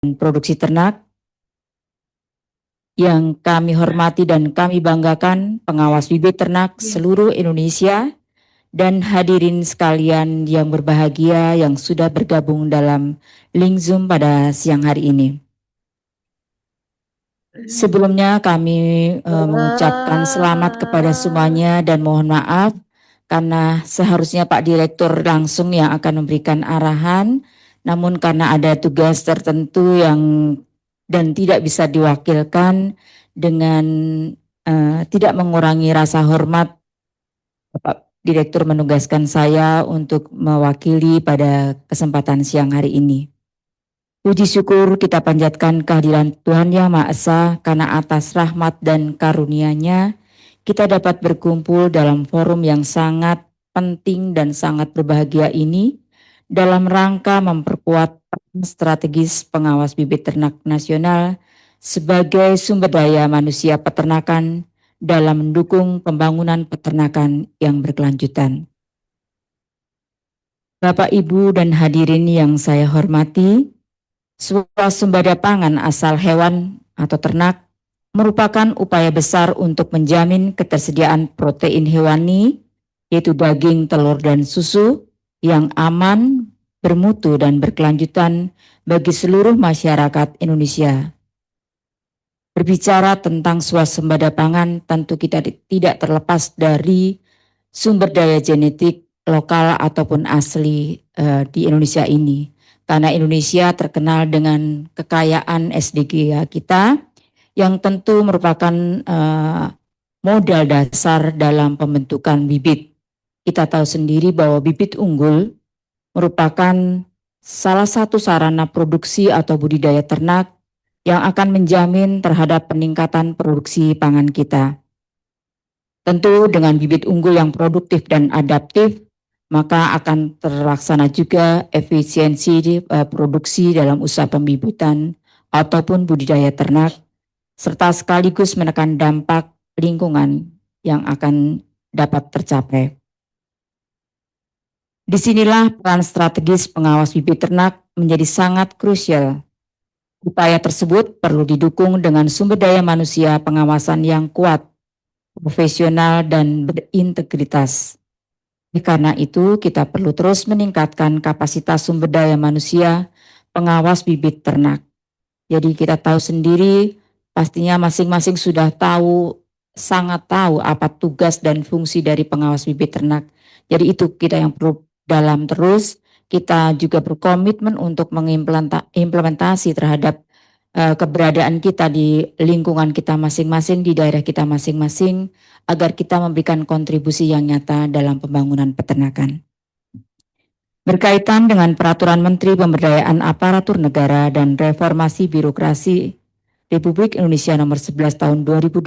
produksi ternak, yang kami hormati dan kami banggakan pengawas bibit ternak seluruh Indonesia dan hadirin sekalian yang berbahagia yang sudah bergabung dalam link Zoom pada siang hari ini. Sebelumnya kami mengucapkan selamat kepada semuanya dan mohon maaf karena seharusnya Pak Direktur langsung yang akan memberikan arahan, namun karena ada tugas tertentu yang dan tidak bisa diwakilkan dengan tidak mengurangi rasa hormat, Bapak Direktur menugaskan saya untuk mewakili pada kesempatan siang hari ini. Puji syukur kita panjatkan kehadiran Tuhan Yang Maha Esa karena atas rahmat dan karunia-Nya kita dapat berkumpul dalam forum yang sangat penting dan sangat berbahagia ini dalam rangka memperkuat strategis pengawas bibit ternak nasional sebagai sumber daya manusia peternakan dalam mendukung pembangunan peternakan yang berkelanjutan. Bapak, Ibu, dan hadirin yang saya hormati, swasembada pangan asal hewan atau ternak merupakan upaya besar untuk menjamin ketersediaan protein hewani, yaitu daging, telur, dan susu yang aman, bermutu, dan berkelanjutan bagi seluruh masyarakat Indonesia. Berbicara tentang swasembada pangan, tentu kita tidak terlepas dari sumber daya genetik lokal ataupun asli di Indonesia ini. Karena Indonesia terkenal dengan kekayaan SDG kita yang tentu merupakan modal dasar dalam pembentukan bibit. Kita tahu sendiri bahwa bibit unggul merupakan salah satu sarana produksi atau budidaya ternak yang akan menjamin terhadap peningkatan produksi pangan kita. Tentu dengan bibit unggul yang produktif dan adaptif, maka akan terlaksana juga efisiensi produksi dalam usaha pembibitan ataupun budidaya ternak, serta sekaligus menekan dampak lingkungan yang akan dapat tercapai. Disinilah peran strategis pengawas bibit ternak menjadi sangat krusial. Upaya tersebut perlu didukung dengan sumber daya manusia pengawasan yang kuat, profesional, dan berintegritas. Karena itu, kita perlu terus meningkatkan kapasitas sumber daya manusia pengawas bibit ternak. Jadi kita tahu sendiri, pastinya masing-masing sudah tahu, sangat tahu apa tugas dan fungsi dari pengawas bibit ternak. Jadi itu kita yang perlu dalam terus, kita juga berkomitmen untuk mengimplementasi terhadap keberadaan kita di lingkungan kita masing-masing, di daerah kita masing-masing, agar kita memberikan kontribusi yang nyata dalam pembangunan peternakan. Berkaitan dengan Peraturan Menteri Pemberdayaan Aparatur Negara dan Reformasi Birokrasi Republik Indonesia Nomor 11 Tahun 2025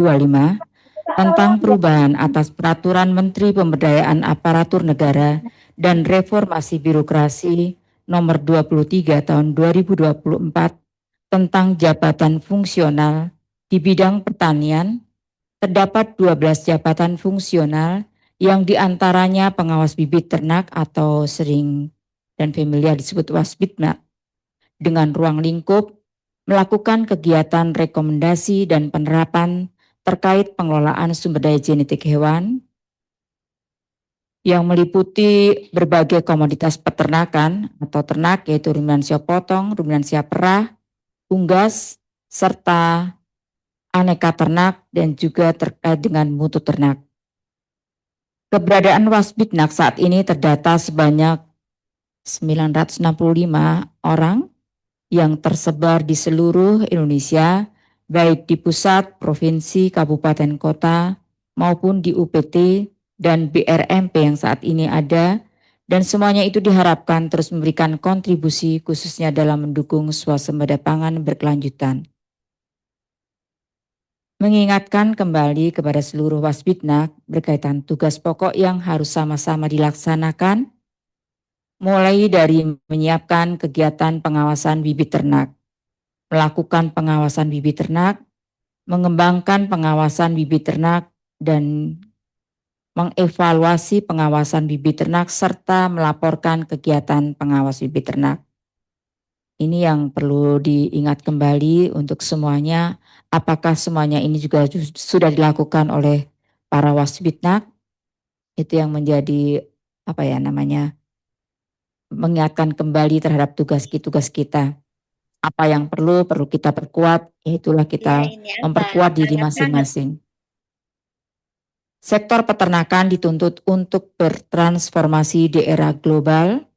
tentang perubahan atas Peraturan Menteri Pemberdayaan Aparatur Negara dan Reformasi Birokrasi Nomor 23 Tahun 2024 tentang jabatan fungsional di bidang pertanian, terdapat 12 jabatan fungsional yang diantaranya pengawas bibit ternak atau sering dan familiar disebut Wasbitnak, dengan ruang lingkup melakukan kegiatan rekomendasi dan penerapan terkait pengelolaan sumber daya genetik hewan yang meliputi berbagai komoditas peternakan atau ternak, yaitu ruminansia potong, ruminansia perah, unggas, serta aneka ternak dan juga terkait dengan mutu ternak. Keberadaan Wasbitnak saat ini terdata sebanyak 965 orang yang tersebar di seluruh Indonesia, baik di pusat, provinsi, kabupaten, kota, maupun di UPT dan BRMP yang saat ini ada, dan semuanya itu diharapkan terus memberikan kontribusi khususnya dalam mendukung swasembada pangan berkelanjutan. Mengingatkan kembali kepada seluruh Wasbitnak berkaitan tugas pokok yang harus sama-sama dilaksanakan, mulai dari menyiapkan kegiatan pengawasan bibit ternak, melakukan pengawasan bibit ternak, mengembangkan pengawasan bibit ternak, dan mengevaluasi pengawasan bibit ternak, serta melaporkan kegiatan pengawas bibit ternak. Ini yang perlu diingat kembali untuk semuanya. Apakah semuanya ini juga sudah dilakukan oleh para Wasbitnak? Itu yang menjadi apa ya namanya, mengingatkan kembali terhadap tugas kita. Apa yang perlu kita perkuat, yaitulah Iya, kita ini memperkuat diri banyak banget. masing-masing. Sektor peternakan dituntut untuk bertransformasi di era global.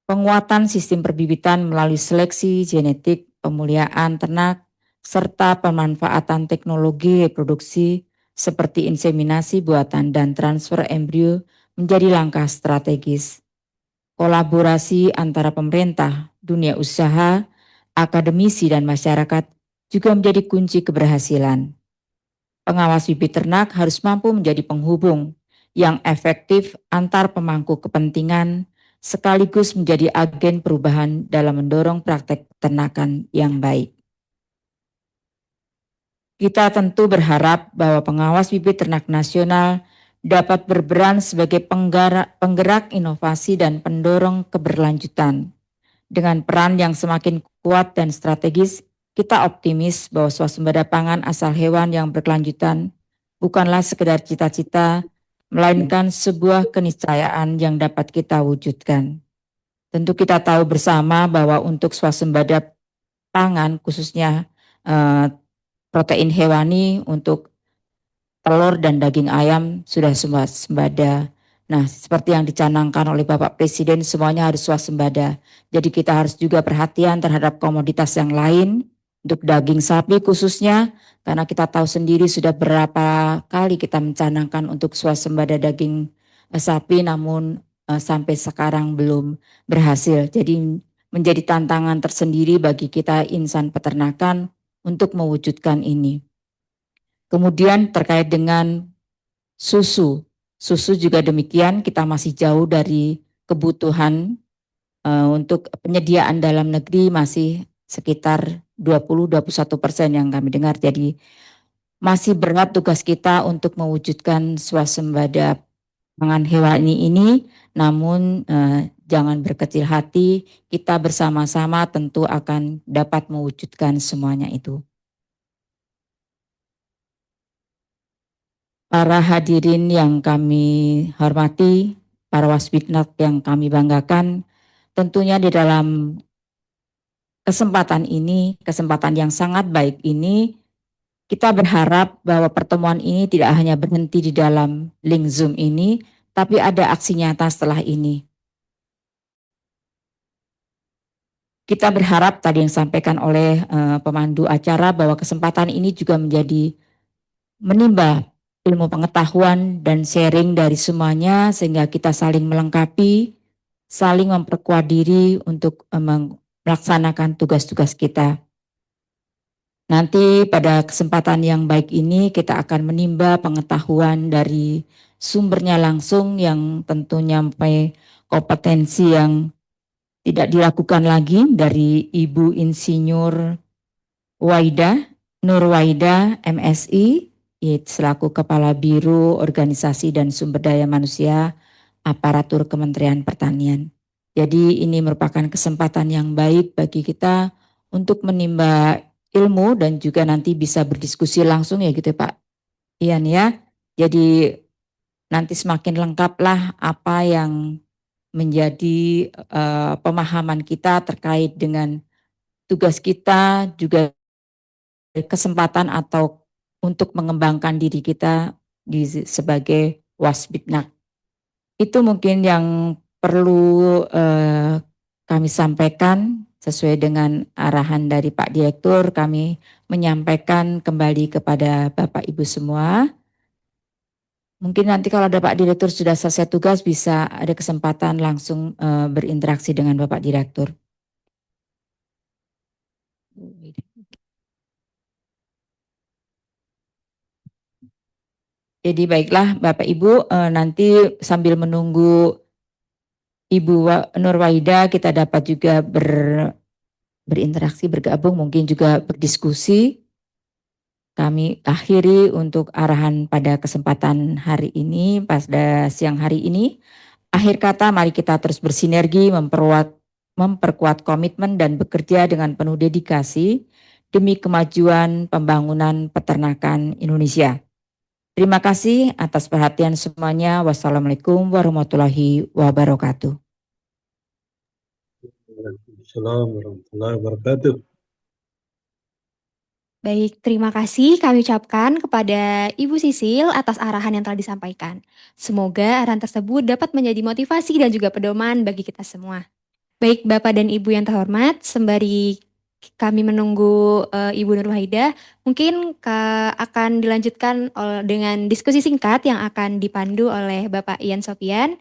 Penguatan sistem perbibitan melalui seleksi genetik, pemuliaan ternak, serta pemanfaatan teknologi reproduksi seperti inseminasi buatan dan transfer embrio menjadi langkah strategis. Kolaborasi antara pemerintah, dunia usaha, akademisi, dan masyarakat juga menjadi kunci keberhasilan. Pengawas bibit ternak harus mampu menjadi penghubung yang efektif antar pemangku kepentingan sekaligus menjadi agen perubahan dalam mendorong praktek peternakan yang baik. Kita tentu berharap bahwa pengawas bibit ternak nasional dapat berperan sebagai penggerak inovasi dan pendorong keberlanjutan. Dengan peran yang semakin kuat dan strategis, kita optimis bahwa swasembada pangan asal hewan yang berkelanjutan bukanlah sekedar cita-cita, melainkan sebuah keniscayaan yang dapat kita wujudkan. Tentu kita tahu bersama bahwa untuk swasembada pangan, khususnya protein hewani untuk telur dan daging ayam sudah swasembada. Nah, seperti yang dicanangkan oleh Bapak Presiden, semuanya harus swasembada. Jadi kita harus juga perhatian terhadap komoditas yang lain, untuk daging sapi khususnya, karena kita tahu sendiri sudah berapa kali kita mencanangkan untuk swasembada daging sapi, namun sampai sekarang belum berhasil. Jadi menjadi tantangan tersendiri bagi kita insan peternakan untuk mewujudkan ini. Kemudian terkait dengan susu. Susu juga demikian, kita masih jauh dari kebutuhan untuk penyediaan dalam negeri masih sekitar 20-21% yang kami dengar. Jadi masih berat tugas kita untuk mewujudkan swasembada pangan hewani ini, namun jangan berkecil hati, kita bersama-sama tentu akan dapat mewujudkan semuanya itu. Para hadirin yang kami hormati, para Wasbitnak yang kami banggakan, tentunya di dalam kesempatan ini, kesempatan yang sangat baik ini, kita berharap bahwa pertemuan ini tidak hanya berhenti di dalam link Zoom ini, tapi ada aksi nyata setelah ini. Kita berharap tadi yang disampaikan oleh pemandu acara bahwa kesempatan ini juga menjadi menimba ilmu pengetahuan dan sharing dari semuanya sehingga kita saling melengkapi, saling memperkuat diri untuk melaksanakan tugas-tugas kita. Nanti pada kesempatan yang baik ini kita akan menimba pengetahuan dari sumbernya langsung yang tentunya sampai kompetensi yang tidak dilakukan lagi dari Ibu Insinyur Waida, Nur Waida, MSI, selaku Kepala Biro Organisasi dan Sumber Daya Manusia Aparatur Kementerian Pertanian. Jadi ini merupakan kesempatan yang baik bagi kita untuk menimba ilmu dan juga nanti bisa berdiskusi langsung ya gitu Pak Ian ya. Jadi nanti semakin lengkaplah apa yang menjadi pemahaman kita terkait dengan tugas kita, juga kesempatan atau untuk mengembangkan diri kita sebagai Wasbitnak. Itu mungkin yang perlu kami sampaikan sesuai dengan arahan dari Pak Direktur. Kami menyampaikan kembali kepada Bapak Ibu semua. Mungkin nanti kalau ada Pak Direktur sudah selesai tugas bisa ada kesempatan langsung berinteraksi dengan Bapak Direktur. Jadi baiklah Bapak Ibu, nanti sambil menunggu Ibu Nurwaida kita dapat juga berinteraksi, bergabung, mungkin juga berdiskusi. Kami akhiri untuk arahan pada kesempatan hari ini, pada siang hari ini. Akhir kata, mari kita terus bersinergi, memperkuat memperkuat komitmen dan bekerja dengan penuh dedikasi demi kemajuan pembangunan peternakan Indonesia. Terima kasih atas perhatian semuanya. Wassalamualaikum warahmatullahi wabarakatuh. Waalaikumsalam warahmatullahi wabarakatuh. Baik, terima kasih kami ucapkan kepada Ibu Sisil atas arahan yang telah disampaikan. Semoga arahan tersebut dapat menjadi motivasi dan juga pedoman bagi kita semua. Baik Bapak dan Ibu yang terhormat, sembari kami menunggu Ibu Nur Wahida, mungkin akan dilanjutkan dengan diskusi singkat yang akan dipandu oleh Bapak Ian Sopian.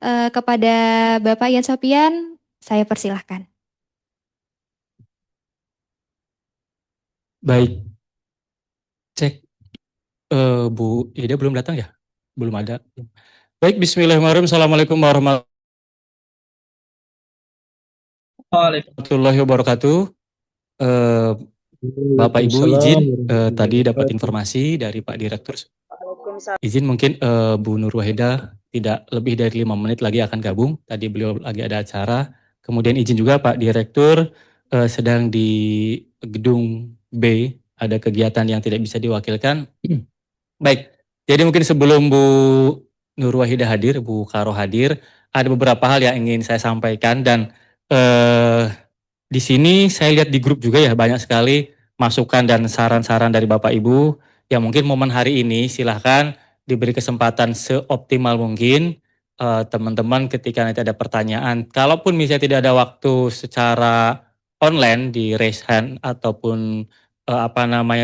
Kepada Bapak Ian Sopian, saya persilahkan. Baik, cek. Bu Ida belum datang ya? Belum ada. Baik, bismillahirrahmanirrahim. Assalamualaikum warahmatullahi wabarakatuh. Bapak Ibu izin tadi dapat informasi dari Pak Direktur. Izin mungkin Bu Nur Wahida tidak lebih dari 5 menit lagi akan gabung. Tadi beliau lagi ada acara. Kemudian izin juga Pak Direktur sedang di gedung B, ada kegiatan yang tidak bisa diwakilkan. Baik, jadi mungkin sebelum Bu Nur Wahida hadir, Bu Karo hadir, ada beberapa hal yang ingin saya sampaikan dan di sini saya lihat di grup juga ya banyak sekali masukan dan saran-saran dari Bapak Ibu yang mungkin momen hari ini silahkan diberi kesempatan seoptimal mungkin teman-teman ketika nanti ada pertanyaan. Kalaupun misalnya tidak ada waktu secara online di raise hand ataupun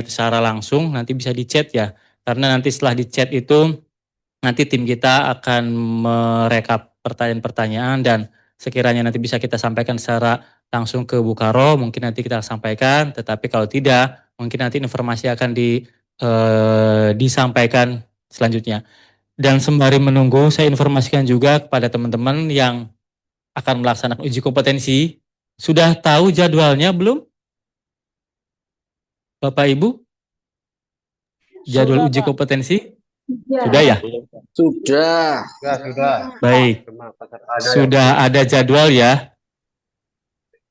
secara langsung nanti bisa di chat ya. Karena nanti setelah di chat itu nanti tim kita akan merekap pertanyaan-pertanyaan dan sekiranya nanti bisa kita sampaikan secara langsung ke Bu Karo, mungkin nanti kita sampaikan, tetapi kalau tidak, mungkin nanti informasi akan disampaikan selanjutnya. Dan sembari menunggu, saya informasikan juga kepada teman-teman yang akan melaksanakan uji kompetensi, sudah tahu jadwalnya belum? Bapak Ibu? Jadwal uji kompetensi? Sudah ya? Sudah. Baik, sudah ada jadwal ya.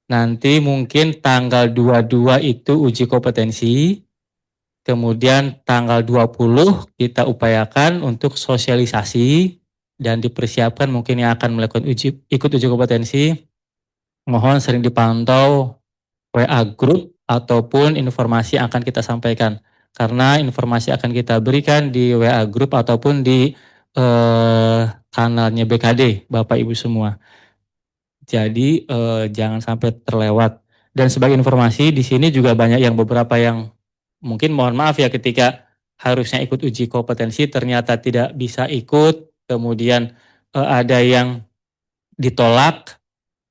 Nanti mungkin tanggal 22 itu uji kompetensi, kemudian tanggal 20 kita upayakan untuk sosialisasi dan dipersiapkan mungkin yang akan melakukan ikut uji kompetensi. Mohon sering dipantau WA group ataupun informasi yang akan kita sampaikan. Karena informasi akan kita berikan di WA group ataupun di kanalnya BKD, Bapak Ibu semua. Jadi jangan sampai terlewat. Dan sebagai informasi di sini juga banyak yang beberapa yang mungkin mohon maaf ya ketika harusnya ikut uji kompetensi ternyata tidak bisa ikut, kemudian ada yang ditolak.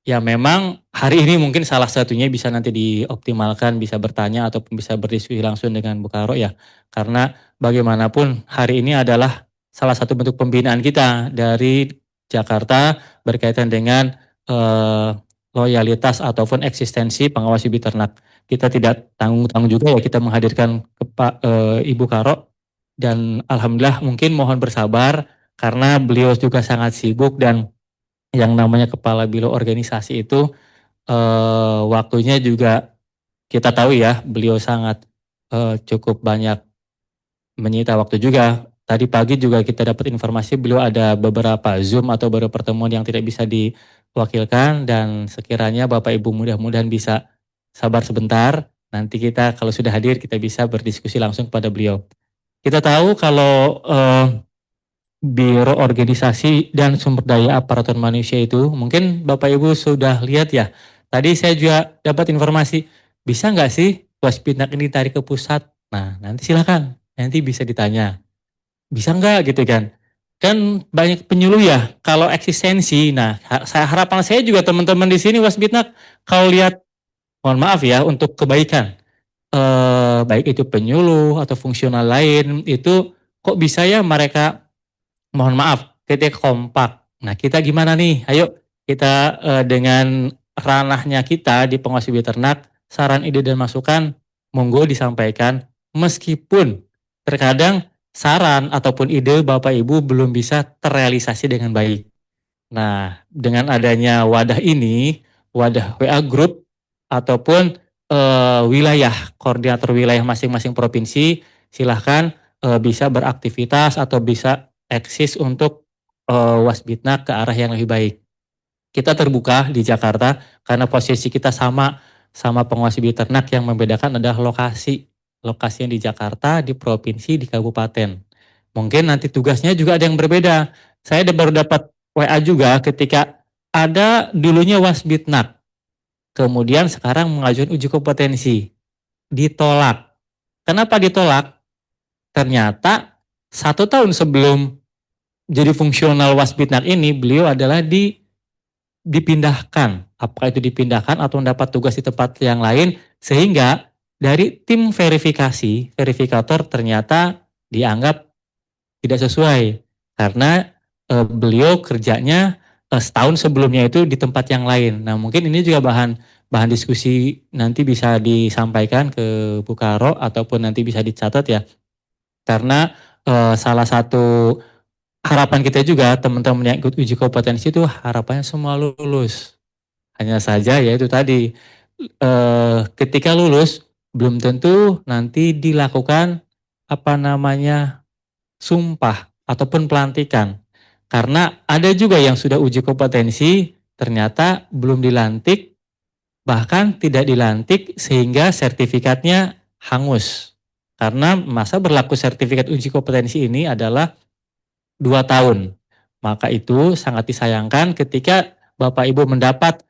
Ya memang hari ini mungkin salah satunya bisa nanti dioptimalkan, bisa bertanya ataupun bisa berdiskusi langsung dengan Bu Karo ya. Karena bagaimanapun hari ini adalah salah satu bentuk pembinaan kita dari Jakarta berkaitan dengan loyalitas ataupun eksistensi pengawas bibi ternak. Kita tidak tanggung-tanggung juga ya kita menghadirkan ke Ibu Karo dan alhamdulillah mungkin mohon bersabar karena beliau juga sangat sibuk dan yang namanya kepala biro organisasi itu waktunya juga kita tahu ya beliau sangat cukup banyak menyita waktu juga. Tadi pagi juga kita dapat informasi beliau ada beberapa Zoom atau beberapa pertemuan yang tidak bisa diwakilkan dan sekiranya Bapak Ibu mudah-mudahan bisa sabar sebentar. Nanti kita kalau sudah hadir kita bisa berdiskusi langsung kepada beliau. Kita tahu kalau Biro Organisasi dan Sumber Daya Aparatur Manusia itu mungkin Bapak Ibu sudah lihat ya. Tadi saya juga dapat informasi, bisa nggak sih Waspitnak ini tarik ke pusat? Nah nanti silakan, nanti bisa ditanya. Bisa nggak gitu kan? Kan banyak penyuluh ya, kalau eksistensi, nah harapan saya juga teman-teman di sini Waspitnak, kalau lihat, mohon maaf ya untuk kebaikan, baik itu penyuluh atau fungsional lain, itu kok bisa ya mereka mohon maaf, ketika kompak. Nah kita gimana nih? Ayo kita dengan ranahnya kita di pengawas bibi ternak, saran ide dan masukan monggo disampaikan. Meskipun terkadang saran ataupun ide Bapak Ibu belum bisa terrealisasi dengan baik. Nah dengan adanya wadah ini, wadah WA group ataupun wilayah, koordinator wilayah masing-masing provinsi silahkan bisa beraktivitas atau bisa eksis untuk Wasbitnak ke arah yang lebih baik. Kita terbuka di Jakarta karena posisi kita sama penguasa Biternak, yang membedakan adalah lokasi. Lokasinya di Jakarta, di provinsi, di kabupaten. Mungkin nanti tugasnya juga ada yang berbeda. Saya baru dapat WA juga ketika ada dulunya Wasbitnak, kemudian sekarang mengajukan uji kompetensi, ditolak. Kenapa ditolak? Ternyata 1 tahun sebelum jadi fungsional Wasbitnak ini, beliau adalah dipindahkan. Apakah itu dipindahkan atau mendapat tugas di tempat yang lain, sehingga dari tim verifikator ternyata dianggap tidak sesuai karena beliau kerjanya setahun sebelumnya itu di tempat yang lain. Nah, mungkin ini juga bahan diskusi nanti bisa disampaikan ke Bu Karo ataupun nanti bisa dicatat ya. Karena salah satu harapan kita juga teman-teman yang ikut uji kompetensi itu harapannya semua lulus. Hanya saja ya itu tadi, ketika lulus belum tentu nanti dilakukan sumpah ataupun pelantikan. Karena ada juga yang sudah uji kompetensi ternyata belum dilantik, bahkan tidak dilantik sehingga sertifikatnya hangus. Karena masa berlaku sertifikat uji kompetensi ini adalah 2 tahun. Maka itu sangat disayangkan ketika Bapak Ibu mendapat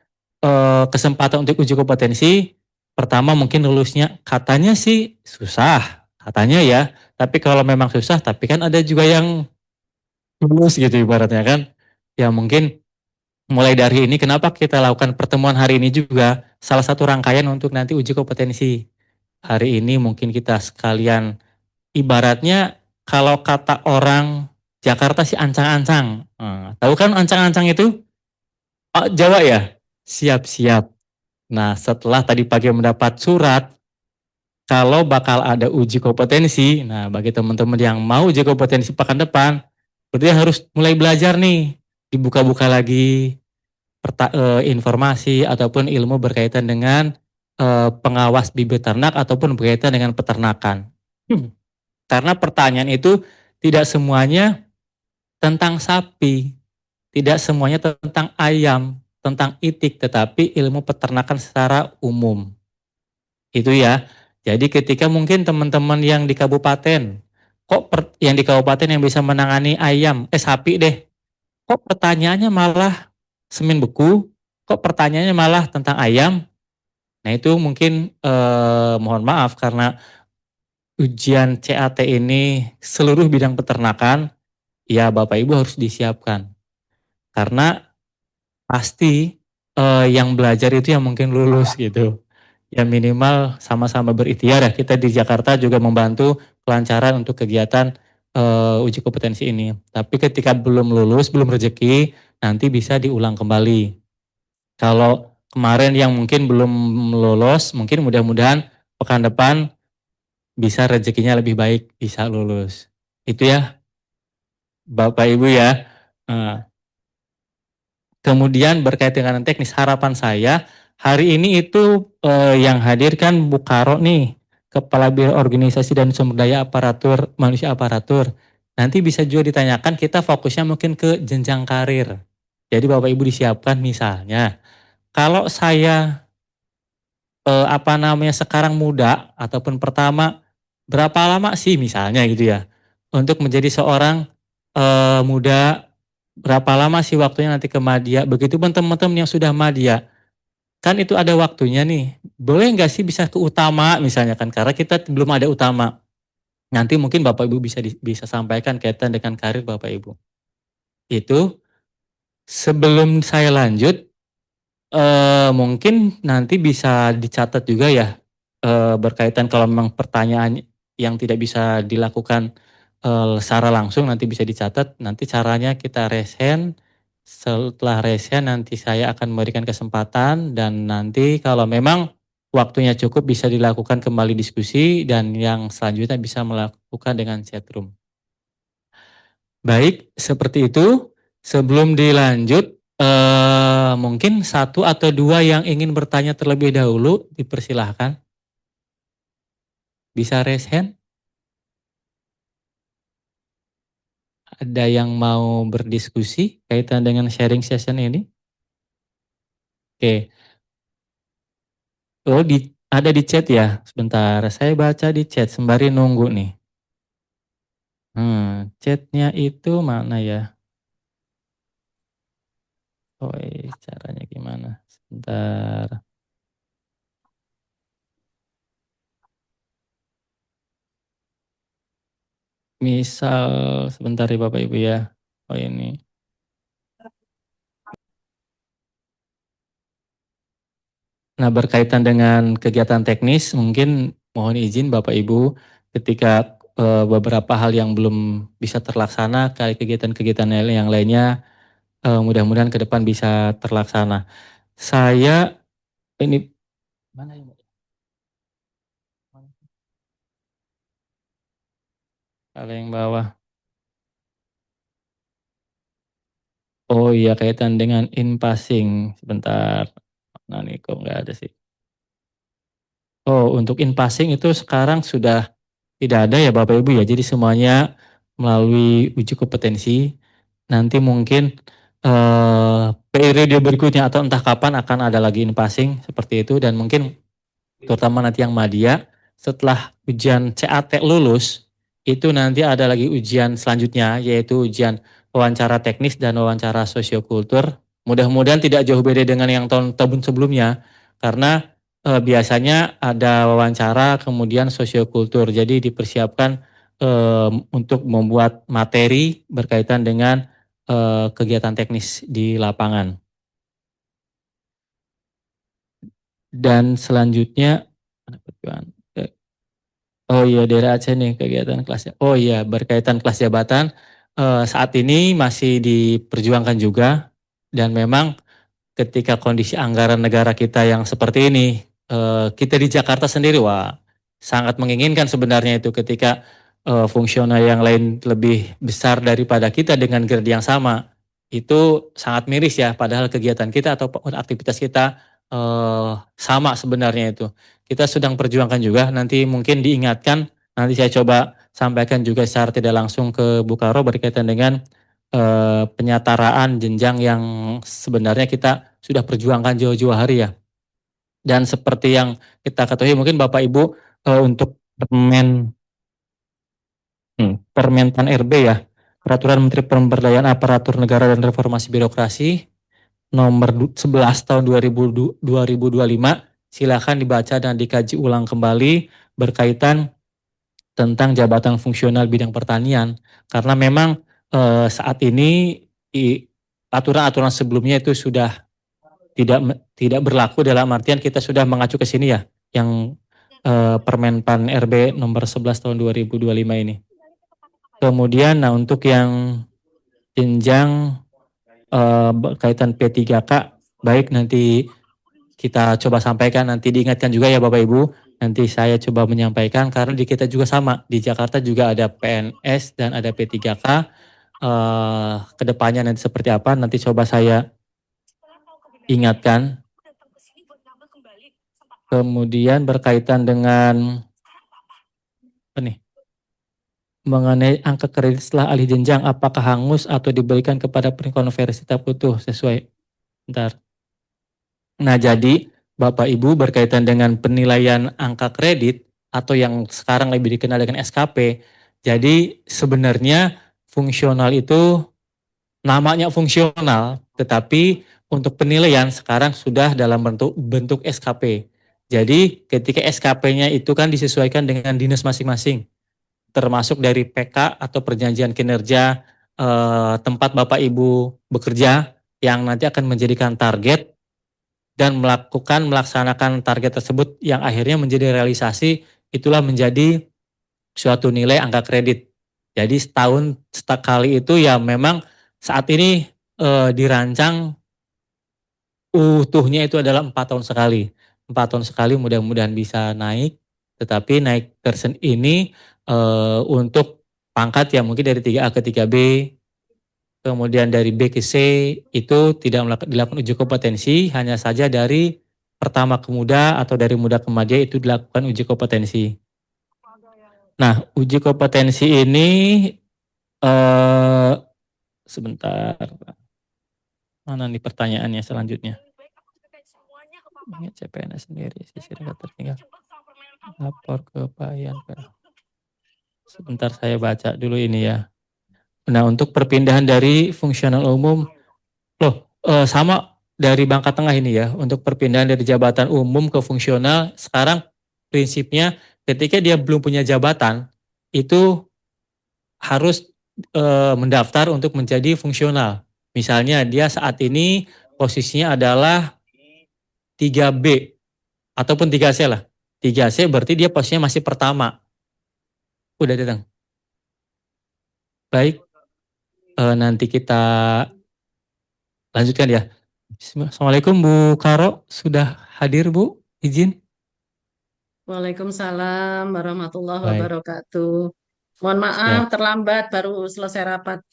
kesempatan untuk uji kompetensi. Pertama mungkin lulusnya katanya sih susah, katanya ya. Tapi kalau memang susah, tapi kan ada juga yang lulus gitu ibaratnya kan. Ya mungkin mulai dari ini kenapa kita lakukan pertemuan hari ini juga salah satu rangkaian untuk nanti uji kompetensi. Hari ini mungkin kita sekalian ibaratnya kalau kata orang Jakarta sih ancang-ancang. Tahu kan ancang-ancang itu? Jawa ya? Siap-siap. Nah, setelah tadi pagi mendapat surat, kalau bakal ada uji kompetensi, nah bagi teman-teman yang mau uji kompetensi pekan depan, berarti harus mulai belajar nih, dibuka-buka lagi informasi ataupun ilmu berkaitan dengan pengawas bibit ternak ataupun berkaitan dengan peternakan. Karena pertanyaan itu tidak semuanya tentang sapi, tidak semuanya tentang ayam, tentang itik, tetapi ilmu peternakan secara umum. Itu ya. Jadi ketika mungkin teman-teman yang di kabupaten, yang di kabupaten yang bisa menangani ayam, sapi deh, kok pertanyaannya malah semen beku, kok pertanyaannya malah tentang ayam. Nah itu mungkin mohon maaf karena ujian CAT ini seluruh bidang peternakan, ya Bapak Ibu harus disiapkan. Karena pasti yang belajar itu yang mungkin lulus gitu. Ya minimal sama-sama berikhtiar ya. Kita di Jakarta juga membantu kelancaran untuk kegiatan uji kompetensi ini. Tapi ketika belum lulus, belum rezeki, nanti bisa diulang kembali. Kalau kemarin yang mungkin belum lolos, mungkin mudah-mudahan pekan depan bisa rezekinya lebih baik, bisa lulus. Itu ya Bapak Ibu ya. Kemudian berkaitan dengan teknis, harapan saya hari ini itu yang hadir kan Bu Karo nih, Kepala Biro Organisasi dan Sumber Daya Aparatur Manusia Aparatur. Nanti bisa juga ditanyakan, kita fokusnya mungkin ke jenjang karir. Jadi Bapak Ibu disiapkan misalnya, kalau saya sekarang muda ataupun pertama, berapa lama sih misalnya gitu ya untuk menjadi seorang muda, berapa lama sih waktunya nanti ke madya. Begitupun teman-teman yang sudah madya, kan itu ada waktunya nih, boleh nggak sih bisa ke utama misalnya kan, karena kita belum ada utama. Nanti mungkin Bapak Ibu bisa sampaikan kaitan dengan karir Bapak Ibu. Itu sebelum saya lanjut, mungkin nanti bisa dicatat juga ya, berkaitan kalau memang pertanyaan yang tidak bisa dilakukan secara langsung, nanti bisa dicatat. Nanti caranya kita raise hand. Setelah raise hand nanti saya akan memberikan kesempatan, dan nanti kalau memang waktunya cukup bisa dilakukan kembali diskusi, dan yang selanjutnya bisa melakukan dengan chat room. Baik, seperti itu. Sebelum dilanjut, Mungkin satu atau dua yang ingin bertanya terlebih dahulu, dipersilahkan. Bisa raise hand? Ada yang mau berdiskusi kaitan dengan sharing session ini? Oke. Oh, ada di chat ya? Sebentar, saya baca di chat sembari nunggu nih. Chatnya itu mana ya? Oh, caranya gimana? Sebentar. Misal, sebentar ya Bapak Ibu ya. Oh ini. Nah, berkaitan dengan kegiatan teknis, mungkin mohon izin Bapak Ibu, ketika beberapa hal yang belum bisa terlaksana, kayak kegiatan-kegiatan yang lainnya, mudah-mudahan ke depan bisa terlaksana. Saya, ini, mana ya Mbak? Kalau yang bawah. Oh iya, kaitan dengan in passing. Sebentar. Nah, nih kok nggak ada sih. Oh, untuk in passing itu sekarang sudah tidak ada ya Bapak Ibu ya. Jadi semuanya melalui uji kompetensi. Nanti mungkin periode berikutnya atau entah kapan akan ada lagi in passing seperti itu, dan mungkin terutama nanti yang Madya setelah ujian CAT lulus itu nanti ada lagi ujian selanjutnya, yaitu ujian wawancara teknis dan wawancara sosiokultur. Mudah-mudahan tidak jauh beda dengan yang tahun sebelumnya, karena biasanya ada wawancara kemudian sosiokultur. Jadi dipersiapkan untuk membuat materi berkaitan dengan kegiatan teknis di lapangan. Dan selanjutnya, oh iya, daerah Aceh nih kegiatan kelasnya. Oh iya, berkaitan kelas jabatan, saat ini masih diperjuangkan juga, dan memang ketika kondisi anggaran negara kita yang seperti ini, kita di Jakarta sendiri, wah, sangat menginginkan sebenarnya itu ketika fungsional yang lain lebih besar daripada kita dengan grade yang sama. Itu sangat miris ya, padahal kegiatan kita atau aktivitas kita sama sebenarnya itu. Kita sedang perjuangkan juga, nanti mungkin diingatkan, nanti saya coba sampaikan juga secara tidak langsung ke Bu Karo berkaitan dengan penyataraan jenjang yang sebenarnya kita sudah perjuangkan jauh-jauh hari ya. Dan seperti yang kita ketahui mungkin Bapak Ibu, untuk Permenpan RB ya, Peraturan Menteri Pemberdayaan Aparatur Negara dan Reformasi Birokrasi nomor 11 tahun 2025, silakan dibaca dan dikaji ulang kembali berkaitan tentang jabatan fungsional bidang pertanian, karena memang saat ini aturan-aturan sebelumnya itu sudah tidak berlaku, dalam artian kita sudah mengacu ke sini ya, yang Permenpan RB nomor 11 tahun 2025 ini. Kemudian nah untuk yang jenjang berkaitan P3K, baik nanti kita coba sampaikan, nanti diingatkan juga ya Bapak Ibu, nanti saya coba menyampaikan, karena di kita juga sama, di Jakarta juga ada PNS dan ada P3K, kedepannya nanti seperti apa, nanti coba saya ingatkan. Kemudian berkaitan dengan apa nih? Mengenai angka kredit setelah alih jenjang, apakah hangus atau diberikan kepada konversi tahap utuh sesuai? Bentar. Nah, jadi Bapak Ibu berkaitan dengan penilaian angka kredit atau yang sekarang lebih dikenal dengan SKP. Jadi sebenarnya fungsional itu namanya fungsional, tetapi untuk penilaian sekarang sudah dalam bentuk SKP. Jadi ketika SKP-nya itu kan disesuaikan dengan dinas masing-masing, termasuk dari PK atau perjanjian kinerja tempat Bapak Ibu bekerja, yang nanti akan menjadikan target dan melaksanakan target tersebut yang akhirnya menjadi realisasi, itulah menjadi suatu nilai angka kredit. Jadi setahun sekali itu ya memang saat ini dirancang utuhnya itu adalah 4 tahun sekali. 4 tahun sekali, mudah-mudahan bisa naik, tetapi naik ini untuk pangkat ya mungkin dari 3A ke 3B, kemudian dari B ke C itu tidak dilakukan uji kompetensi, hanya saja dari pertama ke muda atau dari muda ke madya itu dilakukan uji kompetensi. Nah, uji kompetensi ini sebentar, mana nih pertanyaannya selanjutnya? Ingat CPNS sendiri, sisi tertinggal. Lapor ke Pak Ian. Sebentar saya baca dulu ini ya. Nah, untuk perpindahan dari fungsional umum, sama dari Bangka Tengah ini ya, untuk perpindahan dari jabatan umum ke fungsional, sekarang prinsipnya ketika dia belum punya jabatan, itu harus mendaftar untuk menjadi fungsional. Misalnya dia saat ini posisinya adalah 3B ataupun 3C lah. 3C berarti dia posisinya masih pertama. Udah datang. Baik, nanti kita lanjutkan ya. Assalamualaikum Bu Karo, sudah hadir Bu? Izin. Waalaikumsalam warahmatullahi Baik, wabarakatuh. Mohon maaf siap. terlambat baru selesai rapat.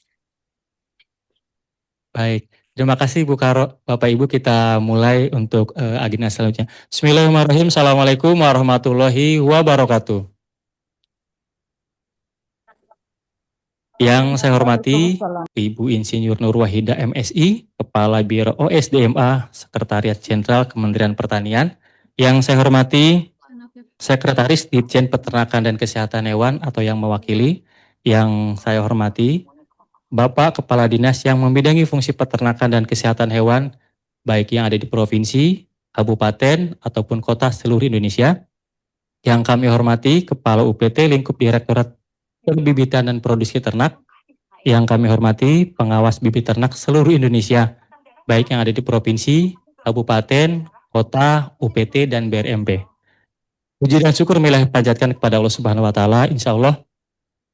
Baik, terima kasih Bu Karo. Bapak Ibu kita mulai untuk agenda selanjutnya. Bismillahirrahmanirrahim. Assalamualaikum warahmatullahi wabarakatuh. Yang saya hormati Ibu Insinyur Nur Wahida MSI, Kepala Biro OSDMA, Sekretariat Jenderal Kementerian Pertanian. Yang saya hormati Sekretaris Ditjen Peternakan dan Kesehatan Hewan atau yang mewakili. Yang saya hormati Bapak Kepala Dinas yang membidangi fungsi peternakan dan kesehatan hewan, baik yang ada di provinsi, kabupaten, ataupun kota seluruh Indonesia. Yang kami hormati Kepala UPT Lingkup Direktorat Perbibitan dan Produksi Ternak. Yang kami hormati pengawas bibit ternak seluruh Indonesia, baik yang ada di provinsi, kabupaten, kota, UPT, dan BRMP. Puji dan syukur marilah panjatkan kepada Allah Subhanahu wa Ta'ala. Insya Allah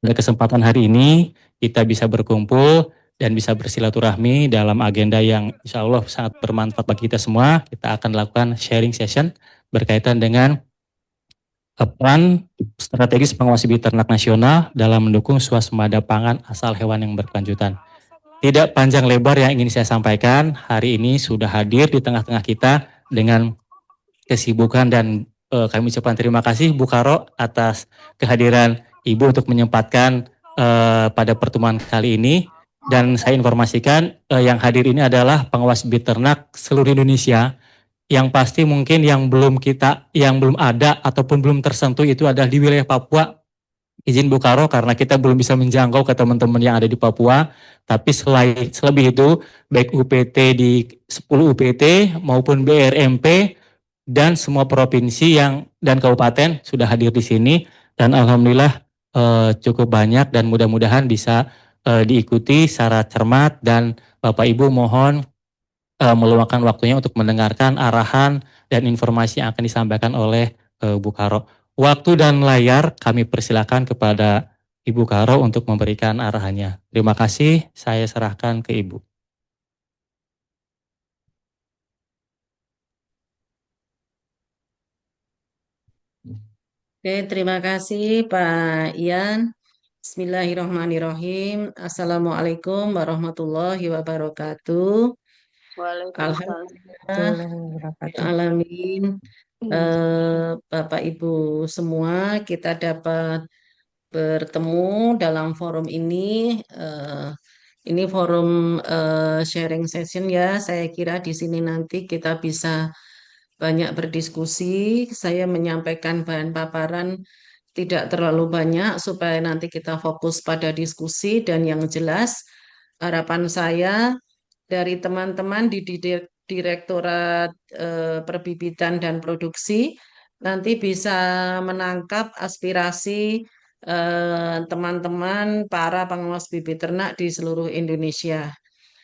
pada kesempatan hari ini kita bisa berkumpul dan bisa bersilaturahmi dalam agenda yang insya Allah sangat bermanfaat bagi kita semua. Kita akan lakukan sharing session berkaitan dengan peran strategis pengawas bibit ternak nasional dalam mendukung swasembada pangan asal hewan yang berkelanjutan. Tidak panjang lebar yang ingin saya sampaikan, hari ini sudah hadir di tengah-tengah kita dengan kesibukan dan kami ucapkan terima kasih Bu Karo atas kehadiran Ibu untuk menyempatkan pada pertemuan kali ini. Dan saya informasikan yang hadir ini adalah pengawas bibit ternak seluruh Indonesia. Yang pasti mungkin yang belum ada ataupun belum tersentuh itu adalah di wilayah Papua. Izin Bu Karo karena kita belum bisa menjangkau ke teman-teman yang ada di Papua. Tapi selebih itu baik UPT di 10 UPT maupun BRMP dan semua provinsi dan kabupaten sudah hadir di sini dan alhamdulillah cukup banyak dan mudah-mudahan bisa diikuti secara cermat dan Bapak Ibu mohon meluangkan waktunya untuk mendengarkan arahan dan informasi yang akan disampaikan oleh Bu Karo. Waktu dan layar kami persilakan kepada Ibu Karo untuk memberikan arahannya. Terima kasih, saya serahkan ke Ibu. Oke, terima kasih Pak Ian. Bismillahirrahmanirrahim. Assalamualaikum warahmatullahi wabarakatuh. Alhamdulillah, alamin. Bapak Ibu semua, kita dapat bertemu dalam forum ini. Ini forum sharing session ya. Saya kira di sini nanti kita bisa banyak berdiskusi. Saya menyampaikan bahan paparan tidak terlalu banyak supaya nanti kita fokus pada diskusi dan yang jelas harapan saya dari teman-teman di Direktorat Perbibitan dan Produksi nanti bisa menangkap aspirasi teman-teman para pengawas bibit ternak di seluruh Indonesia.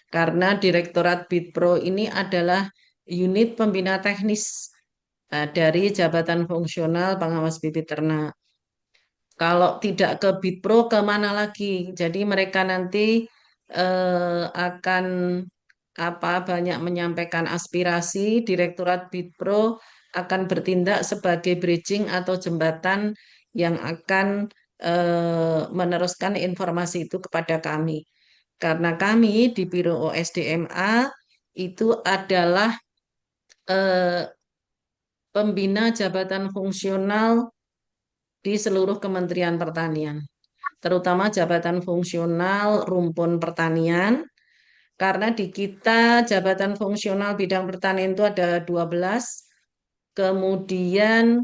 Karena Direktorat Bitpro ini adalah unit pembina teknis dari Jabatan Fungsional Pengawas Bibit Ternak. Kalau tidak ke Bitpro, ke mana lagi? Jadi mereka nanti akan banyak menyampaikan aspirasi. Direktorat Bitpro akan bertindak sebagai bridging atau jembatan yang akan meneruskan informasi itu kepada kami. Karena kami di Biro OSDMA itu adalah pembina jabatan fungsional di seluruh Kementerian Pertanian, terutama jabatan fungsional rumpun pertanian, karena di kita jabatan fungsional bidang pertanian itu ada 12, kemudian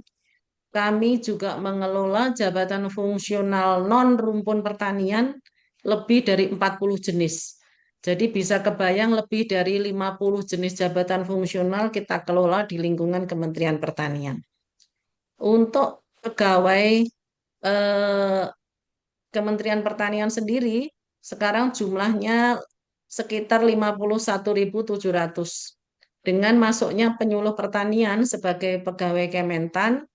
kami juga mengelola jabatan fungsional non-rumpun pertanian lebih dari 40 jenis. Jadi bisa kebayang lebih dari 50 jenis jabatan fungsional kita kelola di lingkungan Kementerian Pertanian. Untuk pegawai Kementerian Pertanian sendiri, sekarang jumlahnya sekitar 51.700. Dengan masuknya penyuluh pertanian sebagai pegawai Kementan,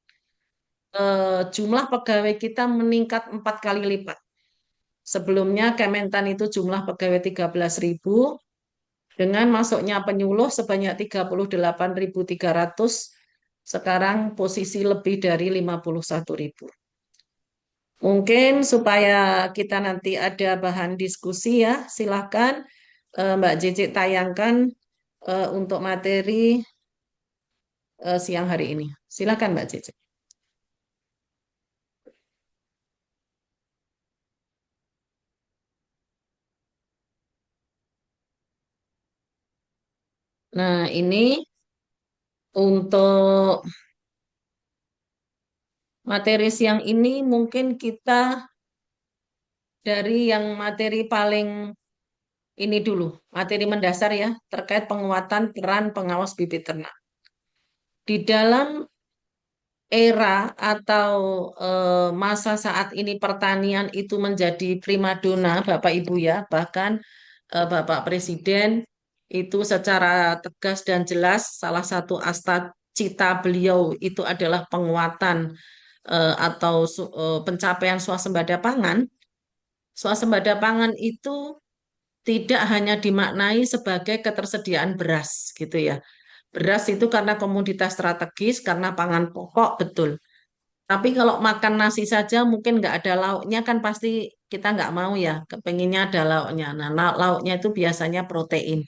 jumlah pegawai kita meningkat 4 kali lipat. Sebelumnya Kementan itu jumlah pegawai 13.000, dengan masuknya penyuluh sebanyak 38.300, sekarang posisi lebih dari 51.000. Mungkin supaya kita nanti ada bahan diskusi ya, silahkan Mbak Cici tayangkan untuk materi siang hari ini. Silakan Mbak Cici. Nah, ini untuk materi siang ini mungkin kita dari yang materi paling ini dulu, materi mendasar ya, terkait penguatan peran pengawas bibit ternak. Di dalam era atau masa saat ini pertanian itu menjadi primadona Bapak Ibu ya, bahkan Bapak Presiden itu secara tegas dan jelas salah satu asta cita beliau itu adalah penguatan atau pencapaian swasembada pangan. Swasembada pangan itu tidak hanya dimaknai sebagai ketersediaan beras gitu ya. Beras itu karena komoditas strategis, karena pangan pokok, betul. Tapi kalau makan nasi saja mungkin nggak ada lauknya kan pasti kita nggak mau ya, kepenginnya ada lauknya. Nah, lauknya itu biasanya protein.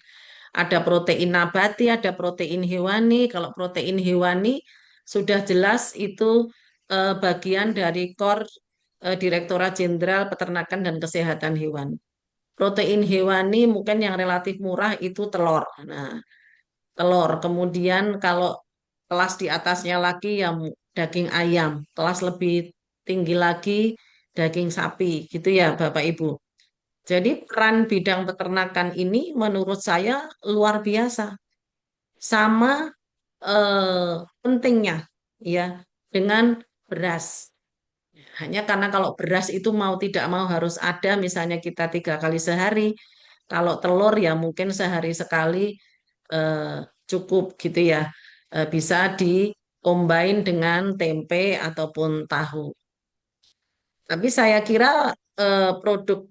Ada protein nabati, ada protein hewani. Kalau protein hewani sudah jelas itu bagian dari core Direktorat Jenderal Peternakan dan Kesehatan Hewan. Protein hewani mungkin yang relatif murah itu telur. Nah, telur. Kemudian kalau kelas di atasnya lagi yang daging ayam, kelas lebih tinggi lagi daging sapi, gitu ya Bapak Ibu. Jadi peran bidang peternakan ini menurut saya luar biasa, sama pentingnya ya dengan beras. Hanya karena kalau beras itu mau tidak mau harus ada, misalnya kita 3 kali sehari. Kalau telur ya mungkin sehari sekali cukup gitu ya. Bisa combine dengan tempe ataupun tahu. Tapi saya kira produk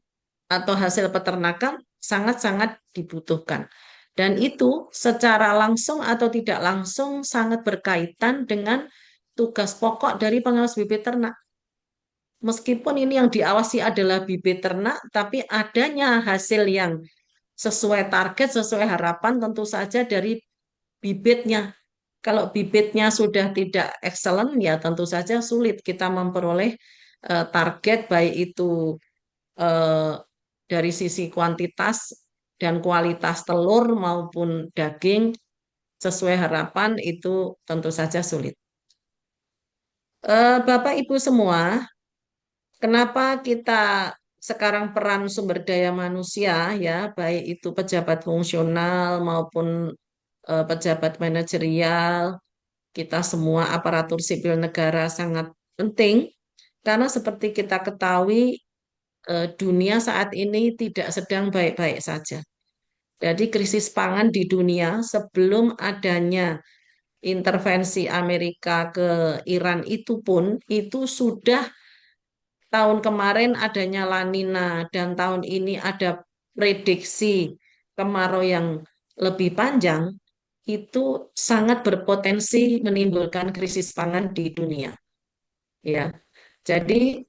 atau hasil peternakan sangat-sangat dibutuhkan. Dan itu secara langsung atau tidak langsung sangat berkaitan dengan tugas pokok dari pengawas bibit ternak. Meskipun ini yang diawasi adalah bibit ternak, tapi adanya hasil yang sesuai target, sesuai harapan tentu saja dari bibitnya. Kalau bibitnya sudah tidak excellent, ya tentu saja sulit kita memperoleh target baik itu eh, dari sisi kuantitas dan kualitas telur maupun daging sesuai harapan itu tentu saja sulit. Bapak Ibu semua, kenapa kita sekarang peran sumber daya manusia ya, baik itu pejabat fungsional maupun pejabat manajerial, kita semua aparatur sipil negara sangat penting karena seperti kita ketahui dunia saat ini tidak sedang baik-baik saja. Jadi krisis pangan di dunia sebelum adanya intervensi Amerika ke Iran itu pun itu sudah tahun kemarin adanya La Nina dan tahun ini ada prediksi kemarau yang lebih panjang, itu sangat berpotensi menimbulkan krisis pangan di dunia. Ya, jadi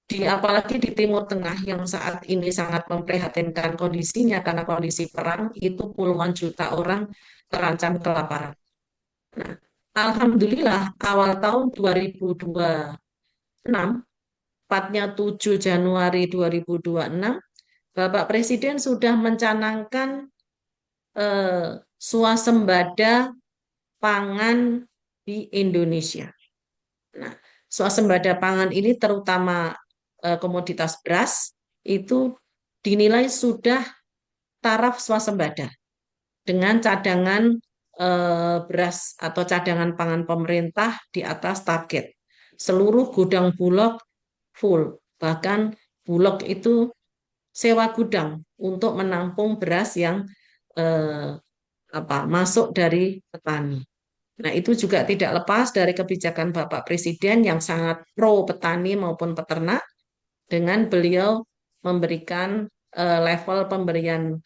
apalagi di Timur Tengah yang saat ini sangat memprihatinkan kondisinya karena kondisi perang itu puluhan juta orang terancam kelaparan. Nah, alhamdulillah awal tahun 2026, tepatnya 7 Januari 2026, Bapak Presiden sudah mencanangkan swasembada pangan di Indonesia. Nah, swasembada pangan ini terutama komoditas beras itu dinilai sudah taraf swasembada dengan cadangan beras atau cadangan pangan pemerintah di atas target. Seluruh gudang Bulog full, bahkan Bulog itu sewa gudang untuk menampung beras yang eh, masuk dari petani. Nah, itu juga tidak lepas dari kebijakan Bapak Presiden yang sangat pro petani maupun peternak dengan beliau memberikan level pemberian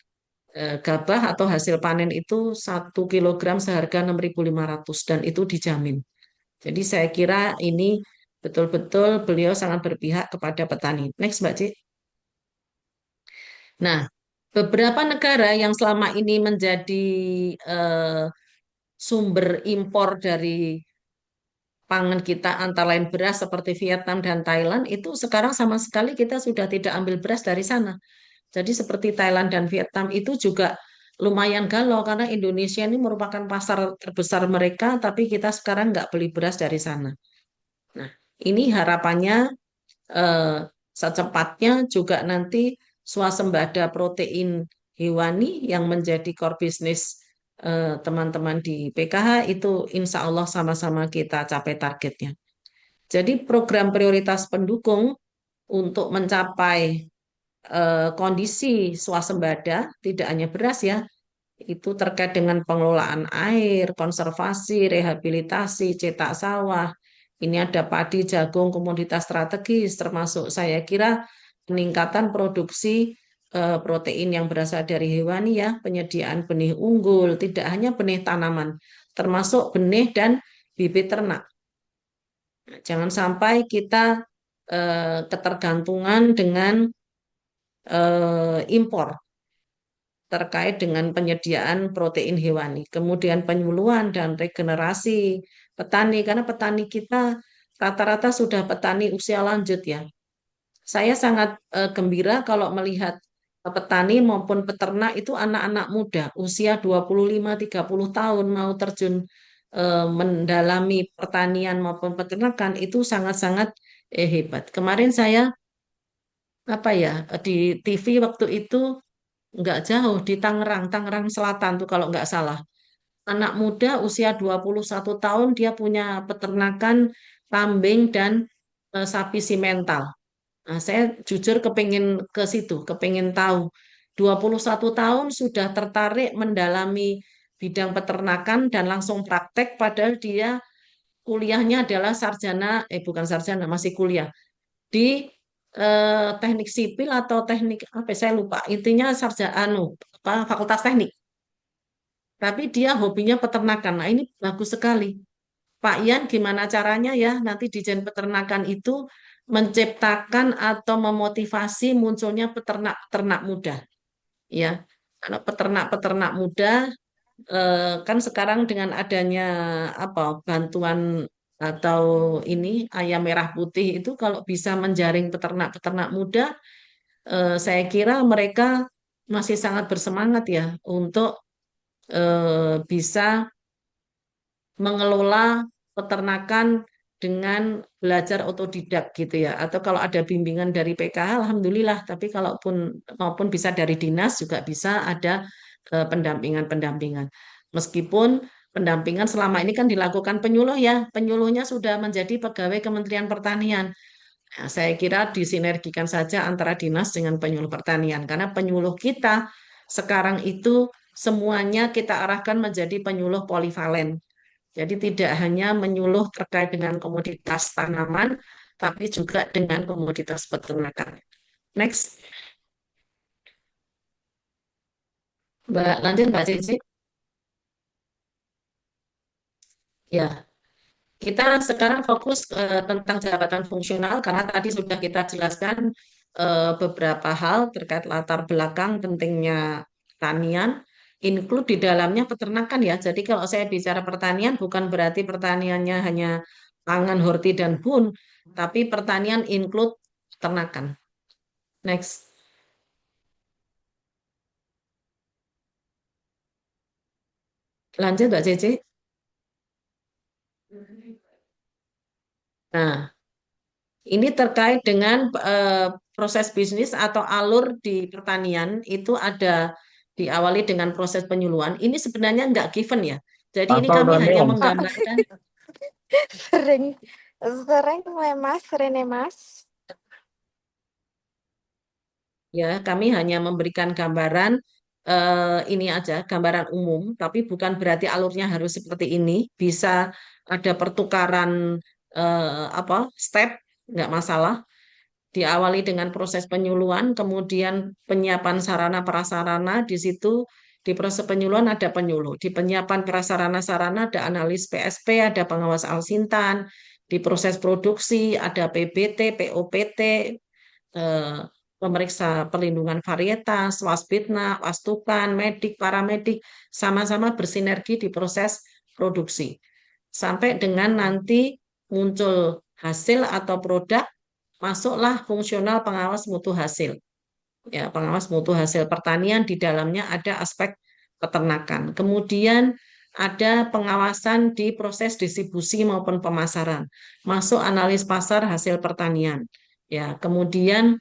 gabah atau hasil panen itu 1 kilogram seharga 6.500 dan itu dijamin. Jadi saya kira ini betul-betul beliau sangat berpihak kepada petani. Next, Mbak Cik. Nah, beberapa negara yang selama ini menjadi eh, sumber impor dari pangan kita antara lain beras seperti Vietnam dan Thailand itu sekarang sama sekali kita sudah tidak ambil beras dari sana. Jadi seperti Thailand dan Vietnam itu juga lumayan galau karena Indonesia ini merupakan pasar terbesar mereka, tapi kita sekarang nggak beli beras dari sana. Nah, ini harapannya eh, secepatnya juga nanti swasembada protein hewani yang menjadi core business teman-teman di PKH itu insya Allah sama-sama kita capai targetnya. Jadi program prioritas pendukung untuk mencapai kondisi swasembada tidak hanya beras ya, itu terkait dengan pengelolaan air, konservasi, rehabilitasi, cetak sawah. Ini ada padi, jagung, komoditas strategis, termasuk saya kira peningkatan produksi protein yang berasal dari hewani ya, penyediaan benih unggul, tidak hanya benih tanaman, termasuk benih dan bibit ternak. Jangan sampai kita ketergantungan dengan impor terkait dengan penyediaan protein hewani, kemudian penyuluhan dan regenerasi petani, karena petani kita rata-rata sudah petani usia lanjut ya. Saya sangat gembira kalau melihat petani maupun peternak itu anak-anak muda, usia 25-30 tahun mau terjun mendalami pertanian maupun peternakan itu sangat-sangat hebat. Kemarin saya di TV waktu itu nggak jauh di Tangerang, Tangerang Selatan tuh kalau nggak salah. Anak muda usia 21 tahun dia punya peternakan kambing dan sapi simental. Nah, saya jujur kepingin ke situ, kepingin tahu. 21 tahun sudah tertarik mendalami bidang peternakan dan langsung praktek padahal dia kuliahnya adalah sarjana, bukan sarjana, masih kuliah di teknik sipil atau teknik apa saya lupa intinya sarjana fakultas teknik tapi dia hobinya peternakan. Nah ini bagus sekali Pak Ian, gimana caranya ya nanti di Dijen Peternakan itu menciptakan atau memotivasi munculnya peternak-peternak muda ya, karena peternak-peternak muda kan sekarang dengan adanya bantuan atau ini ayam merah putih itu kalau bisa menjaring peternak-peternak muda, saya kira mereka masih sangat bersemangat ya untuk bisa mengelola peternakan dengan belajar otodidak gitu ya. Atau kalau ada bimbingan dari PKH, alhamdulillah. Tapi kalaupun maupun bisa dari dinas juga bisa ada pendampingan-pendampingan. Meskipun pendampingan selama ini kan dilakukan penyuluh ya, penyuluhnya sudah menjadi pegawai Kementerian Pertanian. Nah, saya kira disinergikan saja antara dinas dengan penyuluh pertanian, karena penyuluh kita sekarang itu semuanya kita arahkan menjadi penyuluh polivalen. Jadi tidak hanya menyuluh terkait dengan komoditas tanaman, tapi juga dengan komoditas peternakan. Next, lanjut Mbak Cici. Ya, Kita sekarang fokus tentang jabatan fungsional karena tadi sudah kita jelaskan beberapa hal terkait latar belakang pentingnya pertanian, include di dalamnya peternakan ya. Jadi kalau saya bicara pertanian bukan berarti pertaniannya hanya pangan, horti, dan bun, tapi pertanian include peternakan. Next. Lanjut Mbak Cece. Nah, ini terkait dengan proses bisnis atau alur di pertanian itu ada diawali dengan proses penyuluhan. Ini sebenarnya nggak given ya. Jadi ini kami hanya menggambarkan Sering sering Mas. ya, kami hanya memberikan gambaran ini aja, gambaran umum, tapi bukan berarti alurnya harus seperti ini. Bisa ada pertukaran step, nggak masalah. Diawali dengan proses penyuluhan, kemudian penyiapan sarana prasarana, di situ di proses penyuluhan ada penyuluh, di penyiapan prasarana sarana ada analis PSP, ada pengawas alsintan, di proses produksi ada PBT, POPT, pemeriksa perlindungan varietas, wasbitna, wastukan, medik, paramedik, sama-sama bersinergi di proses produksi. Sampai dengan nanti muncul hasil atau produk, masuklah fungsional pengawas mutu hasil. Ya, pengawas mutu hasil pertanian di dalamnya ada aspek peternakan. Kemudian ada pengawasan di proses distribusi maupun pemasaran. Masuk analis pasar hasil pertanian. Ya, kemudian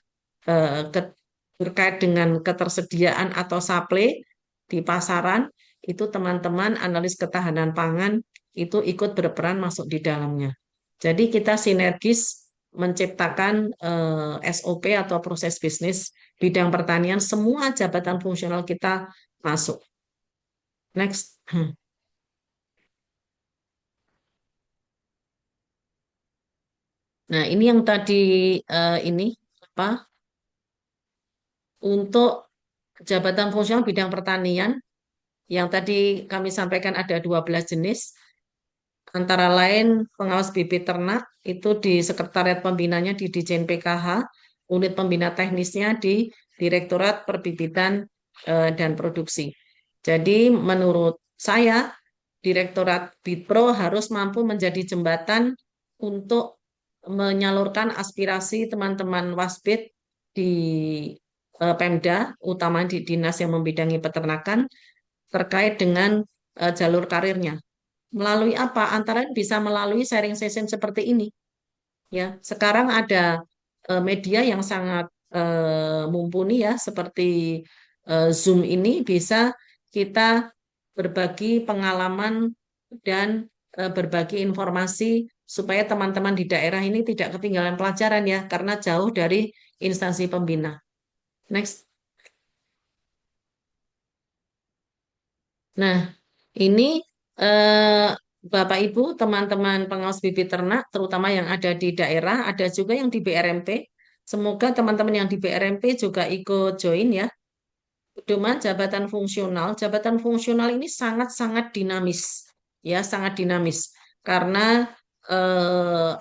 terkait dengan ketersediaan atau supply di pasaran, itu teman-teman analis ketahanan pangan itu ikut berperan masuk di dalamnya. Jadi kita sinergis menciptakan SOP atau proses bisnis bidang pertanian, semua jabatan fungsional kita masuk. Next. Nah, ini yang tadi ini apa? Untuk jabatan fungsional bidang pertanian yang tadi kami sampaikan ada 12 jenis, antara lain pengawas bibit ternak itu di sekretariat pembinanya di Dijen PKH, unit pembina teknisnya di Direktorat Perbibitan dan Produksi. Jadi menurut saya Direktorat Bitpro harus mampu menjadi jembatan untuk menyalurkan aspirasi teman-teman Wasbit di Pemda, utama di dinas yang membidangi peternakan, terkait dengan jalur karirnya. Melalui apa? Antara bisa melalui sharing session seperti ini. Ya, sekarang ada media yang sangat mumpuni ya, seperti Zoom ini bisa kita berbagi pengalaman dan berbagi informasi supaya teman-teman di daerah ini tidak ketinggalan pelajaran ya, karena jauh dari instansi pembina. Next. Nah, ini Bapak Ibu, teman-teman pengawas bibit ternak, terutama yang ada di daerah, ada juga yang di BRMP. Semoga teman-teman yang di BRMP juga ikut join ya. Pedoman jabatan fungsional. Jabatan fungsional ini sangat-sangat dinamis, ya, sangat dinamis. Karena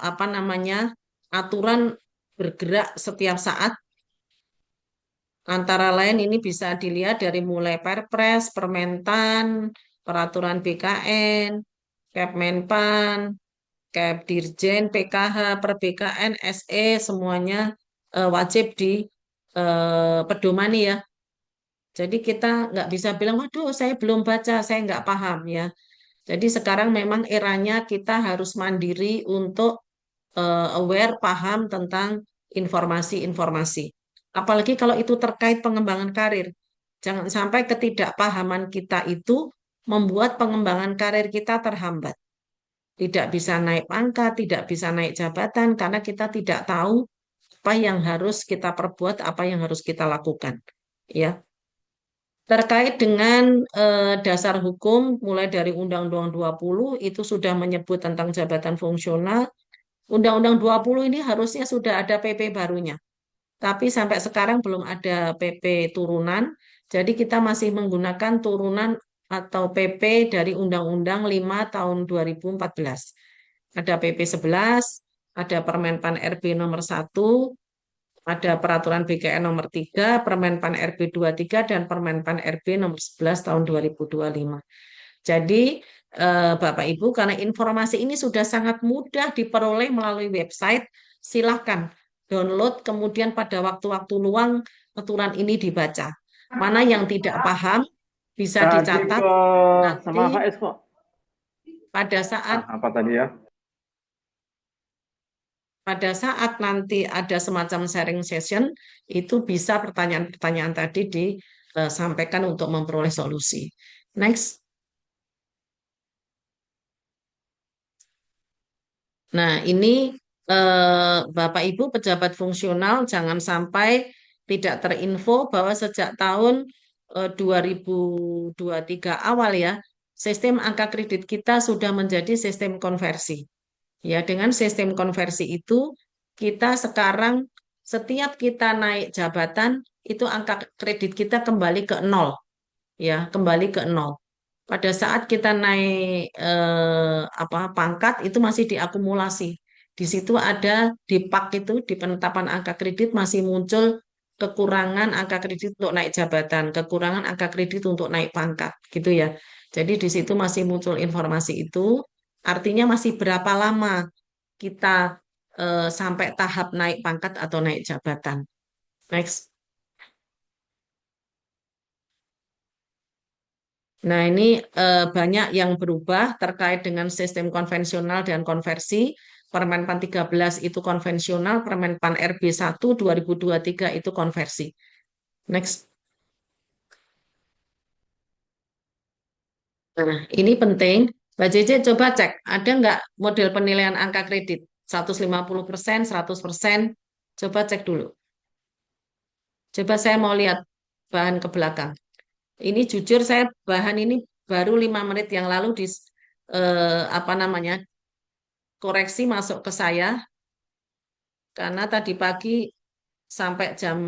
apa namanya, aturan bergerak setiap saat. Antara lain ini bisa dilihat dari mulai Perpres, Permentan, Peraturan BKN, Kepmenpan, Kepdirjen, PKH, Per BKN, SE, semuanya wajib di pedomani ya. Jadi kita nggak bisa bilang, waduh saya belum baca, saya nggak paham ya. Jadi sekarang memang eranya kita harus mandiri untuk aware, paham tentang informasi-informasi. Apalagi kalau itu terkait pengembangan karir. Jangan sampai ketidakpahaman kita itu membuat pengembangan karir kita terhambat. Tidak bisa naik pangkat, tidak bisa naik jabatan, karena kita tidak tahu apa yang harus kita perbuat, apa yang harus kita lakukan. Ya, terkait dengan dasar hukum, mulai dari Undang-Undang 20 itu sudah menyebut tentang jabatan fungsional. Undang-Undang 20 ini harusnya sudah ada PP barunya. Tapi sampai sekarang belum ada PP turunan. Jadi kita masih menggunakan turunan atau PP dari Undang-Undang 5 tahun 2014. Ada PP 11, ada Permen Pan RB nomor 1, ada Peraturan BKN nomor 3, Permen Pan RB 23, dan Permen Pan RB nomor 11 tahun 2025. Jadi, Bapak Ibu, karena informasi ini sudah sangat mudah diperoleh melalui website, silakan download, kemudian pada waktu-waktu luang aturan ini dibaca. Mana yang tidak paham, bisa Tadi dicatat ke nanti sama HS kok. pada saat Apa tadi ya? nanti ada semacam sharing session, itu bisa pertanyaan-pertanyaan tadi disampaikan untuk memperoleh solusi. Next. Nah, ini Bapak Ibu pejabat fungsional jangan sampai tidak terinfo bahwa sejak tahun 2023 awal ya, sistem angka kredit kita sudah menjadi sistem konversi. Ya, dengan sistem konversi itu kita sekarang setiap kita naik jabatan itu angka kredit kita kembali ke nol, ya, kembali ke nol. Pada saat kita naik pangkat itu masih diakumulasi. Di situ ada di PAK itu di penetapan angka kredit masih muncul kekurangan angka kredit untuk naik jabatan, kekurangan angka kredit untuk naik pangkat, gitu ya. Jadi di situ masih muncul informasi itu, artinya masih berapa lama kita sampai tahap naik pangkat atau naik jabatan. Next. Nah, ini banyak yang berubah terkait dengan sistem konvensional dan konversi. Permen Pan 13 itu konvensional, Permen Pan RB 1 2023 itu konversi. Next. Nah, ini penting. Mbak JJ coba cek, ada nggak model penilaian angka kredit? 150%, 100%? Coba cek dulu. Coba saya mau lihat bahan ke belakang. Ini jujur saya bahan ini baru 5 menit yang lalu koreksi masuk ke saya karena tadi pagi sampai jam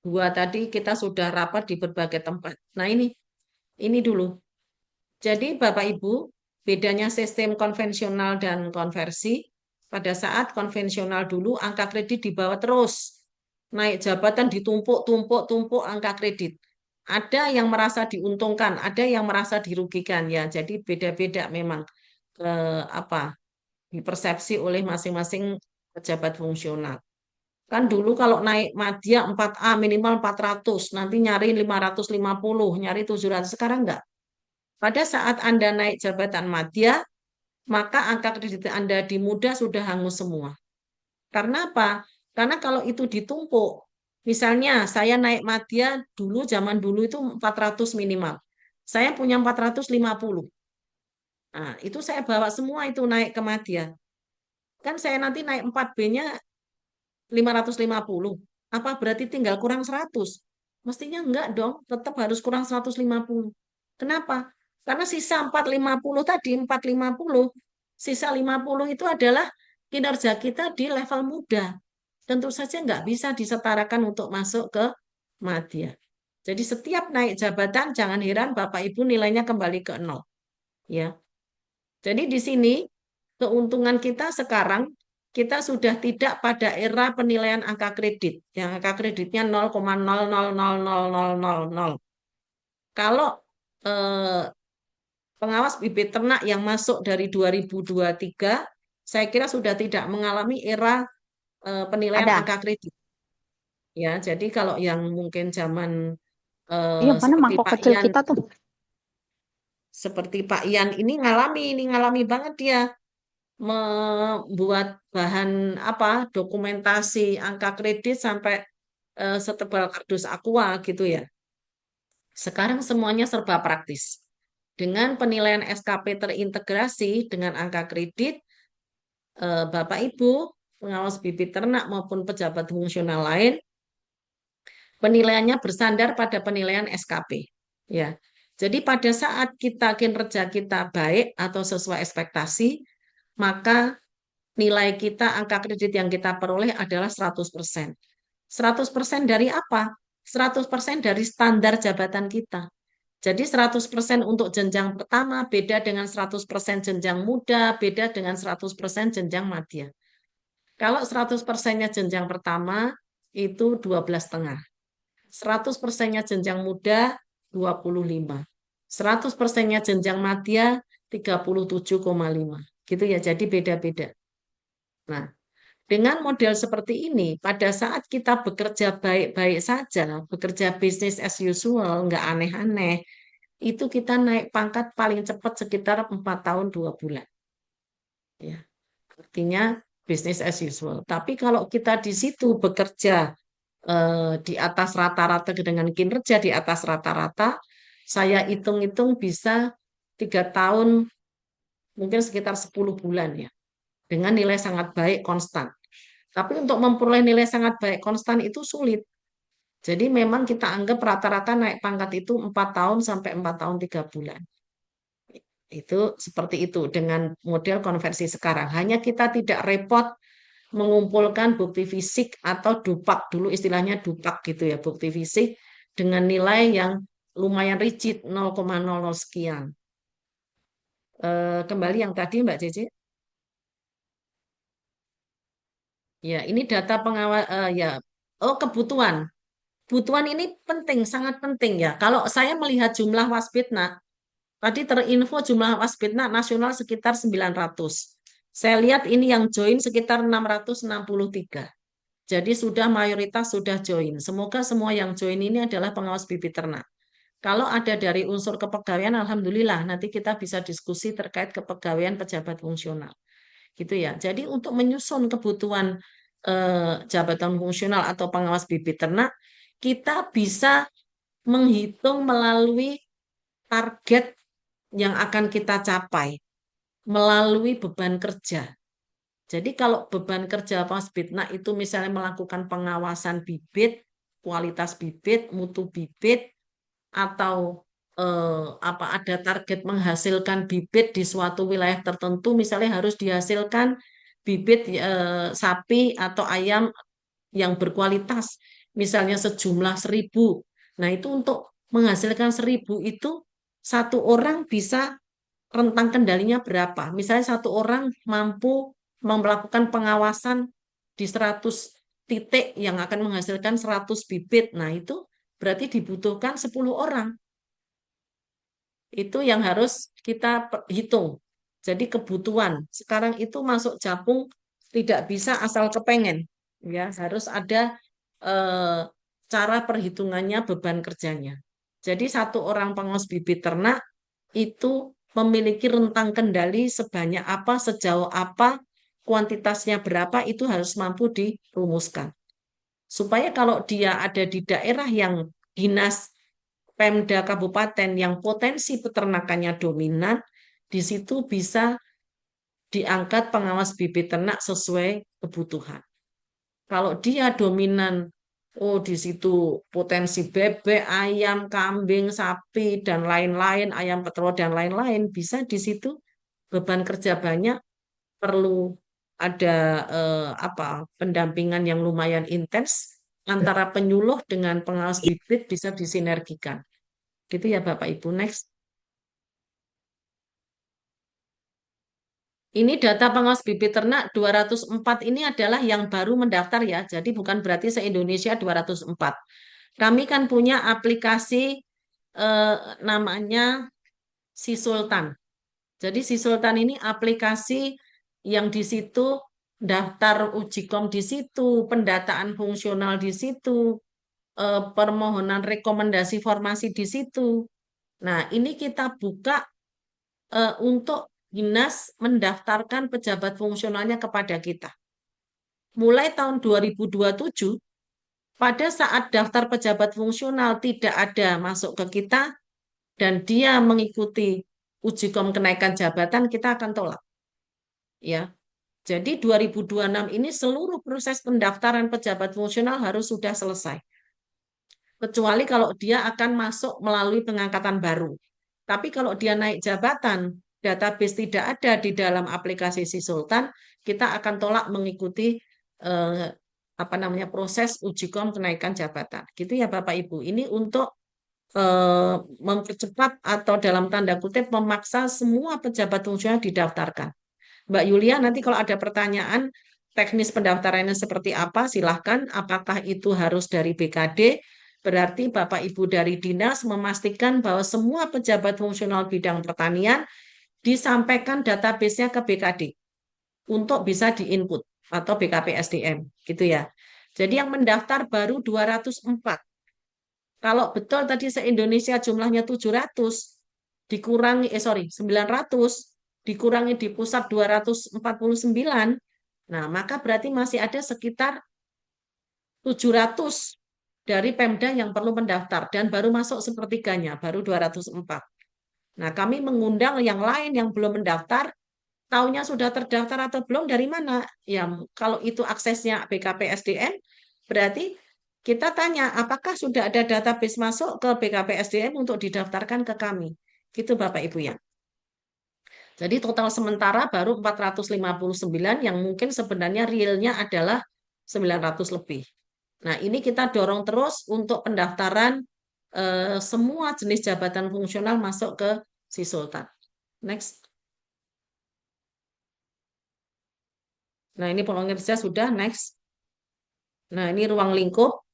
2 tadi kita sudah rapat di berbagai tempat. Nah, ini dulu. Jadi Bapak Ibu, bedanya sistem konvensional dan konversi, pada saat konvensional dulu angka kredit dibawa terus. Naik jabatan ditumpuk angka kredit. Ada yang merasa diuntungkan, ada yang merasa dirugikan ya. Jadi beda-beda memang dipersepsi oleh masing-masing pejabat fungsional. Kan dulu kalau naik madya 4A minimal 400, nanti nyari 550, nyari 700, sekarang enggak. Pada saat Anda naik jabatan madya, maka angka kredit Anda di muda sudah hangus semua. Karena apa? Karena kalau itu ditumpuk, misalnya saya naik madya zaman dulu itu 400 minimal. Saya punya 450. Nah, itu saya bawa semua itu naik ke madya. Kan saya nanti naik 4B-nya 550. Apa berarti tinggal kurang 100? Mestinya enggak dong, tetap harus kurang 150. Kenapa? Karena sisa 450 tadi, 450, sisa 50 itu adalah kinerja kita di level muda. Tentu saja enggak bisa disetarakan untuk masuk ke madya. Jadi setiap naik jabatan, jangan heran Bapak Ibu nilainya kembali ke nol. Ya. Jadi di sini keuntungan kita sekarang kita sudah tidak pada era penilaian angka kredit, yang angka kreditnya 0,000000. Kalau pengawas bibit ternak yang masuk dari 2023, saya kira sudah tidak mengalami era penilaian Ada. angka kredit. Ya, jadi kalau yang mungkin zaman Iya, mana seperti mangkok Pak kecil Ian, kita tuh. seperti Pak Ian ini ngalami banget dia membuat bahan dokumentasi angka kredit sampai setebal kardus aqua gitu ya. Sekarang semuanya serba praktis. Dengan penilaian SKP terintegrasi dengan angka kredit, Bapak Ibu pengawas bibit ternak maupun pejabat fungsional lain penilaiannya bersandar pada penilaian SKP. Ya. Jadi pada saat kinerja kita baik atau sesuai ekspektasi, maka nilai kita, angka kredit yang kita peroleh adalah 100%. 100% dari apa? 100% dari standar jabatan kita. Jadi 100% untuk jenjang pertama beda dengan 100% jenjang muda, beda dengan 100% jenjang madya. Kalau 100%-nya jenjang pertama itu 12,5. 100%-nya jenjang muda 25. 100%-nya jenjang madya 37,5. Gitu ya, jadi beda-beda. Nah, dengan model seperti ini, pada saat kita bekerja baik-baik saja, bekerja bisnis as usual, nggak aneh-aneh, itu kita naik pangkat paling cepat sekitar 4 tahun 2 bulan. Ya, artinya bisnis as usual. Tapi kalau kita di situ bekerja di atas rata-rata dengan kinerja di atas rata-rata, saya hitung-hitung bisa 3 tahun, mungkin sekitar 10 bulan ya, dengan nilai sangat baik konstan. Tapi untuk memperoleh nilai sangat baik konstan itu sulit. Jadi memang kita anggap rata-rata naik pangkat itu 4 tahun sampai 4 tahun 3 bulan. Itu seperti itu dengan model konversi sekarang. Hanya kita tidak repot mengumpulkan bukti fisik atau dupak, dulu istilahnya dupak gitu ya, bukti fisik dengan nilai yang lumayan rigid 0,00 sekian. Kembali yang tadi Mbak Cece. Ya, ini data pengawas ya. Oh, kebutuhan. Kebutuhan ini penting, sangat penting ya. Kalau saya melihat jumlah Waspitnak, tadi terinfo jumlah Waspitnak nasional sekitar 900. Saya lihat ini yang join sekitar 663. Jadi sudah mayoritas sudah join. Semoga semua yang join ini adalah pengawas bibit ternak. Kalau ada dari unsur kepegawaian, alhamdulillah nanti kita bisa diskusi terkait kepegawaian pejabat fungsional. Gitu ya. Jadi untuk menyusun kebutuhan jabatan fungsional atau pengawas bibit ternak, kita bisa menghitung melalui target yang akan kita capai melalui beban kerja. Jadi kalau beban kerja Waspitnak itu misalnya melakukan pengawasan bibit, kualitas bibit, mutu bibit, atau ada target menghasilkan bibit di suatu wilayah tertentu, misalnya harus dihasilkan bibit sapi atau ayam yang berkualitas, misalnya sejumlah 1.000. Nah itu untuk menghasilkan 1.000 itu satu orang bisa rentang kendalinya berapa. Misalnya satu orang mampu melakukan pengawasan di 100 titik yang akan menghasilkan 100 bibit. Nah, itu berarti dibutuhkan 10 orang. Itu yang harus kita hitung. Jadi kebutuhan. Sekarang itu masuk Japung tidak bisa asal kepengen. Ya, harus ada cara perhitungannya beban kerjanya. Jadi satu orang pengawas bibit ternak itu memiliki rentang kendali sebanyak apa, sejauh apa, kuantitasnya berapa, itu harus mampu dirumuskan. Supaya kalau dia ada di daerah yang dinas Pemda Kabupaten yang potensi peternakannya dominan, di situ bisa diangkat pengawas bibit ternak sesuai kebutuhan. Kalau dia dominan, oh di situ potensi bebek, ayam, kambing, sapi, dan lain-lain, ayam petelur dan lain-lain, bisa di situ beban kerja banyak, perlu ada pendampingan yang lumayan intens antara penyuluh dengan pengawas bibit bisa disinergikan. Gitu ya Bapak Ibu. Next. Ini data pengawas bibit ternak 204 ini adalah yang baru mendaftar ya. Jadi bukan berarti se-Indonesia 204. Kami kan punya aplikasi namanya Si Sultan. Jadi Si Sultan ini aplikasi yang di situ daftar ujikom di situ, pendataan fungsional di situ, permohonan rekomendasi formasi di situ. Nah, ini kita buka untuk dinas mendaftarkan pejabat fungsionalnya kepada kita. Mulai tahun 2027, pada saat daftar pejabat fungsional tidak ada masuk ke kita dan dia mengikuti ujikom kenaikan jabatan, kita akan tolak. Ya. Jadi 2026 ini seluruh proses pendaftaran pejabat fungsional harus sudah selesai. Kecuali kalau dia akan masuk melalui pengangkatan baru. Tapi kalau dia naik jabatan, database tidak ada di dalam aplikasi Si Sultan, kita akan tolak mengikuti proses ujikom kenaikan jabatan. Gitu ya Bapak Ibu. Ini untuk mempercepat atau dalam tanda kutip memaksa semua pejabat fungsional didaftarkan. Mbak Yulia, nanti kalau ada pertanyaan teknis pendaftarannya seperti apa, silahkan. Apakah itu harus dari BKD? Berarti Bapak Ibu dari Dinas memastikan bahwa semua pejabat fungsional bidang pertanian disampaikan database-nya ke BKD untuk bisa diinput atau BKPSDM, gitu ya. Jadi yang mendaftar baru 204. Kalau betul tadi se-Indonesia jumlahnya 700, dikurangi, 900, dikurangi di pusat 249, nah maka berarti masih ada sekitar 700 dari Pemda yang perlu mendaftar, dan baru masuk sepertiganya, baru 204. Nah, kami mengundang yang lain yang belum mendaftar, taunya sudah terdaftar atau belum dari mana? Ya, kalau itu aksesnya BKPSDM, berarti kita tanya, apakah sudah ada database masuk ke BKPSDM untuk didaftarkan ke kami? Gitu Bapak Ibu ya. Jadi total sementara baru 459 yang mungkin sebenarnya realnya adalah 900 lebih. Nah, ini kita dorong terus untuk pendaftaran semua jenis jabatan fungsional masuk ke si Sultan. Next. Nah, ini peluang kerja sudah, next. Nah, ini ruang lingkup.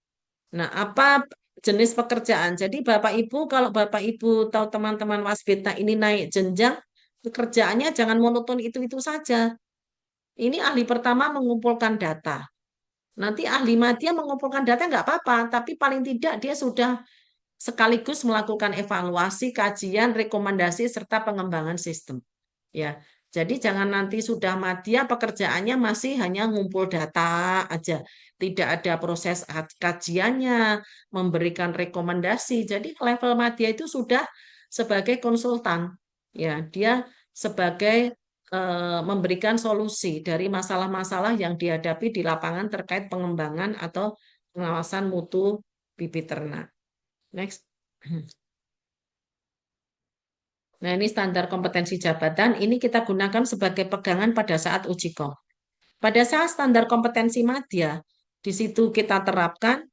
Nah, apa jenis pekerjaan? Jadi Bapak Ibu, kalau Bapak Ibu tahu teman-teman Wasbita ini naik jenjang, pekerjaannya jangan monoton itu-itu saja. Ini ahli pertama mengumpulkan data. Nanti ahli media mengumpulkan data nggak apa-apa, tapi paling tidak dia sudah sekaligus melakukan evaluasi, kajian, rekomendasi, serta pengembangan sistem. Ya, jadi jangan nanti sudah media pekerjaannya masih hanya ngumpul data aja, tidak ada proses kajiannya, memberikan rekomendasi. Jadi level media itu sudah sebagai konsultan, ya dia sebagai memberikan solusi dari masalah-masalah yang dihadapi di lapangan terkait pengembangan atau pengawasan mutu bibit ternak. Next. Nah, ini standar kompetensi jabatan. Ini kita gunakan sebagai pegangan pada saat uji kom. Pada saat standar kompetensi madya, di situ kita terapkan,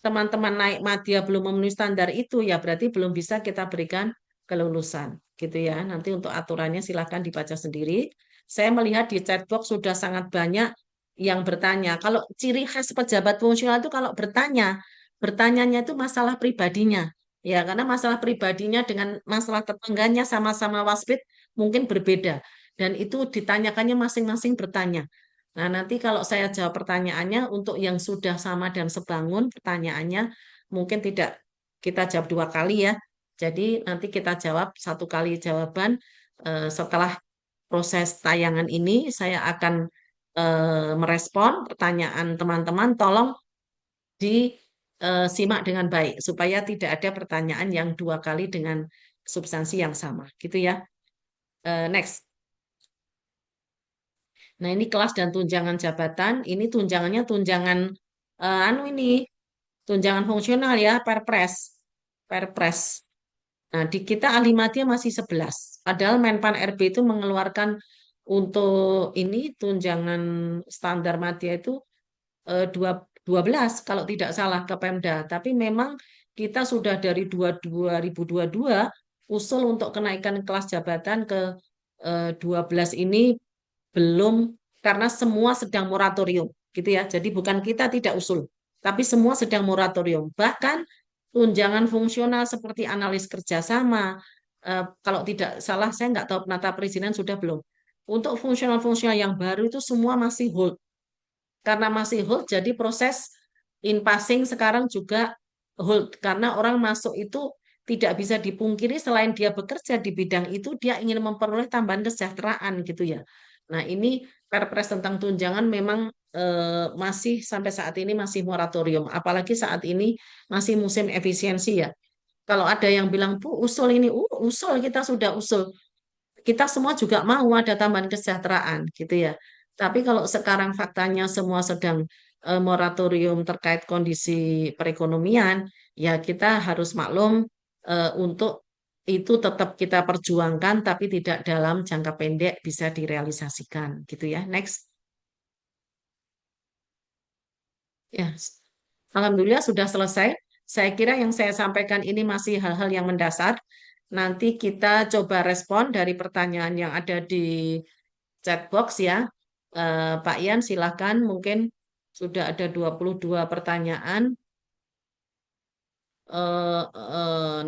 teman-teman naik madya belum memenuhi standar itu, ya berarti belum bisa kita berikan kelulusan. Gitu ya. Nanti untuk aturannya silahkan dibaca sendiri. Saya melihat di chatbox sudah sangat banyak yang bertanya. Kalau ciri khas pejabat fungsional itu kalau bertanyanya itu masalah pribadinya. Ya, karena masalah pribadinya dengan masalah tetangganya sama-sama waspit mungkin berbeda. Dan itu ditanyakannya masing-masing bertanya. Nah, nanti kalau saya jawab pertanyaannya, untuk yang sudah sama dan sebangun pertanyaannya, mungkin tidak kita jawab 2 kali ya. Jadi nanti kita jawab 1 kali jawaban. Setelah proses tayangan ini, saya akan merespon pertanyaan teman-teman. Tolong disimak dengan baik supaya tidak ada pertanyaan yang 2 kali dengan substansi yang sama, gitu ya. Next. Nah, ini kelas dan tunjangan jabatan. Ini tunjangannya tunjangan tunjangan fungsional ya, Perpres. Perpres. Nah, di kita ahli media masih 11. Padahal Menpan RB itu mengeluarkan untuk ini tunjangan standar media itu 12 kalau tidak salah ke Pemda. Tapi memang kita sudah dari 2022 usul untuk kenaikan kelas jabatan ke 12 ini belum, karena semua sedang moratorium gitu ya. Jadi bukan kita tidak usul, tapi semua sedang moratorium. Bahkan tunjangan fungsional seperti analis kerjasama, kalau tidak salah saya nggak tahu penata perizinan sudah belum. Untuk fungsional-fungsional yang baru itu semua masih hold. Karena masih hold, jadi proses in passing sekarang juga hold. Karena orang masuk itu tidak bisa dipungkiri selain dia bekerja di bidang itu, dia ingin memperoleh tambahan kesejahteraan gitu ya. Nah, ini Perpres tentang tunjangan memang masih sampai saat ini masih moratorium. Apalagi saat ini masih musim efisiensi ya. Kalau ada yang bilang, Bu, usul ini, usul, kita sudah usul. Kita semua juga mau ada tambahan kesejahteraan gitu ya. Tapi kalau sekarang faktanya semua sedang moratorium terkait kondisi perekonomian, ya kita harus maklum untuk itu tetap kita perjuangkan, tapi tidak dalam jangka pendek bisa direalisasikan gitu ya. Next. Ya, alhamdulillah sudah selesai. Saya kira yang saya sampaikan ini masih hal-hal yang mendasar. Nanti kita coba respon dari pertanyaan yang ada di chat box ya. Pak Ian silahkan, mungkin sudah ada 22 pertanyaan.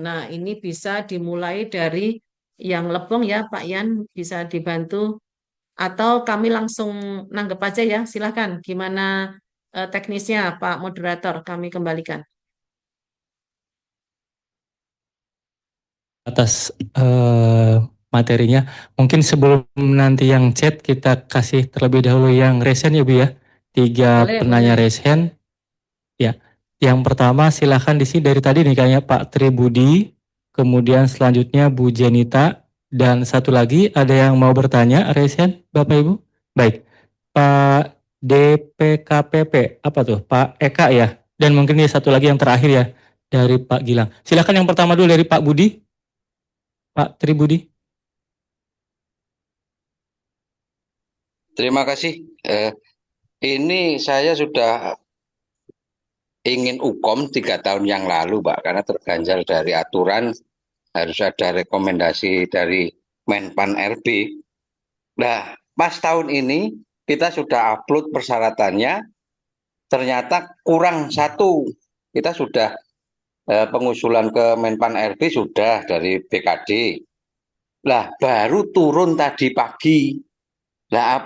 Nah, ini bisa dimulai dari yang lebong ya, Pak Ian, bisa dibantu. Atau kami langsung nanggep aja ya, silahkan. Gimana teknisnya, Pak Moderator, kami kembalikan. Atas materinya. Mungkin sebelum nanti yang chat kita kasih terlebih dahulu yang raise hand ya Bu ya. 3 Boleh, penanya boleh. raise hand. Ya. Yang pertama silahkan di sini dari tadi nih kayaknya Pak Tribudi, kemudian selanjutnya Bu Jenita, dan satu lagi ada yang mau bertanya raise hand Bapak Ibu. Baik. Pak DPKPP, apa tuh? Pak Eka ya. Dan mungkin ini satu lagi yang terakhir ya dari Pak Gilang. Silahkan yang pertama dulu dari Pak Budi. Pak Tribudi. Terima kasih. Ini saya sudah ingin UKOM 3 tahun yang lalu, Pak, karena terganjal dari aturan harus ada rekomendasi dari Menpan RB. Nah, pas tahun ini kita sudah upload persyaratannya, ternyata kurang satu. Kita sudah pengusulan ke Menpan RB sudah dari BKD. Lah, baru turun tadi pagi. Nah,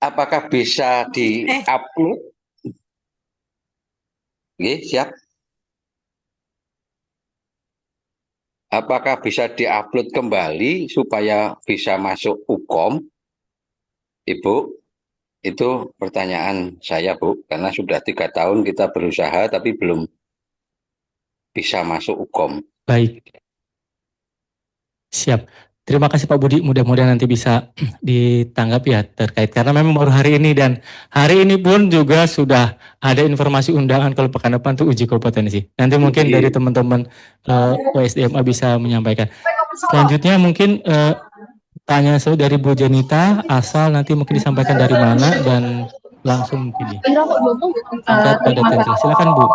apakah bisa di-upload? Oke, siap. Apakah bisa di-upload kembali supaya bisa masuk UKOM? Ibu, itu pertanyaan saya, Bu. Karena sudah 3 tahun kita berusaha tapi belum bisa masuk UKOM. Baik. Siap. Terima kasih Pak Budi, mudah-mudahan nanti bisa ditanggapi ya terkait karena memang baru hari ini dan hari ini pun juga sudah ada informasi undangan kalau pekan depan tuh uji kompetensi. Nanti mungkin dari teman-teman OSDMA bisa menyampaikan. Selanjutnya mungkin tanya dari Bu Jenita, asal nanti mungkin disampaikan dari mana dan langsung mungkin singkat pada jelas. Silakan Bu.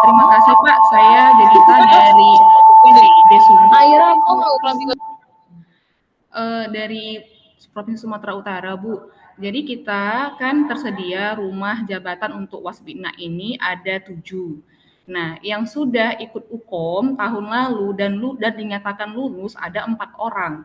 Terima kasih Pak, saya Jenita dari PDID dari Provinsi Sumatera Utara, Bu. Jadi kita kan tersedia rumah jabatan untuk Wasbina ini ada 7. Nah, yang sudah ikut UKOM tahun lalu dan dinyatakan lulus ada 4 orang.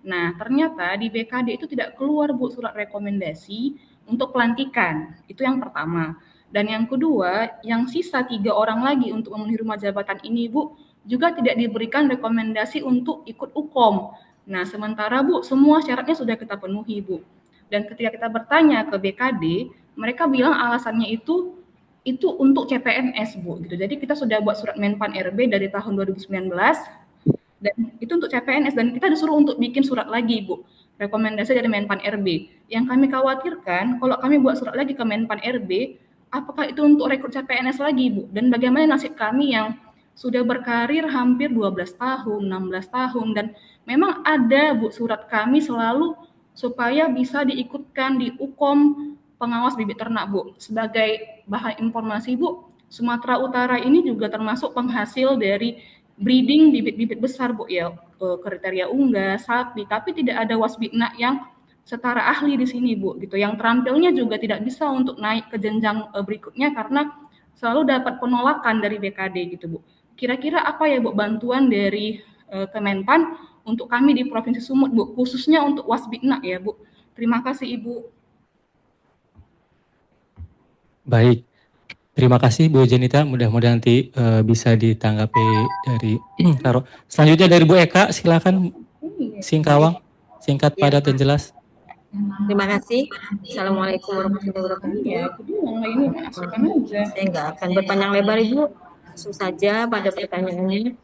Nah, ternyata di BKD itu tidak keluar Bu surat rekomendasi untuk pelantikan. Itu yang pertama. Dan yang kedua, yang sisa 3 orang lagi untuk memenuhi rumah jabatan ini Bu, juga tidak diberikan rekomendasi untuk ikut UKOM. Nah, sementara Bu, semua syaratnya sudah kita penuhi Bu. Dan ketika kita bertanya ke BKD, mereka bilang alasannya itu untuk CPNS Bu. Gitu. Jadi kita sudah buat surat Menpan RB dari tahun 2019 dan itu untuk CPNS dan kita disuruh untuk bikin surat lagi Bu, rekomendasi dari Menpan RB. Yang kami khawatirkan kalau kami buat surat lagi ke Menpan RB, apakah itu untuk rekrut CPNS lagi Bu? Dan bagaimana nasib kami yang sudah berkarir hampir 12 tahun, 16 tahun dan memang ada Bu surat kami selalu supaya bisa diikutkan di UKOM pengawas bibit ternak Bu. Sebagai bahan informasi Bu, Sumatera Utara ini juga termasuk penghasil dari breeding bibit-bibit besar Bu ya, kriteria unggas, sapi, tapi tidak ada wasbina yang setara ahli di sini Bu gitu. Yang terampilnya juga tidak bisa untuk naik ke jenjang berikutnya karena selalu dapat penolakan dari BKD gitu Bu. Kira-kira apa ya Bu bantuan dari Kemenpan untuk kami di Provinsi Sumut Bu, khususnya untuk wasbina ya Bu. Terima kasih Ibu. Baik. Terima kasih Bu Jenita, mudah-mudahan nanti bisa ditanggapi dari Karo. Selanjutnya dari Bu Eka, silakan Singkawang, singkat, padat dan jelas. Terima kasih. Assalamualaikum warahmatullahi wabarakatuh. Ya, aku bilang ini masukkan aja. Saya nggak akan berpanjang lebar Ibu, langsung saja pada pertanyaannya.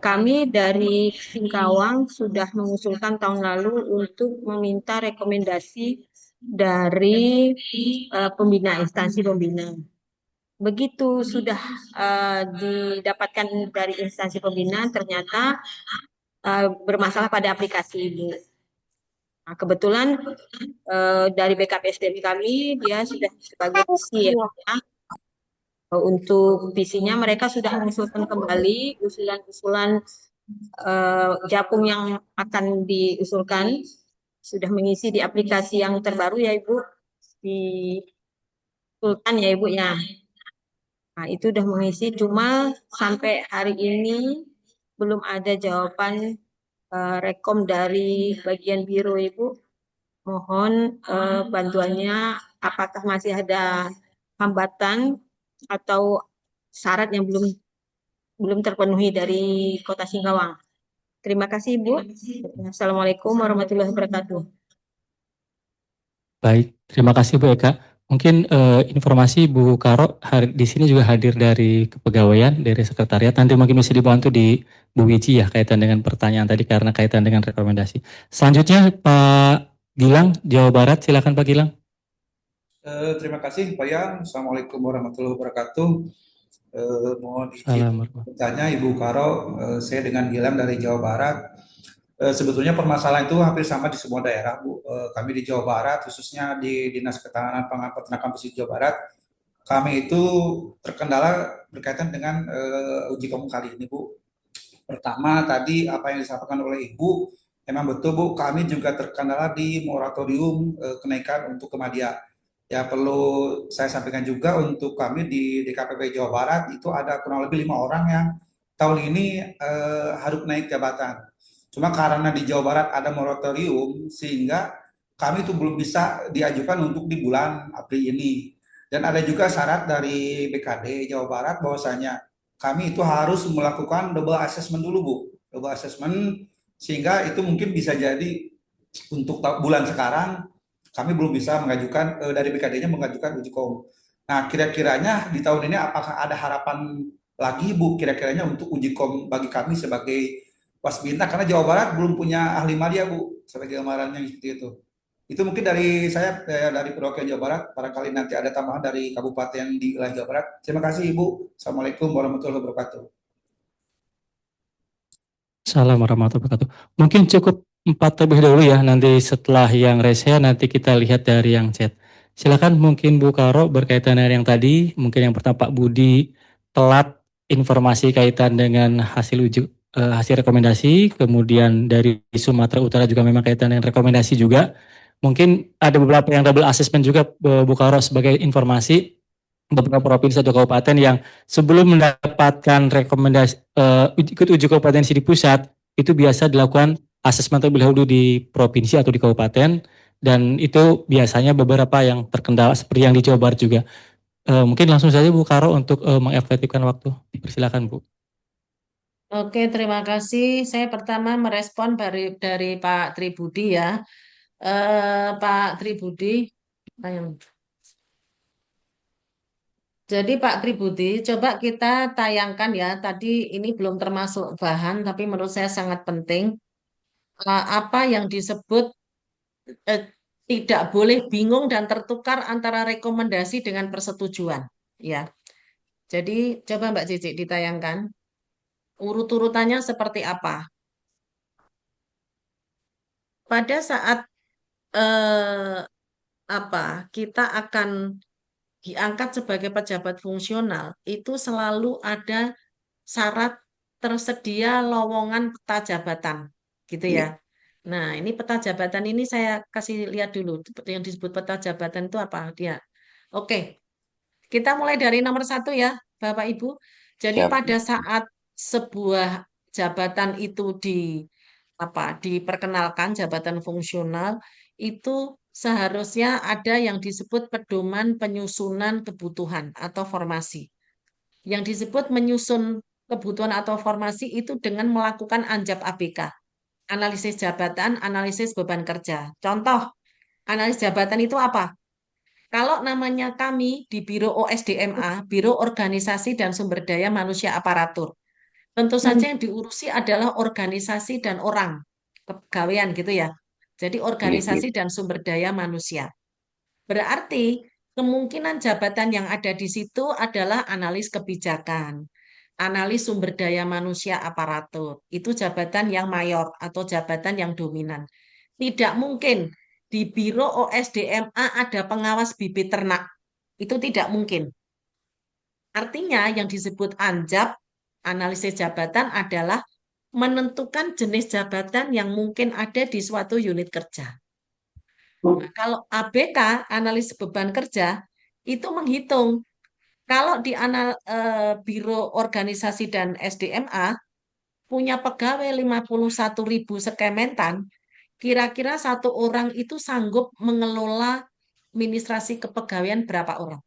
Kami dari Singkawang sudah mengusulkan tahun lalu untuk meminta rekomendasi dari pembina, instansi pembina. Begitu sudah didapatkan dari instansi pembina, ternyata bermasalah pada aplikasi Ibu. Nah, kebetulan dari BKP SDM kami, dia sudah sebagai ya, Untuk visinya mereka sudah mengusulkan kembali usulan-usulan Japung yang akan diusulkan, sudah mengisi di aplikasi yang terbaru ya Ibu, di Sultan ya Ibu ya. Nah, itu udah mengisi, cuma sampai hari ini belum ada jawaban rekom dari bagian biro Ibu. Mohon bantuannya, apakah masih ada hambatan atau syarat yang belum terpenuhi dari Kota Singkawang. Terima kasih Ibu. Assalamualaikum warahmatullahi wabarakatuh. Baik, terima kasih Bu Eka. Mungkin informasi Bu Karo di sini juga hadir dari kepegawaian, dari sekretariat. Nanti mungkin bisa dibantu di Bu Wiji ya kaitan dengan pertanyaan tadi karena kaitan dengan rekomendasi. Selanjutnya Pak Gilang, Jawa Barat. Silakan Pak Gilang. Terima kasih Pak Yan. Assalamualaikum warahmatullahi wabarakatuh. Mohon izin bertanya Ibu Karo, saya dengan Gilang dari Jawa Barat. Sebetulnya permasalahan itu hampir sama di semua daerah, Bu. Kami di Jawa Barat, khususnya di Dinas Ketahanan Pangan Peternakan Pesisir Jawa Barat, kami itu terkendala berkaitan dengan uji komung kali ini, Bu. Pertama, tadi apa yang disampaikan oleh Ibu, memang betul, Bu, kami juga terkendala di moratorium kenaikan untuk kemadya. Ya perlu saya sampaikan juga untuk kami di DKPP Jawa Barat itu ada kurang lebih 5 orang yang tahun ini harus naik jabatan. Cuma karena di Jawa Barat ada moratorium sehingga kami itu belum bisa diajukan untuk di bulan April ini. Dan ada juga syarat dari BKD Jawa Barat bahwasanya kami itu harus melakukan double assessment dulu, Bu. Double assessment sehingga itu mungkin bisa jadi untuk bulan sekarang kami belum bisa mengajukan dari BKD-nya mengajukan uji kom. Nah, kira-kiranya di tahun ini apakah ada harapan lagi Bu kira-kiranya untuk uji kom bagi kami sebagai Wasbina karena Jawa Barat belum punya ahli madya Bu sebagai gambarannya seperti itu. Itu mungkin dari saya dari perwakilan Jawa Barat. Barangkali nanti ada tambahan dari kabupaten di wilayah Jawa Barat. Terima kasih Ibu. Assalamualaikum warahmatullahi wabarakatuh. Assalamualaikum warahmatullahi wabarakatuh. Mungkin cukup 4 terlebih dahulu ya. Nanti setelah yang rese nanti kita lihat dari yang chat. Silakan mungkin Bu Karo berkaitan dengan yang tadi. Mungkin yang pertama Pak Budi telat informasi kaitan dengan hasil hasil rekomendasi, kemudian dari Sumatera Utara juga memang kaitan dengan rekomendasi juga. Mungkin ada beberapa yang double assessment juga Bu Karo sebagai informasi beberapa provinsi atau kabupaten yang sebelum mendapatkan rekomendasi ikut uji kompetensi di pusat itu biasa dilakukan asesmen terlebih dahulu di provinsi atau di kabupaten dan itu biasanya beberapa yang terkendala seperti yang di Jawa Barat juga. Mungkin langsung saja Bu Karo untuk mengefektifkan waktu. Dipersilakan Bu. Oke, terima kasih. Saya pertama merespon dari Pak Tribudi ya. Pak Tribudi, jadi Pak Tribudi, coba kita tayangkan ya. Tadi ini belum termasuk bahan, tapi menurut saya sangat penting. Apa yang disebut tidak boleh bingung dan tertukar antara rekomendasi dengan persetujuan. Ya, jadi coba Mbak Cici ditayangkan. Urut-urutannya seperti apa? Pada saat kita akan diangkat sebagai pejabat fungsional, itu selalu ada syarat tersedia lowongan peta jabatan, gitu ya. Nah, ini peta jabatan ini saya kasih lihat dulu. Yang disebut peta jabatan itu apa dia? Oke, kita mulai dari nomor 1 ya, Bapak Ibu. Jadi pada saat sebuah jabatan itu diperkenalkan jabatan fungsional itu seharusnya ada yang disebut pedoman penyusunan kebutuhan atau formasi. Yang disebut menyusun kebutuhan atau formasi itu dengan melakukan anjap ABK, analisis jabatan, analisis beban kerja. Contoh, analisis jabatan itu apa? Kalau namanya kami di Biro OSDMA, Biro Organisasi dan Sumber Daya Manusia Aparatur, tentu saja yang diurusi adalah organisasi dan orang, kepegawaian gitu ya. Jadi organisasi dan sumber daya manusia. Berarti kemungkinan jabatan yang ada di situ adalah analis kebijakan, analis sumber daya manusia aparatur. Itu jabatan yang mayor atau jabatan yang dominan. Tidak mungkin di Biro OSDMA ada pengawas bibit ternak. Itu tidak mungkin. Artinya yang disebut ANJAP, analisis jabatan, adalah menentukan jenis jabatan yang mungkin ada di suatu unit kerja. Nah, kalau ABK, analisis beban kerja, itu menghitung kalau di Biro Organisasi dan SDMA punya pegawai 51.000 Sekementan, kira-kira satu orang itu sanggup mengelola administrasi kepegawaian berapa orang?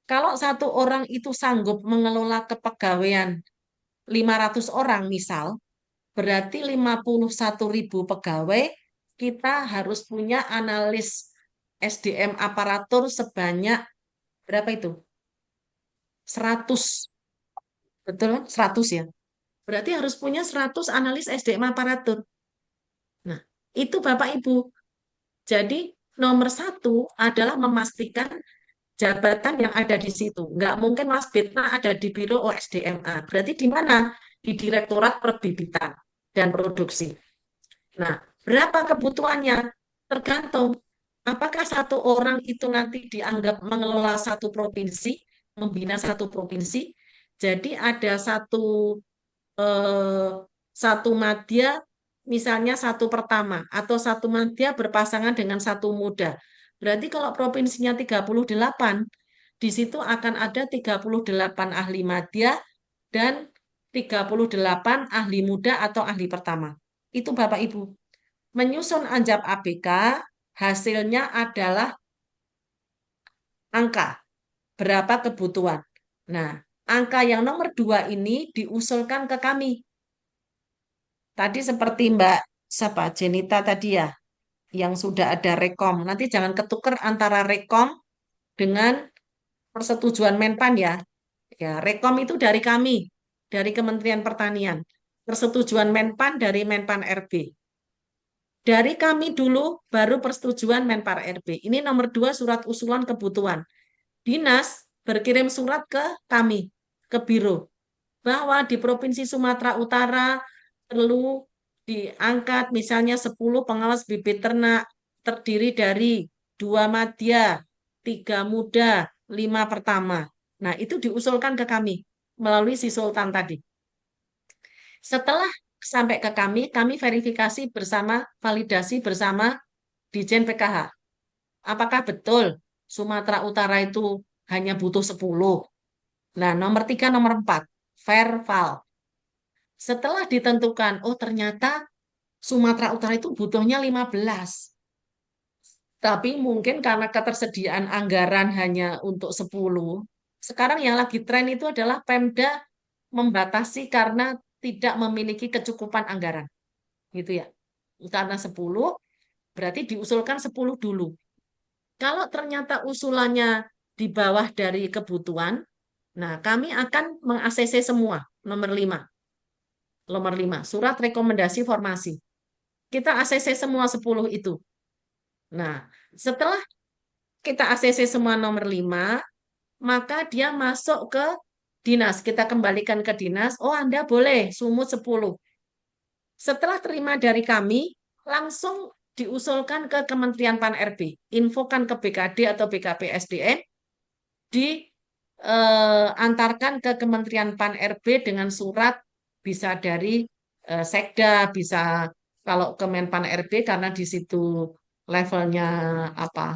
Kalau satu orang itu sanggup mengelola kepegawaian 500 orang misal, berarti 51.000 pegawai, kita harus punya analis SDM aparatur sebanyak berapa itu? 100. Betul? 100 ya. Berarti harus punya 100 analis SDM aparatur. Nah, itu Bapak Ibu. Jadi nomor 1 adalah memastikan jabatan yang ada di situ. Nggak mungkin Mas Bitna ada di Biro OSDMA. Berarti di mana? Di Direktorat Perbibitan dan Produksi. Nah, berapa kebutuhannya? Tergantung. Apakah satu orang itu nanti dianggap mengelola satu provinsi, membina satu provinsi? Jadi ada satu madya, misalnya satu pertama, atau satu madya berpasangan dengan satu muda. Berarti kalau provinsinya 38, di situ akan ada 38 ahli madya dan 38 ahli muda atau ahli pertama. Itu Bapak Ibu. Menyusun ANJAP ABK, hasilnya adalah angka. Berapa kebutuhan. Nah, angka yang nomor 2 ini diusulkan ke kami. Tadi seperti Mbak Jenita tadi ya, yang sudah ada rekom. Nanti jangan ketukar antara rekom dengan persetujuan Menpan ya. Ya, rekom itu dari kami, dari Kementerian Pertanian. Persetujuan Menpan dari Menpan RB. Dari kami dulu, baru persetujuan Menpan RB. Ini nomor 2 surat usulan kebutuhan. Dinas berkirim surat ke kami, ke Biro, bahwa di Provinsi Sumatera Utara perlu diangkat misalnya 10 pengawas bibit ternak, terdiri dari 2 madya, 3 muda, 5 pertama. Nah, itu diusulkan ke kami melalui si Sultan tadi. Setelah sampai ke kami verifikasi bersama, validasi bersama Dijen PKH. Apakah betul Sumatera Utara itu hanya butuh 10? Nah, nomor 3, nomor 4, verbal. Setelah ditentukan, oh ternyata Sumatera Utara itu butuhnya 15. Tapi mungkin karena ketersediaan anggaran hanya untuk 10, sekarang yang lagi tren itu adalah Pemda membatasi karena tidak memiliki kecukupan anggaran. Gitu ya. Karena 10, berarti diusulkan 10 dulu. Kalau ternyata usulannya di bawah dari kebutuhan, nah kami akan meng-ACC semua, nomor 5. Nomor 5, surat rekomendasi formasi. Kita ACC semua 10 itu. Nah, setelah kita ACC semua nomor 5, maka dia masuk ke dinas. Kita kembalikan ke dinas, oh Anda boleh sumut 10. Setelah terima dari kami, langsung diusulkan ke Kementerian Pan RB, infokan ke BKD atau BKP SDM, diantarkan ke Kementerian Pan RB dengan surat, bisa dari Sekda, bisa kalau ke Menpan RB karena di situ levelnya apa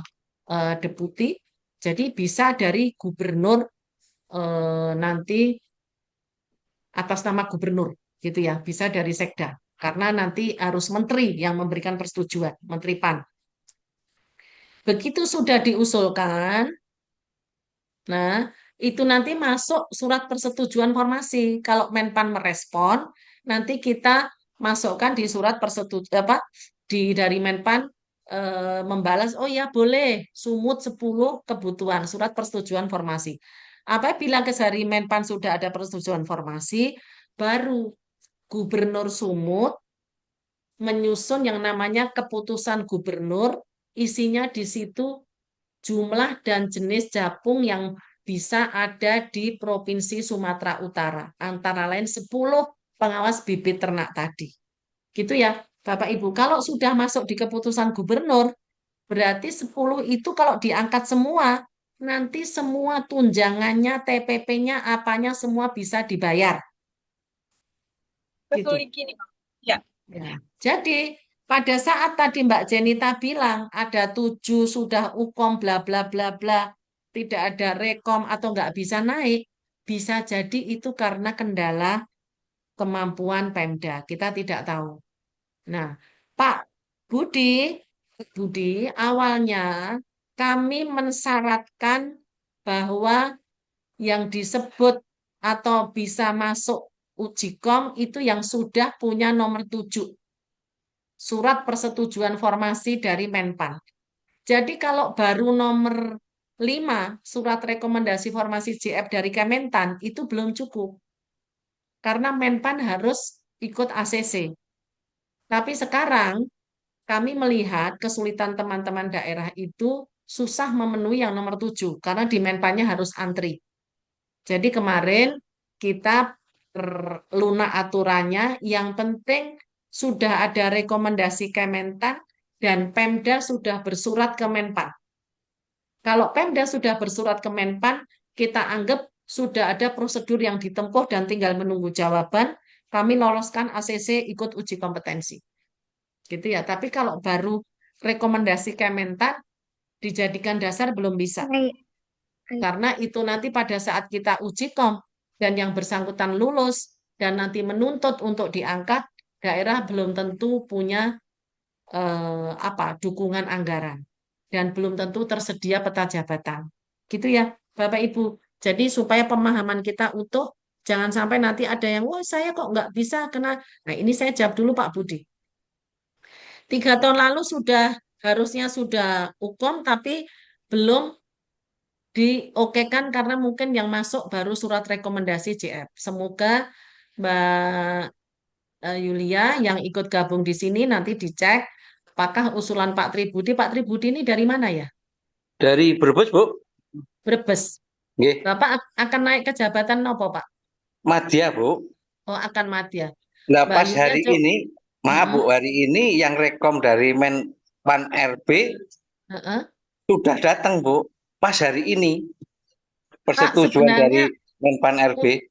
deputi, jadi bisa dari gubernur nanti atas nama gubernur gitu ya, bisa dari Sekda karena nanti harus menteri yang memberikan persetujuan, Menteri PAN. Begitu sudah diusulkan, nah itu nanti masuk surat persetujuan formasi. Kalau Menpan merespon, nanti kita masukkan di surat persetujuan dari Menpan membalas, oh ya boleh sumut 10 kebutuhan surat persetujuan formasi. Apabila dari Menpan sudah ada persetujuan formasi, baru Gubernur Sumut menyusun yang namanya keputusan gubernur, isinya di situ jumlah dan jenis japung yang bisa ada di Provinsi Sumatera Utara, antara lain 10 pengawas bibit ternak tadi. Gitu ya, Bapak Ibu. Kalau sudah masuk di keputusan gubernur, berarti 10 itu kalau diangkat semua, nanti semua tunjangannya, TPP-nya, apanya semua bisa dibayar. Gitu. Betul gini, Pak. Ya. Ya. Jadi pada saat tadi Mbak Jenita bilang ada 7 sudah ukom bla bla bla bla, tidak ada rekom atau nggak bisa naik, bisa jadi itu karena kendala kemampuan Pemda. Kita tidak tahu. Nah, Pak Budi, awalnya kami mensyaratkan bahwa yang disebut atau bisa masuk uji kom itu yang sudah punya nomor 7, surat persetujuan formasi dari Menpan. Jadi kalau baru nomor 5, surat rekomendasi formasi JF dari Kementan, itu belum cukup. Karena Menpan harus ikut ACC. Tapi sekarang kami melihat kesulitan teman-teman daerah itu susah memenuhi yang nomor 7, karena di Menpannya harus antri. Jadi kemarin kita lunak aturannya, yang penting sudah ada rekomendasi Kementan dan Pemda sudah bersurat ke Menpan. Kalau Pemda sudah bersurat ke Menpan, kita anggap sudah ada prosedur yang ditempuh dan tinggal menunggu jawaban, kami loloskan ACC ikut uji kompetensi. Gitu ya. Tapi kalau baru rekomendasi Kementan dijadikan dasar belum bisa. Karena itu nanti pada saat kita uji kom dan yang bersangkutan lulus dan nanti menuntut untuk diangkat, daerah belum tentu punya dukungan anggaran dan belum tentu tersedia peta jabatan. Gitu ya, Bapak Ibu. Jadi supaya pemahaman kita utuh, jangan sampai nanti ada yang, wah saya kok nggak bisa kena. Nah ini saya jawab dulu Pak Budi. 3 tahun lalu harusnya sudah ukom tapi belum diokekan karena mungkin yang masuk baru surat rekomendasi JF. Semoga Mbak Yulia yang ikut gabung di sini nanti dicek apakah usulan Pak Tribudi. Pak Tribudi ini dari mana ya? Dari Brebes, Bu. Brebes. Nggih. Bapak akan naik ke jabatan apa, Pak? Madya, Bu. Oh, akan madya. Nah, Mbak pas Yulia hari ini, maaf Bu, hari ini yang rekom dari Menpan RB sudah datang, Bu. Pas hari ini persetujuan dari sebenarnya Menpan RB.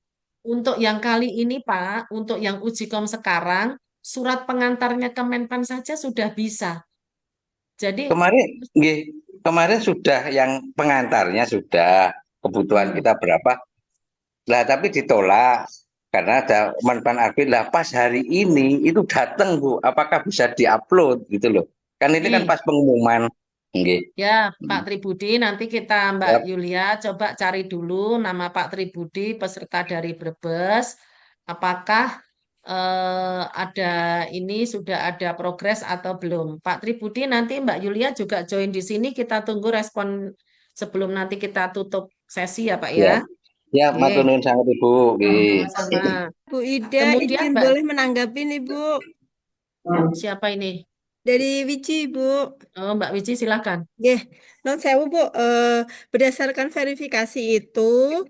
untuk yang kali ini, Pak, untuk yang uji kom sekarang, surat pengantarnya ke Menpan saja sudah bisa. Jadi kemarin sudah yang pengantarnya sudah, kebutuhan kita berapa. Lah tapi ditolak karena ada Menpan RB. Lah pas hari ini itu datang, Bu. Apakah bisa diupload gitu loh. Kan ini kan pas pengumuman. Ya, Pak Tribudi, nanti kita Mbak Yulia coba cari dulu nama Pak Tribudi, peserta dari Brebes. Apakah ada ini sudah ada progres atau belum? Pak Tribudi, nanti Mbak Yulia juga join di sini. Kita tunggu respon sebelum nanti kita tutup sesi ya, Pak ya. Ya, matur nuwun sangat Ibu. Sama. Bu Ida, Kemudian izin boleh menanggapi nih Bu. Siapa ini? Dari Wici, Bu. Oh, Mbak Wici silakan. Non sewu Bu, berdasarkan verifikasi itu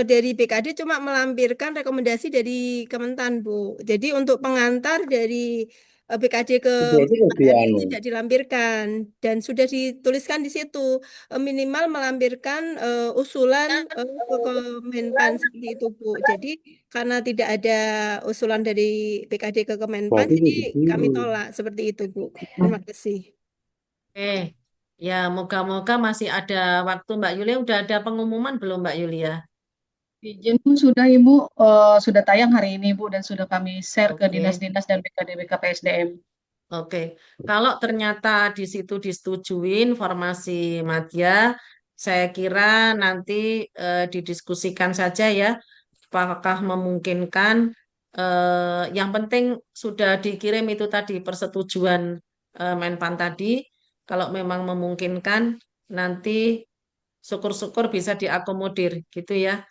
dari BKD cuma melampirkan rekomendasi dari Kementan Bu. Jadi untuk pengantar dari BKD ke Menpan tidak dilampirkan dan sudah dituliskan di situ minimal melampirkan usulan ke Kemenpan seperti itu Bu. Jadi karena tidak ada usulan dari BKD ke Kemenpan, jadi kami tolak seperti itu Bu. Terima kasih. Ya, moga-moga masih ada waktu Mbak Yulia. Udah ada pengumuman belum Mbak Yulia? Izin Bu, sudah Ibu, sudah tayang hari ini Bu dan sudah kami share ke dinas-dinas dan BKD BKPSDM. Oke, kalau ternyata di situ disetujuin formasi madya, saya kira nanti didiskusikan saja ya, apakah memungkinkan. Yang penting sudah dikirim itu tadi persetujuan Menpan tadi. Kalau memang memungkinkan, nanti syukur-syukur bisa diakomodir gitu ya.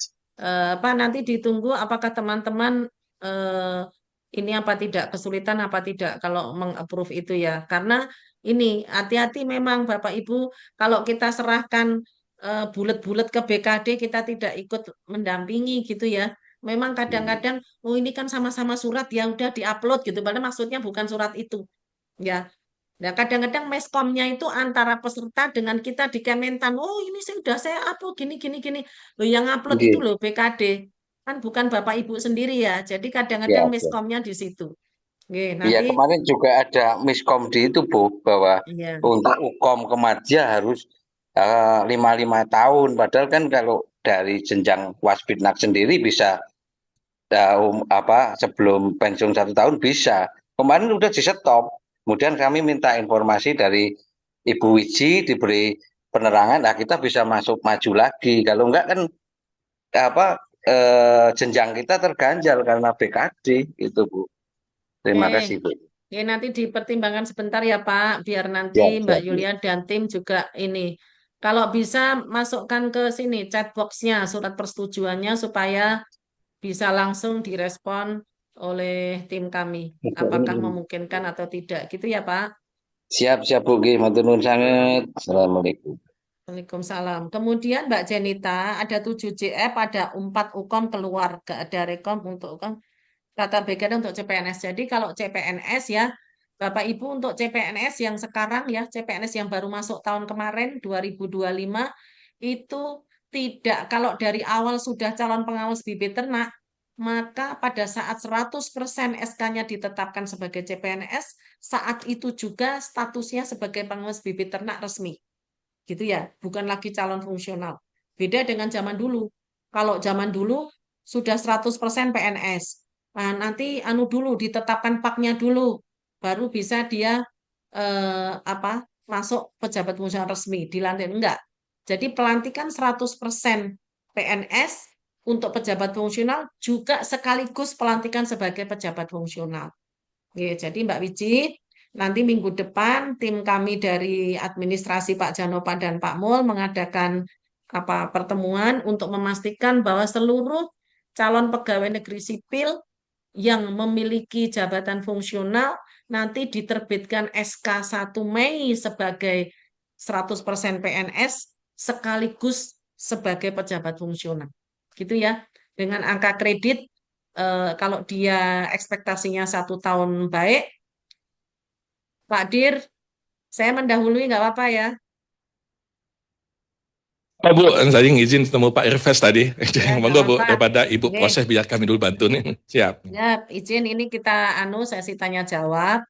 Nanti ditunggu apakah teman-teman ini apa tidak kesulitan apa tidak kalau meng-approve itu ya. Karena ini hati-hati memang Bapak Ibu, kalau kita serahkan bulet-bulet ke BKD kita tidak ikut mendampingi gitu ya. Memang kadang-kadang oh ini kan sama-sama surat ya udah diupload gitu. Padahal maksudnya bukan surat itu. Ya. Nah, kadang-kadang meskomnya itu antara peserta dengan kita di Kementan. Oh, ini saya upload gini gini gini. Loh, yang upload itu Nggih. loh BKD. Kan bukan Bapak Ibu sendiri ya. Jadi Ya, kadang-kadang ya. meskomnya di situ. Oke, Iya, nanti kemarin juga ada miskom di itu, Bu, bahwa iya. untuk Ukom Kemadja harus 5 tahun. Padahal kan kalau dari jenjang Waspitnak sendiri bisa sebelum pensiun 1 tahun bisa. Kemarin udah di stop. Kemudian kami minta informasi dari Ibu Wiji, diberi penerangan. Nah, kita bisa masuk maju lagi. Kalau enggak kan jenjang kita terganjal karena BKD itu, Bu. Terima Oke. kasih, Bu. Ya, nanti dipertimbangkan sebentar ya Pak, biar Ya, nanti Mbak siap, Bu. Yulia dan tim juga ini. Kalau bisa masukkan ke sini chat box-nya, surat persetujuannya supaya bisa langsung direspon oleh tim kami. Apakah memungkinkan atau tidak, gitu ya Pak? Siap, siap, Bu. Nggih, matur nuwun sanget. Assalamualaikum. Waalaikumsalam. Kemudian Mbak Jenita, ada 7 JF, ada 4 UKOM keluar, gak ada rekom untuk UKOM, kata BKD untuk CPNS. Jadi kalau CPNS ya, Bapak Ibu untuk CPNS yang sekarang ya, CPNS yang baru masuk tahun kemarin 2025 itu tidak, kalau dari awal sudah calon pengawas bibit ternak, maka pada saat 100% SK-nya ditetapkan sebagai CPNS, saat itu juga statusnya sebagai pengawas bibit ternak resmi. Gitu ya, bukan lagi calon fungsional. Beda dengan zaman dulu. Kalau zaman dulu sudah 100% PNS. Nah, nanti dulu ditetapkan PAK-nya dulu, baru bisa dia masuk pejabat fungsional resmi, dilantik enggak. Jadi pelantikan 100% PNS untuk pejabat fungsional juga sekaligus pelantikan sebagai pejabat fungsional. Oke, jadi Mbak Wiji, nanti minggu depan tim kami dari administrasi Pak Janopa dan Pak Mul mengadakan pertemuan untuk memastikan bahwa seluruh calon pegawai negeri sipil yang memiliki jabatan fungsional nanti diterbitkan SK 1 Mei sebagai 100% PNS sekaligus sebagai pejabat fungsional. Gitu ya. Dengan angka kredit kalau dia ekspektasinya 1 tahun baik, Pak Dir, saya mendahului nggak apa-apa ya. Pak Bu, saya izin ketemu Pak Irfes tadi. Ya, Monggo Bu, apa-apa. daripada Ibu Oke. proses biar kami dulu bantu nih. Siap. Ya, izin ini kita sesi tanya jawab.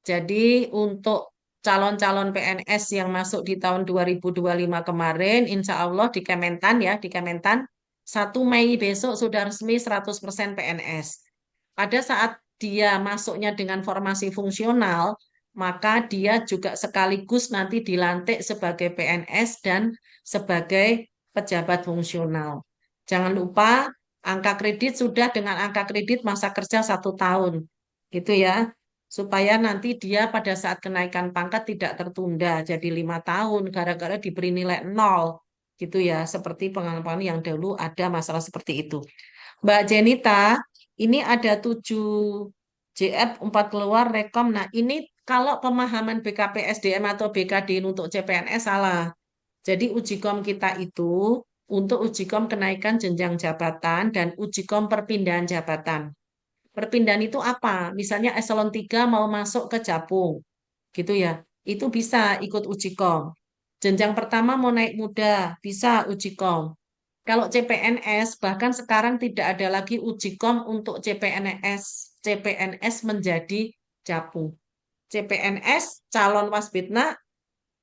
Jadi untuk calon-calon PNS yang masuk di tahun 2025 kemarin, insya Allah di Kementan ya, di Kementan, 1 Mei besok sudah resmi 100% PNS. Pada saat dia masuknya dengan formasi fungsional, maka dia juga sekaligus nanti dilantik sebagai PNS dan sebagai pejabat fungsional. Jangan lupa angka kredit sudah dengan angka kredit masa kerja 1 tahun. Gitu ya. Supaya nanti dia pada saat kenaikan pangkat tidak tertunda jadi 5 tahun gara-gara diberi nilai 0. Gitu ya. Seperti pengalaman yang dulu ada masalah seperti itu. Mbak Jenita, ini ada 7 JF 4 keluar rekom. Nah, ini kalau pemahaman BKPSDM atau BKD untuk CPNS salah. Jadi uji kom kita itu untuk uji kom kenaikan jenjang jabatan dan uji kom perpindahan jabatan. Perpindahan itu apa? Misalnya eselon 3 mau masuk ke Japung, gitu ya. Itu bisa ikut uji kom. Jenjang pertama mau naik muda, bisa uji kom. Kalau CPNS, bahkan sekarang tidak ada lagi uji kom untuk CPNS menjadi Japung. CPNS, calon Waspitnak,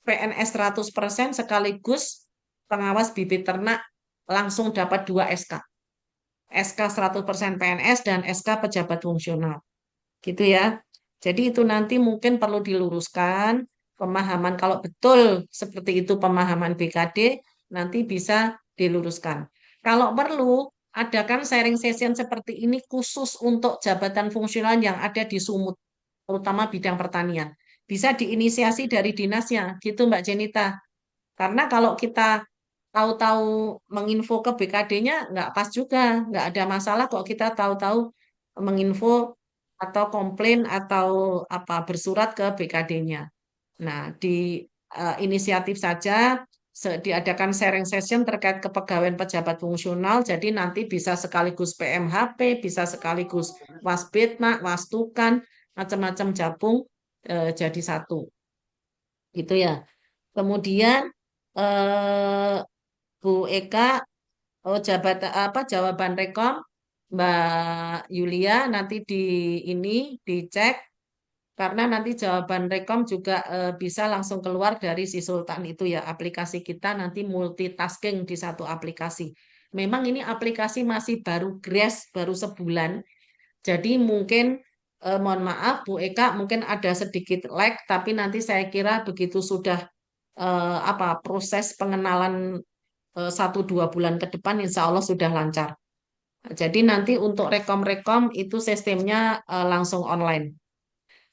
PNS 100% sekaligus pengawas bibit ternak langsung dapat 2 SK. SK 100% PNS dan SK pejabat fungsional. Gitu ya. Jadi itu nanti mungkin perlu diluruskan pemahaman, kalau betul seperti itu pemahaman BKD, nanti bisa diluruskan. Kalau perlu, adakan sharing session seperti ini khusus untuk jabatan fungsional yang ada di Sumut, terutama bidang pertanian. Bisa diinisiasi dari dinasnya, gitu Mbak Jenita. Karena kalau kita tahu-tahu menginfo ke BKD-nya nggak pas juga, nggak ada masalah kok kita tahu-tahu menginfo atau komplain atau bersurat ke BKD-nya. Nah, di inisiatif saja diadakan sharing session terkait kepegawaian pejabat fungsional, jadi nanti bisa sekaligus PMHP, bisa sekaligus Wasbitnak, Wastukan, macam-macam Japung jadi satu. gitu ya. Kemudian eh, Bu Eka, jawaban rekom Mbak Yulia nanti ini dicek karena nanti jawaban rekom juga bisa langsung keluar dari si Sultan itu ya. Aplikasi kita nanti multitasking di satu aplikasi. Memang ini aplikasi masih baru grace, baru sebulan. Jadi mungkin mohon maaf Bu Eka, mungkin ada sedikit lag, tapi nanti saya kira begitu sudah proses pengenalan 1-2 bulan ke depan, insya Allah sudah lancar. Jadi nanti untuk rekom-rekom itu sistemnya langsung online.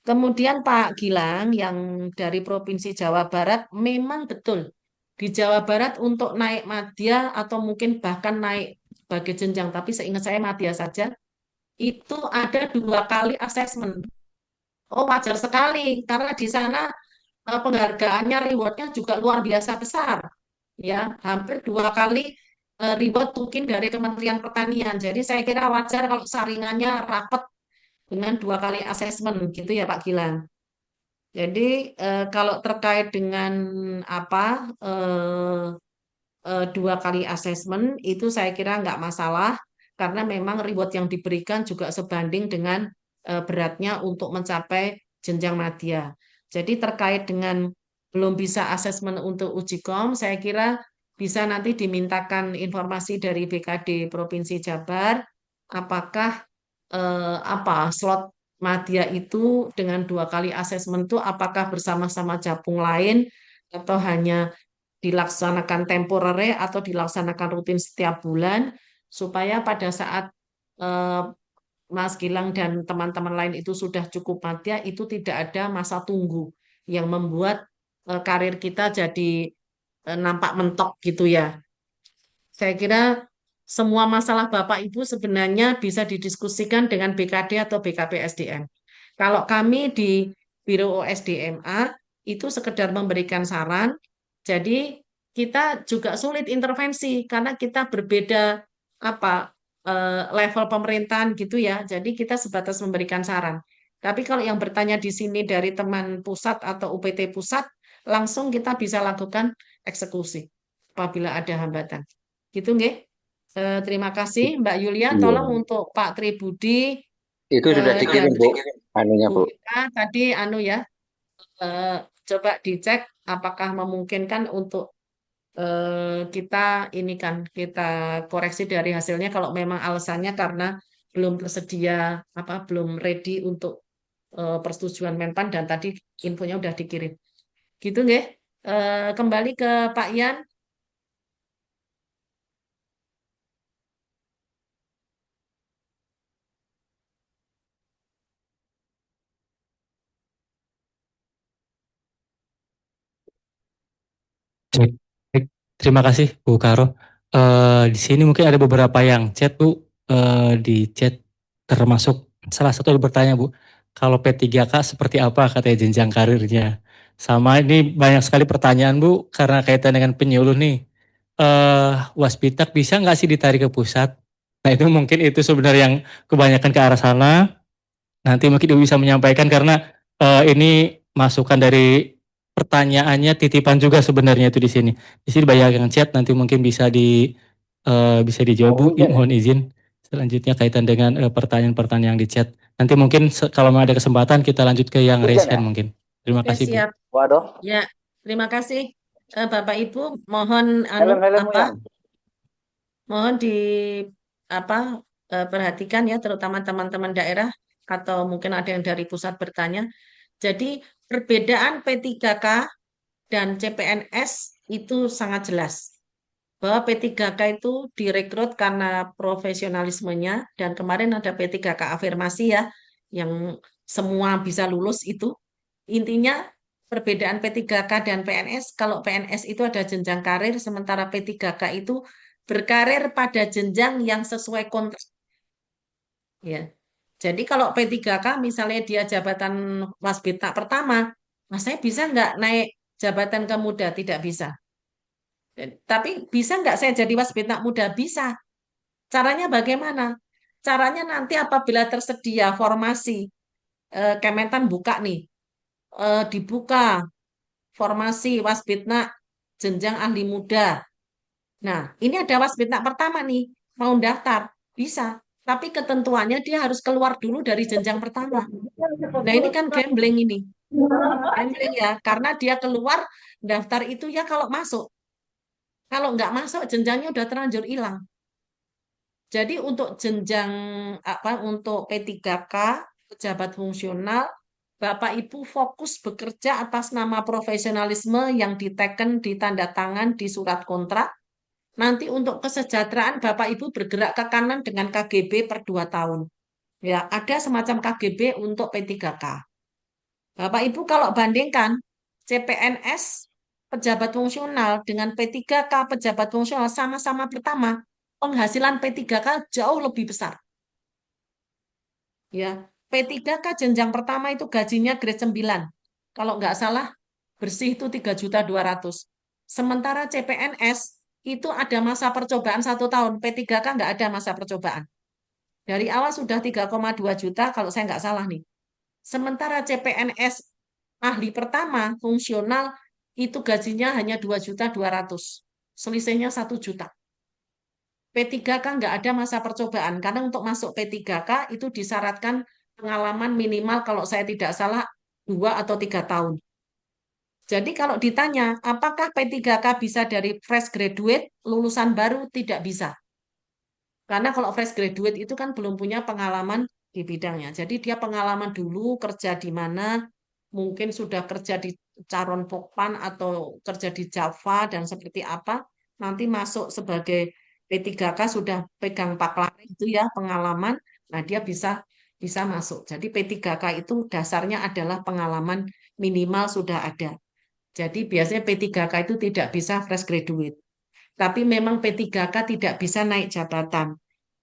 Kemudian Pak Gilang yang dari Provinsi Jawa Barat, memang betul di Jawa Barat untuk naik madya atau mungkin bahkan naik sebagai jenjang, tapi seingat saya madya saja, itu ada 2 kali asesmen. Oh, wajar sekali karena di sana penghargaannya, rewardnya juga luar biasa besar, ya, hampir 2 kali reward mungkin dari Kementerian Pertanian. Jadi saya kira wajar kalau saringannya rapat dengan 2 kali asesmen, gitu ya Pak Gilang. Jadi kalau terkait dengan apa eh, 2 kali asesmen itu saya kira nggak masalah karena memang reward yang diberikan juga sebanding dengan beratnya untuk mencapai jenjang madya. Jadi terkait dengan belum bisa asesmen untuk uji kom, saya kira bisa nanti dimintakan informasi dari BKD Provinsi Jabar apakah slot madya itu dengan 2 kali asesmen itu apakah bersama-sama Japung lain atau hanya dilaksanakan temporere atau dilaksanakan rutin setiap bulan supaya pada saat eh, Mas Gilang dan teman-teman lain itu sudah cukup madya itu tidak ada masa tunggu yang membuat karir kita jadi nampak mentok gitu ya. Saya kira semua masalah Bapak Ibu sebenarnya bisa didiskusikan dengan BKD atau BKP SDM. Kalau kami di Biro OSDMA itu sekedar memberikan saran, jadi kita juga sulit intervensi karena kita berbeda level pemerintahan gitu ya. Jadi kita sebatas memberikan saran. Tapi kalau yang bertanya di sini dari teman pusat atau UPT pusat, langsung kita bisa lakukan eksekusi apabila ada hambatan. Gitu nggih. Terima kasih Mbak Yulia. Iya. Tolong untuk Pak Tribudi Itu sudah dan dikirim, Bu. Anunya, Bu Bu. Eka tadi coba dicek apakah memungkinkan untuk kita koreksi dari hasilnya kalau memang alasannya karena belum tersedia belum ready untuk persetujuan Menpan dan tadi infonya udah dikirim. Gitu nggih. Kembali ke Pak Yan. Baik, baik. Terima kasih Bu Karo. Di sini mungkin ada beberapa yang chat Bu, di chat termasuk salah satu yang bertanya Bu, kalau P3K seperti apa katanya jenjang karirnya. Sama ini banyak sekali pertanyaan Bu, karena kaitan dengan penyuluh nih. Waspitak bisa nggak sih ditarik ke pusat? Nah itu mungkin itu sebenarnya yang kebanyakan ke arah sana. Nanti mungkin Ibu bisa menyampaikan karena ini masukan dari pertanyaannya titipan juga sebenarnya itu di sini. Di sini banyak yang chat nanti mungkin bisa dijawab Bu. Mohon izin selanjutnya kaitan dengan pertanyaan-pertanyaan yang di chat. Nanti mungkin kalau ada kesempatan kita lanjut ke yang raise hand mungkin. Terima Oke, kasih Bu. siap. Waduh. Ya, terima kasih Bapak Ibu. Mohon mohon di perhatikan ya, terutama teman-teman daerah atau mungkin ada yang dari pusat bertanya. Jadi perbedaan P3K dan CPNS itu sangat jelas. Bahwa P3K itu direkrut karena profesionalismenya dan kemarin ada P3K afirmasi ya, yang semua bisa lulus itu. Intinya perbedaan P3K dan PNS, kalau PNS itu ada jenjang karir, sementara P3K itu berkarir pada jenjang yang sesuai kontrak. Ya. Jadi kalau P3K misalnya dia jabatan Wasbita pertama, mas saya bisa nggak naik jabatan ke muda? Tidak bisa. Tapi bisa nggak saya jadi Wasbita muda? Bisa. Caranya bagaimana? Caranya nanti apabila tersedia formasi, Kementan buka nih, dibuka formasi Wasbitnak jenjang ahli muda. Nah, ini ada Wasbitnak pertama nih, mau daftar, bisa. Tapi ketentuannya dia harus keluar dulu dari jenjang pertama. Nah, ini kan gambling ini. Gambling ya, karena dia keluar daftar itu ya kalau masuk. Kalau nggak masuk, jenjangnya udah terlanjur hilang. Jadi untuk jenjang untuk P3K, pejabat fungsional, Bapak Ibu fokus bekerja atas nama profesionalisme yang diteken, ditanda tangan di surat kontrak. Nanti untuk kesejahteraan Bapak Ibu bergerak ke kanan dengan KGB per 2 tahun. Ya, ada semacam KGB untuk P3K. Bapak Ibu kalau bandingkan CPNS pejabat fungsional dengan P3K pejabat fungsional sama-sama pertama, penghasilan P3K jauh lebih besar. Ya, P3K jenjang pertama itu gajinya grade 9. Kalau nggak salah, bersih itu 3.200.000. Sementara CPNS itu ada masa percobaan 1 tahun. P3K nggak ada masa percobaan. Dari awal sudah 3,2 juta kalau saya nggak salah nih. Sementara CPNS ahli pertama fungsional itu gajinya hanya 2.200.000. Selisihnya 1 juta. P3K nggak ada masa percobaan karena untuk masuk P3K itu disyaratkan pengalaman minimal kalau saya tidak salah 2 atau 3 tahun. Jadi kalau ditanya apakah P3K bisa dari fresh graduate, lulusan baru tidak bisa. Karena kalau fresh graduate itu kan belum punya pengalaman di bidangnya. Jadi dia pengalaman dulu kerja di mana, mungkin sudah kerja di Caron Pokpan atau kerja di Java dan seperti apa, nanti masuk sebagai P3K sudah pegang paklar itu ya pengalaman, nah dia bisa masuk. Jadi P3K itu dasarnya adalah pengalaman minimal sudah ada. Jadi biasanya P3K itu tidak bisa fresh graduate. Tapi memang P3K tidak bisa naik jabatan.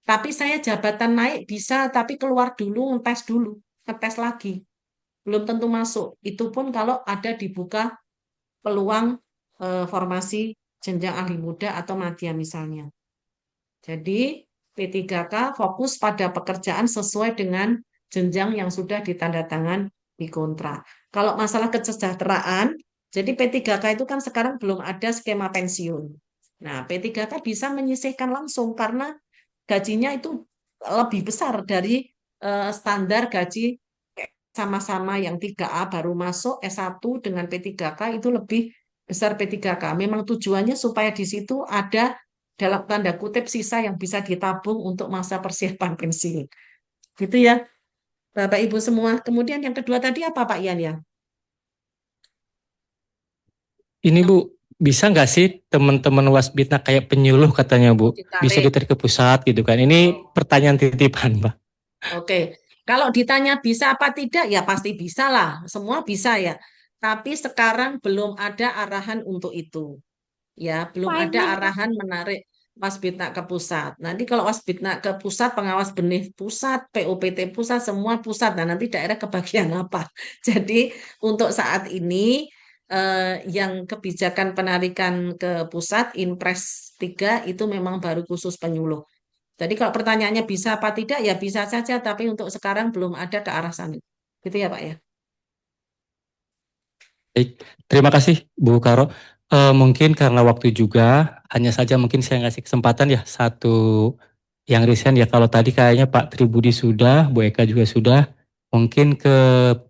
Tapi saya jabatan naik bisa, tapi keluar dulu, ngetes lagi. Belum tentu masuk. Itu pun kalau ada dibuka peluang formasi jenjang ahli muda atau madya misalnya. Jadi P3K fokus pada pekerjaan sesuai dengan jenjang yang sudah ditandatangan di kontrak. Kalau masalah kesejahteraan, jadi P3K itu kan sekarang belum ada skema pensiun. Nah, P3K bisa menyisihkan langsung karena gajinya itu lebih besar dari standar gaji sama-sama yang 3A baru masuk S1 dengan P3K itu lebih besar P3K. Memang tujuannya supaya di situ ada dalam tanda kutip sisa yang bisa ditabung untuk masa persiapan pensiun. Gitu ya, Bapak Ibu semua. Kemudian yang kedua tadi apa Pak Ian ya? Ini Bu, bisa nggak sih teman-teman Wasbitnak kayak penyuluh katanya Bu, bisa ditarik ke pusat gitu kan? Ini pertanyaan titipan Pak. Oke, kalau ditanya bisa apa tidak ya pasti bisa lah, semua bisa ya. Tapi sekarang belum ada arahan untuk itu. Ya, belum ada arahan menarik Wasbitnak ke pusat. Nanti kalau Wasbitnak ke pusat, pengawas benih pusat, POPT pusat, semua pusat. Nah, nanti daerah kebagian apa? Jadi untuk saat ini yang kebijakan penarikan ke pusat, Inpres 3 itu memang baru khusus penyuluh. Jadi kalau pertanyaannya bisa apa tidak, ya bisa saja, tapi untuk sekarang belum ada ke arah sana. Gitu ya Pak ya? Baik, terima kasih Bu Karo. Mungkin karena waktu juga, hanya saja mungkin saya ngasih kesempatan ya satu yang resign ya. Kalau tadi kayaknya Pak Tribudi sudah, Bu Eka juga sudah. Mungkin ke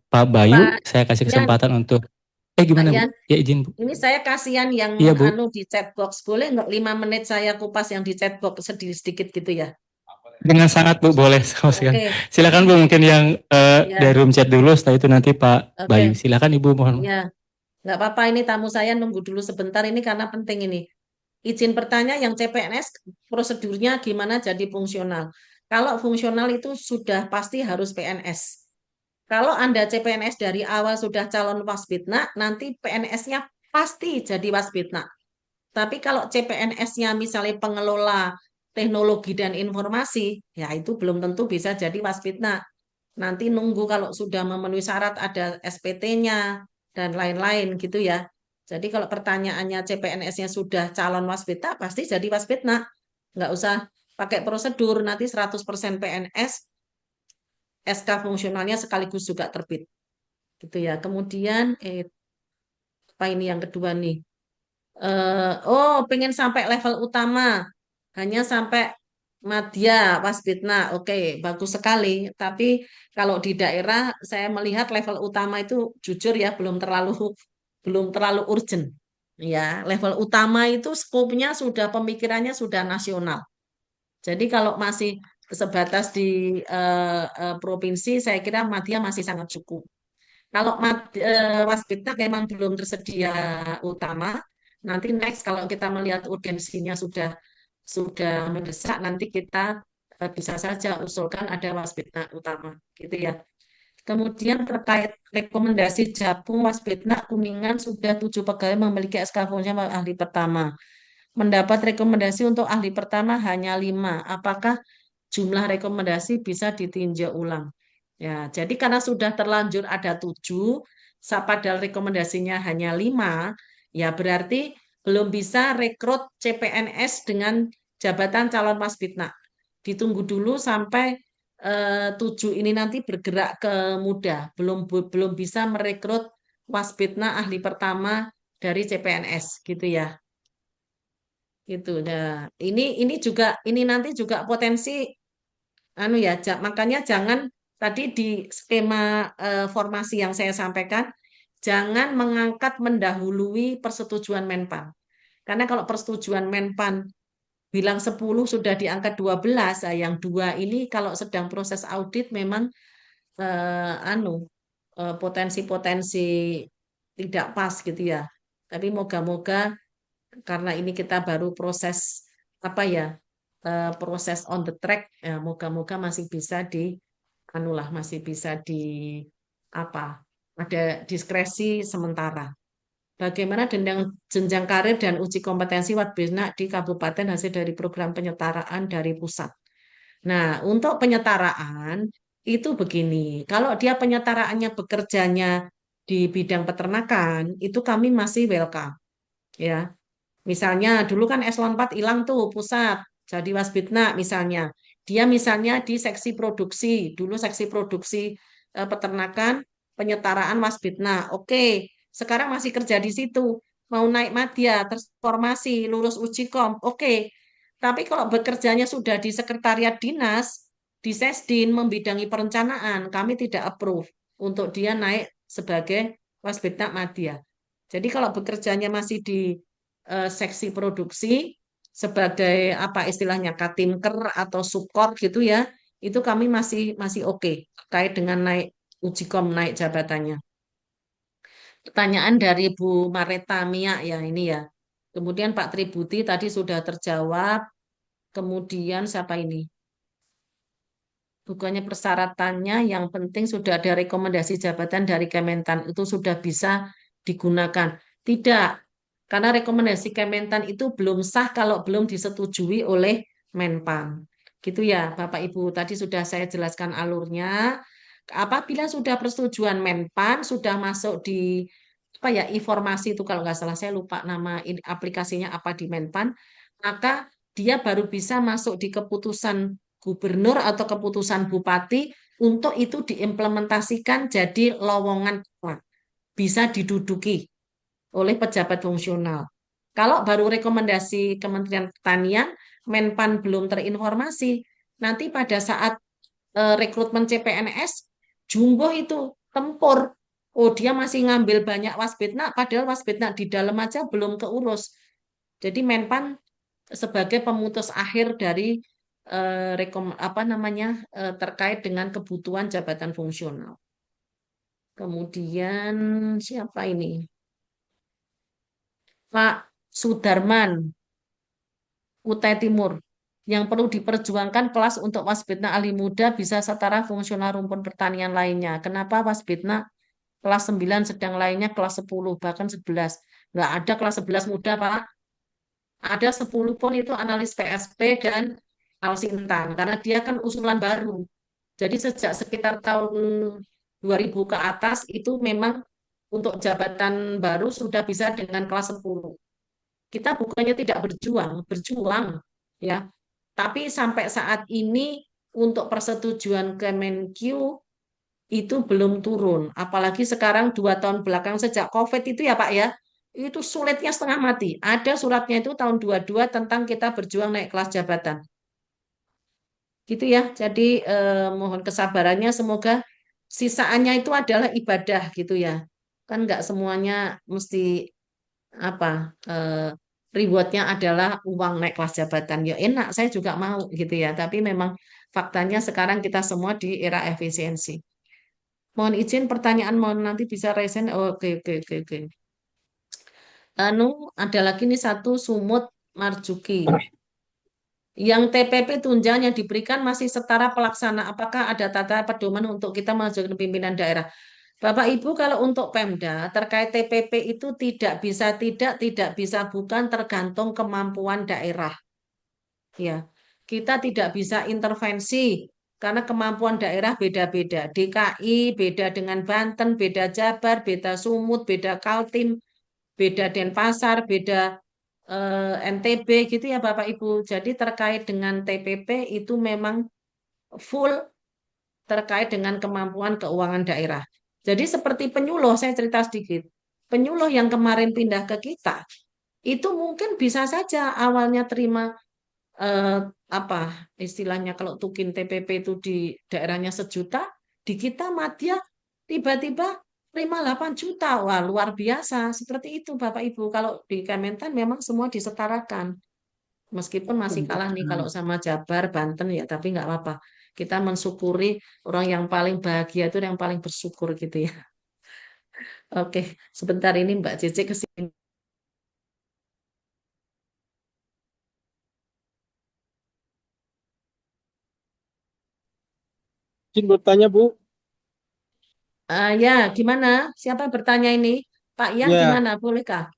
Pak Bayu, saya kasih kesempatan untuk. Gimana Bu? Ya izin Bu. Ini saya kasihan yang Iya, Bu. di chat box. Boleh nggak 5 menit saya kupas yang di chat box sedikit gitu ya? Dengan sangat Bu, boleh. Silakan Bu, mungkin yang dari room chat dulu, setelah itu nanti Pak Bayu. Silakan Ibu, mohon. Ya, nggak apa-apa, ini tamu saya nunggu dulu sebentar ini karena penting ini. Izin bertanya yang CPNS prosedurnya gimana jadi fungsional? Kalau fungsional itu sudah pasti harus PNS. Kalau Anda CPNS dari awal sudah calon Wasbitnak, nanti PNS-nya pasti jadi Wasbitnak. Tapi kalau CPNS-nya misalnya pengelola teknologi dan informasi, ya itu belum tentu bisa jadi Wasbitnak. Nanti nunggu kalau sudah memenuhi syarat ada SPT-nya dan lain-lain gitu ya. Jadi kalau pertanyaannya CPNS-nya sudah calon Wasbitnak, pasti jadi Wasbitnak. Nggak usah pakai prosedur, nanti 100% PNS, SK fungsionalnya sekaligus juga terbit. Gitu ya. Kemudian apa ini yang kedua nih? Pengen sampai level utama, hanya sampai madya, wasbitna. Oke, bagus sekali. Tapi kalau di daerah saya melihat level utama itu jujur ya belum terlalu urgent. Ya, level utama itu skopnya sudah pemikirannya sudah nasional. Jadi kalau masih sebatas di provinsi, saya kira madya masih sangat cukup. Kalau waskita memang belum tersedia utama, nanti next kalau kita melihat urgensinya sudah mendesak, nanti kita bisa saja usulkan ada waskita utama, gitu ya. Kemudian terkait rekomendasi Japung, Waskita, Kuningan sudah 7 pegawai memiliki SK fungsional ahli pertama. Mendapat rekomendasi untuk ahli pertama hanya 5. Apakah jumlah rekomendasi bisa ditinjau ulang? Ya, jadi karena sudah terlanjur ada 7, padahal rekomendasinya hanya 5, ya berarti belum bisa rekrut CPNS dengan jabatan calon Waskita. Ditunggu dulu sampai 7 ini nanti bergerak ke muda. Belum bisa merekrut Waskita ahli pertama dari CPNS, gitu ya. Gitu. Nah, ini nanti juga potensi makanya jangan tadi di skema formasi yang saya sampaikan jangan mendahului persetujuan Menpan. Karena kalau persetujuan Menpan bilang 10 sudah diangkat 12, yang 2 ini kalau sedang proses audit memang potensi-potensi tidak pas gitu ya. Tapi moga-moga karena ini kita baru proses proses on the track, ya, moga-moga masih bisa ada diskresi sementara. Bagaimana jenjang karir dan uji kompetensi Waskita di kabupaten hasil dari program penyetaraan dari pusat. Nah, untuk penyetaraan itu begini, kalau dia penyetaraannya bekerjanya di bidang peternakan, itu kami masih welcome. Ya, misalnya dulu kan eselon 4 hilang tuh pusat, jadi Waskita misalnya. Dia misalnya di seksi produksi, dulu seksi produksi peternakan, penyetaraan Waskita. Oke, sekarang masih kerja di situ. Mau naik madya, transformasi, lulus uji kom, oke. Tapi kalau bekerjanya sudah di sekretariat dinas, di Sesdin, membidangi perencanaan, kami tidak approve untuk dia naik sebagai Waskita madya. Jadi kalau bekerjanya masih di seksi produksi sebagai apa istilahnya katimker atau subkor gitu ya, itu kami masih oke terkait dengan naik ujikom, naik jabatannya. Pertanyaan dari Bu Mareta Mia ya ini ya. Kemudian Pak Tributi tadi sudah terjawab. Kemudian siapa ini? Bukannya persyaratannya yang penting sudah ada rekomendasi jabatan dari Kementan itu sudah bisa digunakan. Tidak, karena rekomendasi Kementan itu belum sah kalau belum disetujui oleh Menpan. Gitu ya, Bapak Ibu. Tadi sudah saya jelaskan alurnya. Apabila sudah persetujuan Menpan, sudah masuk di informasi itu kalau nggak salah saya lupa nama aplikasinya apa di Menpan, maka dia baru bisa masuk di keputusan gubernur atau keputusan bupati untuk itu diimplementasikan jadi lowongan bisa diduduki oleh pejabat fungsional. Kalau baru rekomendasi Kementerian Pertanian, Menpan belum terinformasi, nanti pada saat rekrutmen CPNS, jumbo itu tempur. Oh, dia masih ngambil banyak Waskita, padahal Waskita di dalam aja belum keurus. Jadi Menpan sebagai pemutus akhir dari terkait dengan kebutuhan jabatan fungsional. Kemudian siapa ini? Pak Sudarman, Kutai Timur. Yang perlu diperjuangkan kelas untuk Waskita ahli muda bisa setara fungsional rumpun pertanian lainnya. Kenapa Waskita kelas 9 sedang lainnya kelas 10 bahkan 11? Nggak ada kelas 11 muda, Pak. Ada 10 pun itu analis PSP dan Alsintan karena dia kan usulan baru. Jadi sejak sekitar tahun 2000 ke atas itu memang untuk jabatan baru sudah bisa dengan kelas 10. Kita bukannya tidak berjuang ya. Tapi sampai saat ini untuk persetujuan Kemenq itu belum turun. Apalagi sekarang 2 tahun belakang sejak COVID itu ya Pak ya, itu sulitnya setengah mati. Ada suratnya itu tahun 22 tentang kita berjuang naik kelas jabatan. Gitu ya. Jadi mohon kesabarannya, semoga sisaannya itu adalah ibadah gitu ya. Kan nggak semuanya mesti apa rewardnya adalah uang naik kelas jabatan. Ya enak, saya juga mau gitu ya. Tapi memang faktanya sekarang kita semua di era efisiensi. Mohon izin pertanyaan, mohon nanti bisa resen. Oke, oke, oke, oke. Ada lagi nih satu Sumut Marjuki. Yang TPP tunjangan yang diberikan masih setara pelaksana. Apakah ada tata pedoman untuk kita mengajukan pimpinan daerah? Bapak Ibu, kalau untuk Pemda terkait TPP itu tidak bisa bukan, tergantung kemampuan daerah. Ya, kita tidak bisa intervensi karena kemampuan daerah beda-beda. DKI beda dengan Banten, beda Jabar, beda Sumut, beda Kaltim, beda Denpasar, beda NTB gitu ya Bapak Ibu. Jadi terkait dengan TPP itu memang full terkait dengan kemampuan keuangan daerah. Jadi seperti penyuluh, saya cerita sedikit. Penyuluh yang kemarin pindah ke kita, itu mungkin bisa saja awalnya terima apa istilahnya kalau tukin TPP itu di daerahnya 1 juta, di kita Madya tiba-tiba 8 juta. Wah, luar biasa. Seperti itu Bapak Ibu. Kalau di Kementan memang semua disetarakan. Meskipun masih kalah nih kalau sama Jabar, Banten ya, tapi nggak apa-apa. Kita mensyukuri orang yang paling bahagia itu yang paling bersyukur gitu ya. Oke, sebentar ini Mbak Cece kesini. Izin bertanya, Bu. Ya, gimana? Siapa yang bertanya ini? Pak Yan Ya, gimana? Bolehkah?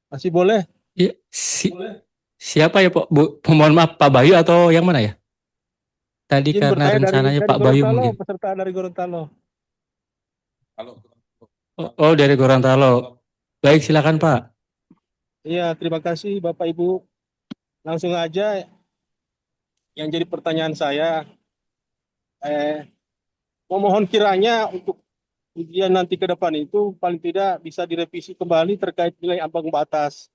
masih boleh? Ya, siapa ya Pak? Bu, mohon maaf Pak Bayu atau yang mana ya? Tadi Izin karena bertanya rencananya dari Pak Bayu Gorontalo, mungkin. peserta dari Gorontalo. Oh, dari Gorontalo. Baik, silakan Pak. Iya, terima kasih Bapak Ibu. Langsung aja yang jadi pertanyaan saya, memohon kiranya untuk ujian nanti ke depan itu paling tidak bisa direvisi kembali terkait nilai ambang batas.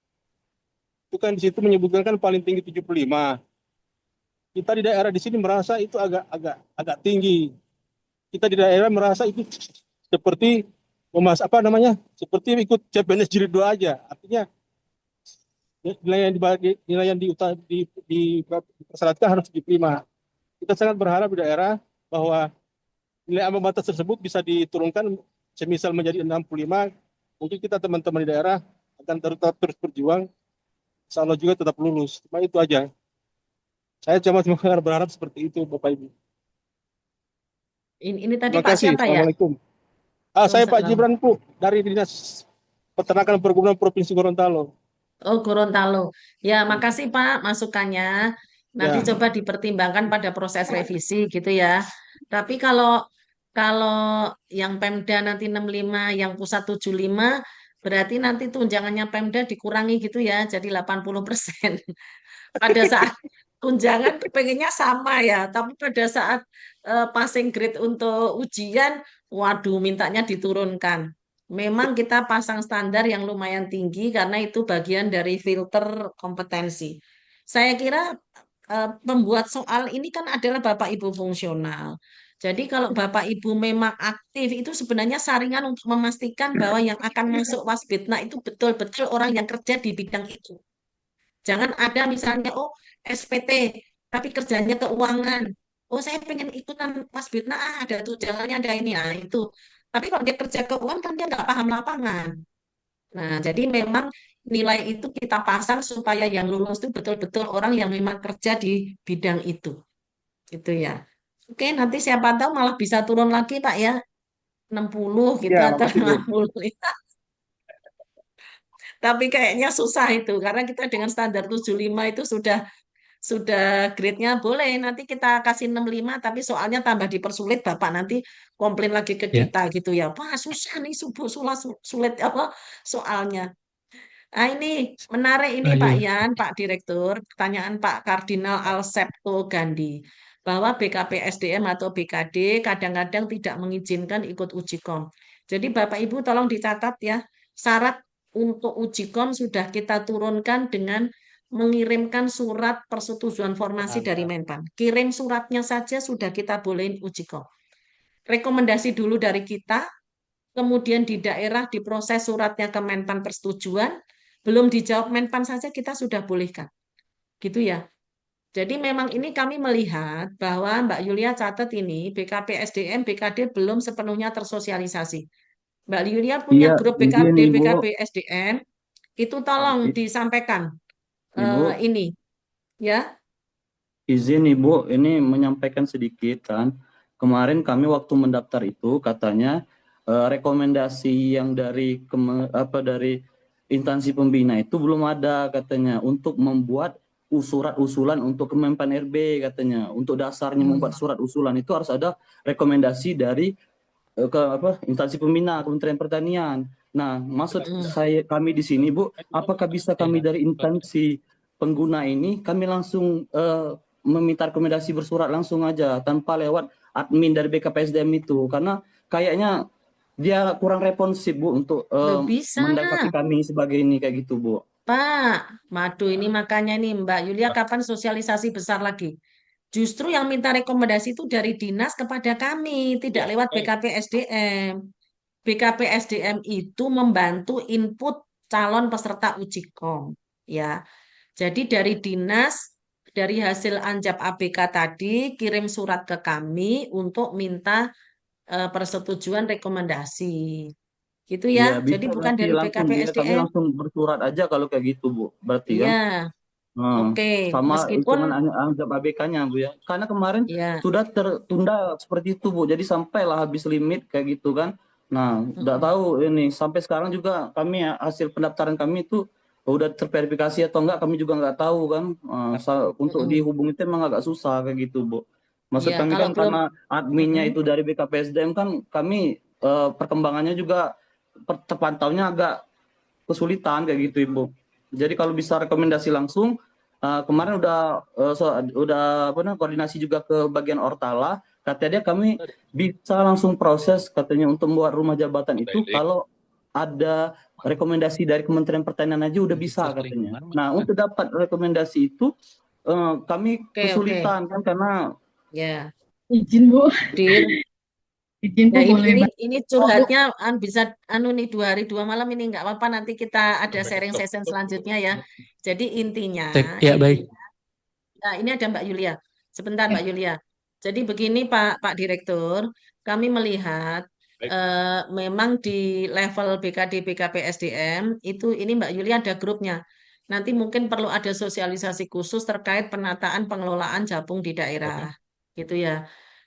Itu kan di situ menyebutkan kan paling tinggi 75. Kita di daerah di sini merasa itu agak tinggi. Kita di daerah merasa itu seperti seperti ikut CPNS Jilid 2 aja. Artinya nilai yang dipersyaratkan harus diterima. Kita sangat berharap di daerah bahwa nilai ambang batas tersebut bisa diturunkan semisal menjadi 65. Mungkin kita teman-teman di daerah akan terus berjuang. Insya Allah juga tetap lulus. Cuma itu aja. Saya cuma berharap seperti itu, Bapak Ibu. Ini tadi Terima Pak kasih. siapa ya? Assalamualaikum. Saya Pak Gibran, Bu, dari Dinas Peternakan Perkebunan Provinsi Gorontalo. Oh, Gorontalo. Ya, makasih Pak masukannya. Nanti Ya. coba dipertimbangkan pada proses revisi gitu ya. Tapi kalau yang Pemda nanti 65, yang pusat 75, berarti nanti tunjangannya Pemda dikurangi gitu ya, jadi 80%. Pada saat tunjangan pengennya sama ya, tapi pada saat passing grade untuk ujian, waduh mintanya diturunkan. Memang kita pasang standar yang lumayan tinggi karena itu bagian dari filter kompetensi. Saya kira pembuat soal ini kan adalah Bapak Ibu fungsional. Jadi kalau Bapak Ibu memang aktif itu sebenarnya saringan untuk memastikan bahwa yang akan masuk Wasbitna itu betul-betul orang yang kerja di bidang itu. Jangan ada misalnya, oh SPT, tapi kerjanya keuangan. Oh saya pengen ikutan Wasbitna, ada tunjangannya, ada ini, nah itu. Tapi kalau dia kerja keuangan kan dia nggak paham lapangan. Nah, jadi memang nilai itu kita pasang supaya yang lulus itu betul-betul orang yang memang kerja di bidang itu. Gitu ya. Oke, nanti siapa tahu malah bisa turun lagi Pak ya. 60 gitu Ya, atau makasih, Bu. 50. Tapi kayaknya susah itu karena kita dengan standar 75 itu sudah grade-nya boleh. Nanti kita kasih 65 tapi soalnya tambah dipersulit Bapak nanti komplain lagi ke Ya. kita gitu ya. Wah, susah nih sulit apa soalnya. Ah, ini menarik ini Pak Ayo. Yan, Pak Direktur, pertanyaan Pak Kardinal Alsepto Gandhi, bahwa BKPSDM atau BKD kadang-kadang tidak mengizinkan ikut uji kom. Jadi Bapak Ibu tolong dicatat ya, syarat untuk ujikom sudah kita turunkan dengan mengirimkan surat persetujuan formasi dari Menpan. Kirim suratnya saja sudah kita bolehin ujikom. Rekomendasi dulu dari kita, kemudian di daerah diproses suratnya ke Menpan persetujuan, belum dijawab Menpan saja kita sudah bolehkan. Gitu ya. Jadi memang ini kami melihat bahwa Mbak Yulia catat ini BKP SDM, BKD belum sepenuhnya tersosialisasi. Mbak Yulia punya Iya, grup izin BKD, Ibu, BKP SDM, itu tolong disampaikan Ibu, ini ya. izin Ibu, ini menyampaikan sedikit kan. Kemarin kami waktu mendaftar itu katanya rekomendasi yang dari dari instansi pembina itu belum ada katanya untuk membuat surat usulan untuk Kemenpan RB katanya. Untuk dasarnya membuat surat usulan itu harus ada rekomendasi dari instansi pembina Kementerian Pertanian. Nah, maksud kami di sini Bu, apakah bisa kami dari instansi pengguna ini kami langsung meminta rekomendasi bersurat langsung aja tanpa lewat admin dari BKPSDM itu, karena kayaknya dia kurang responsif Bu untuk Bisa. mendekati kami sebagai ini kayak gitu Bu. Pak, madu ini makanya nih Mbak Yulia kapan sosialisasi besar lagi? Justru yang minta rekomendasi itu dari dinas kepada kami, tidak lewat BKP SDM. BKP SDM itu membantu input calon peserta uji kom, ya. Jadi dari dinas, dari hasil anjap ABK tadi kirim surat ke kami untuk minta persetujuan rekomendasi. Gitu Iya, ya. Jadi bisa bukan berarti dari langsung BKP dia kami SDM. langsung bersurat aja kalau kayak gitu Bu. Berarti kan. Iya. Oke, Sama hitungan meskipun anggap ABK-nya Bu ya. Karena kemarin ya. sudah tertunda seperti itu Bu. Jadi sampailah habis limit kayak gitu kan. Nah, nggak tahu ini sampai sekarang juga kami hasil pendaftaran kami itu udah terverifikasi atau enggak kami juga nggak tahu kan. Untuk dihubungi itu emang agak susah kayak gitu Bu. Maksud Iya, kami kalau kan belum karena adminnya itu dari BKPSDM kan kami perkembangannya juga terpantaunya agak kesulitan kayak gitu Ibu. Jadi kalau bisa rekomendasi langsung, kemarin udah koordinasi juga ke bagian Ortala, katanya dia kami bisa langsung proses katanya untuk membuat rumah jabatan itu kalau ada rekomendasi dari Kementerian Pertanian aja udah bisa katanya. Nah untuk dapat rekomendasi itu kami kesulitan kan karena ya. Izin Bu. Dir. Izin Ya Bu boleh ini curhatnya bisa nih 2 hari 2 malam ini nggak apa-apa, nanti kita ada sharing session selanjutnya ya. Jadi intinya Ya, baik. Nah, ini ada Mbak Yulia. Sebentar Mbak Yulia. Jadi begini Pak Direktur, kami melihat memang di level BKD BKP SDM itu ini Mbak Yulia ada grupnya. Nanti mungkin perlu ada sosialisasi khusus terkait penataan pengelolaan Japung di daerah. Gitu ya.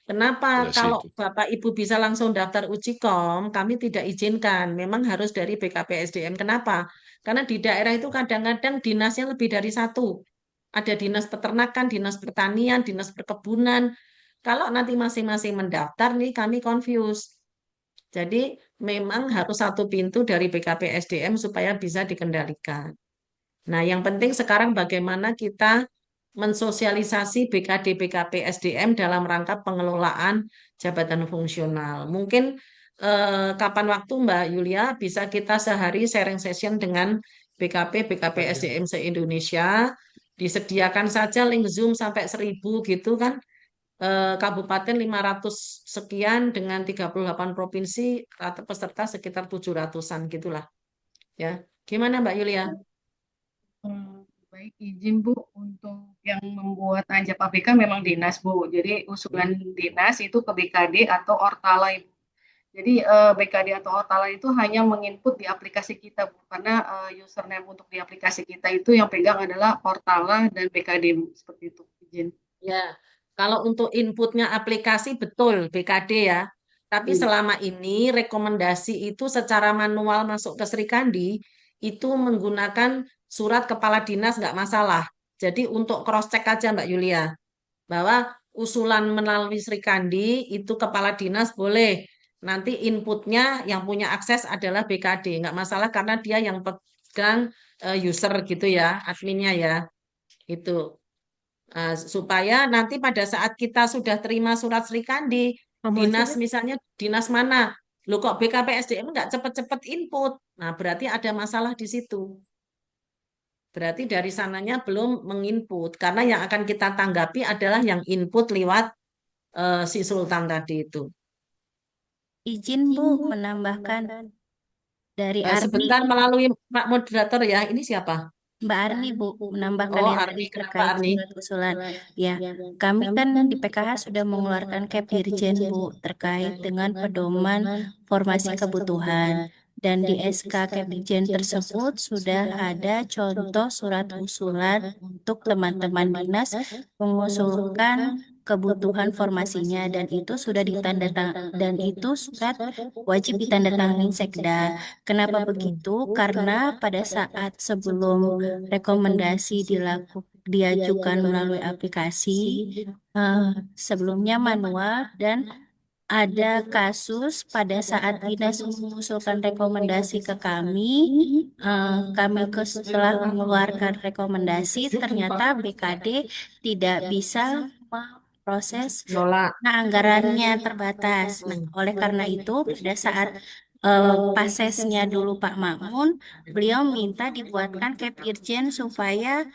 Kenapa kalau Bapak Ibu bisa langsung daftar uji kom, kami tidak izinkan. Memang harus dari BKP SDM. Kenapa? Karena di daerah itu kadang-kadang dinasnya lebih dari satu. Ada dinas peternakan, dinas pertanian, dinas perkebunan. Kalau nanti masing-masing mendaftar nih kami confuse. Jadi memang harus satu pintu dari BKP SDM supaya bisa dikendalikan. Nah, yang penting sekarang bagaimana kita mensosialisasi BKD BKP SDM dalam rangka pengelolaan jabatan fungsional. Mungkin kapan waktu Mbak Yulia bisa kita sehari sharing session dengan BKP BKP SDM se-Indonesia, disediakan saja link Zoom sampai 1000 gitu kan. Kabupaten 500 sekian dengan 38 provinsi, peserta sekitar 700-an gitulah. Ya. Gimana Mbak Yulia? Baik, izin Bu, untuk yang membuat anjap ABK memang dinas Bu. Jadi usulan dinas itu ke BKD atau Ortala Ibu. Jadi BKD atau Ortala itu hanya menginput di aplikasi kita Bu, karena username untuk di aplikasi kita itu yang pegang adalah Ortala dan BKD Bu, seperti itu. Izin. Ya, kalau untuk inputnya aplikasi betul BKD ya. Tapi selama ini rekomendasi itu secara manual masuk ke Srikandi itu menggunakan surat kepala dinas nggak masalah. Jadi untuk cross check aja Mbak Yulia bahwa usulan melalui Srikandi itu kepala dinas boleh. Nanti inputnya yang punya akses adalah BKD, nggak masalah karena dia yang pegang user gitu ya, adminnya ya. Itu. Supaya nanti pada saat kita sudah terima surat Srikandi, dinas misalnya dinas mana Loh kok BKPSDM nggak cepet-cepet input? Nah, berarti ada masalah di situ. Berarti dari sananya belum menginput. Karena yang akan kita tanggapi adalah yang input lewat si Sultan tadi itu. Izin Bu menambahkan dari Arni. Sebentar melalui Pak Moderator ya. Ini siapa? Mbak Arni Bu menambahkan Oh, yang Arni. tadi Kenapa terkait Arni? surat usulan. Ya, kami kan di PKH sudah mengeluarkan Kep Dirjen Bu terkait dengan pedoman formasi kebutuhan. Dan di SK Kep Dirjen tersebut sudah ada contoh surat usulan untuk teman-teman dinas mengusulkan kebutuhan formasinya, dan itu sudah dan itu surat wajib ditandatangani Sekda. Kenapa begitu? Karena pada saat sebelum rekomendasi diajukan melalui aplikasi, sebelumnya manual, dan ada kasus pada saat dinas mengusulkan rekomendasi ke kami, setelah mengeluarkan rekomendasi ternyata BKD tidak bisa proses karena anggarannya terbatas. Nah, oleh karena itu pada saat pasesnya dulu Pak Makmun, beliau minta dibuatkan Kep Dirjen supaya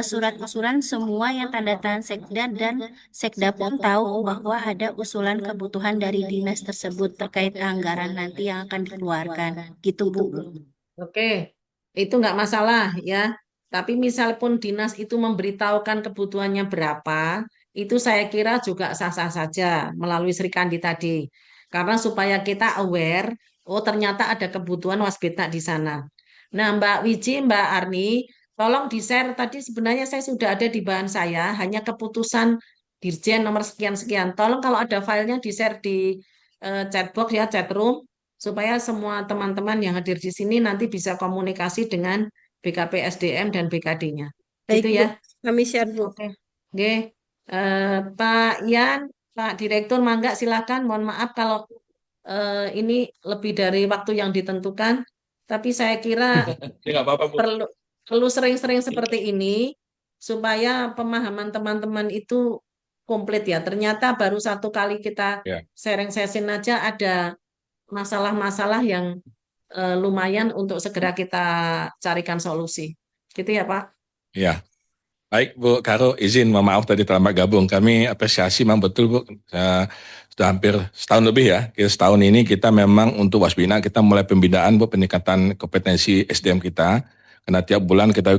surat usulan semua yang tanda tangan Sekda, dan Sekda pun tahu bahwa ada usulan kebutuhan dari dinas tersebut terkait anggaran nanti yang akan dikeluarkan. Gitu Bu. Oke, itu nggak masalah ya. Tapi misal pun dinas itu memberitahukan kebutuhannya berapa, itu saya kira juga sah-sah saja melalui Sri Kandi tadi. Karena supaya kita aware, oh ternyata ada kebutuhan Wasbita di sana. Nah, Mbak Wiji, Mbak Arni, tolong di-share. Tadi sebenarnya saya sudah ada di bahan saya, hanya keputusan Dirjen nomor sekian-sekian. Tolong kalau ada filenya di-share di chatbox ya, chatroom, supaya semua teman-teman yang hadir di sini nanti bisa komunikasi dengan BKPSDM dan BKD-nya. Baik, Gitu Bu. ya. Kami share, Bu. Oke. Oke. Pak Ian, Pak Direktur, mangga silakan. Mohon maaf kalau ini lebih dari waktu yang ditentukan, tapi saya kira Ya nggak apa-apa, Bu. perlu sering-sering seperti ini supaya pemahaman teman-teman itu komplit ya. Ternyata baru satu kali kita Ya. sharing session aja ada masalah-masalah yang lumayan untuk segera kita carikan solusi. Gitu ya, Pak? Ya. Baik Bu Karo, izin mohon maaf tadi terlambat gabung. Kami apresiasi memang betul Bu, sudah hampir setahun lebih ya. Setahun ini kita memang untuk Wasbina kita mulai pembinaan Bu, peningkatan kompetensi SDM kita. Karena tiap bulan kita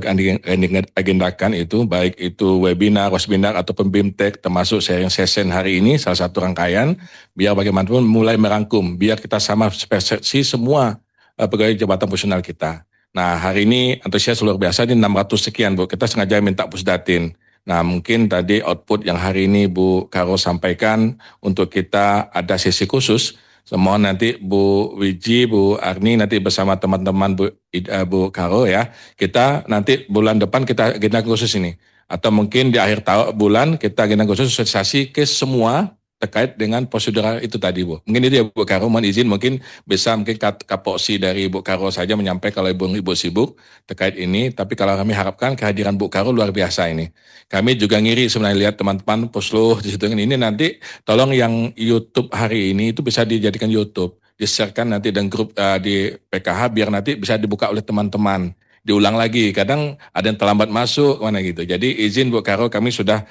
agendakan itu, baik itu webinar, Wasbina atau BIMTEK, termasuk sharing session hari ini, salah satu rangkaian, biar bagaimanapun mulai merangkum, biar kita sama persepsi semua pegawai jabatan profesional kita. Nah, hari ini antusias luar biasa, ini 600 sekian Bu, kita sengaja minta pusdatin. Nah, mungkin tadi output yang hari ini Bu Karo sampaikan untuk kita ada sesi khusus. Mohon nanti Bu Wiji, Bu Arni nanti bersama teman-teman Bu Karo ya. Kita nanti bulan depan kita agenda khusus ini. Atau mungkin di akhir bulan kita agenda khusus sosialisasi ke semua terkait dengan prosedural itu tadi Bu. Mungkin itu ya Bu Karo, mohon izin mungkin bisa mungkin kapoksi dari Bu Karo saja menyampaikan kalau Ibu sibuk terkait ini. Tapi kalau kami harapkan kehadiran Bu Karo luar biasa ini. Kami juga ngiri sebenarnya lihat teman-teman Pusluh di situ ini nanti tolong yang YouTube hari ini itu bisa dijadikan YouTube, di-sharekan nanti dan grup di PKH biar nanti bisa dibuka oleh teman-teman. Diulang lagi, kadang ada yang terlambat masuk, mana gitu. Jadi izin Bu Karo, kami sudah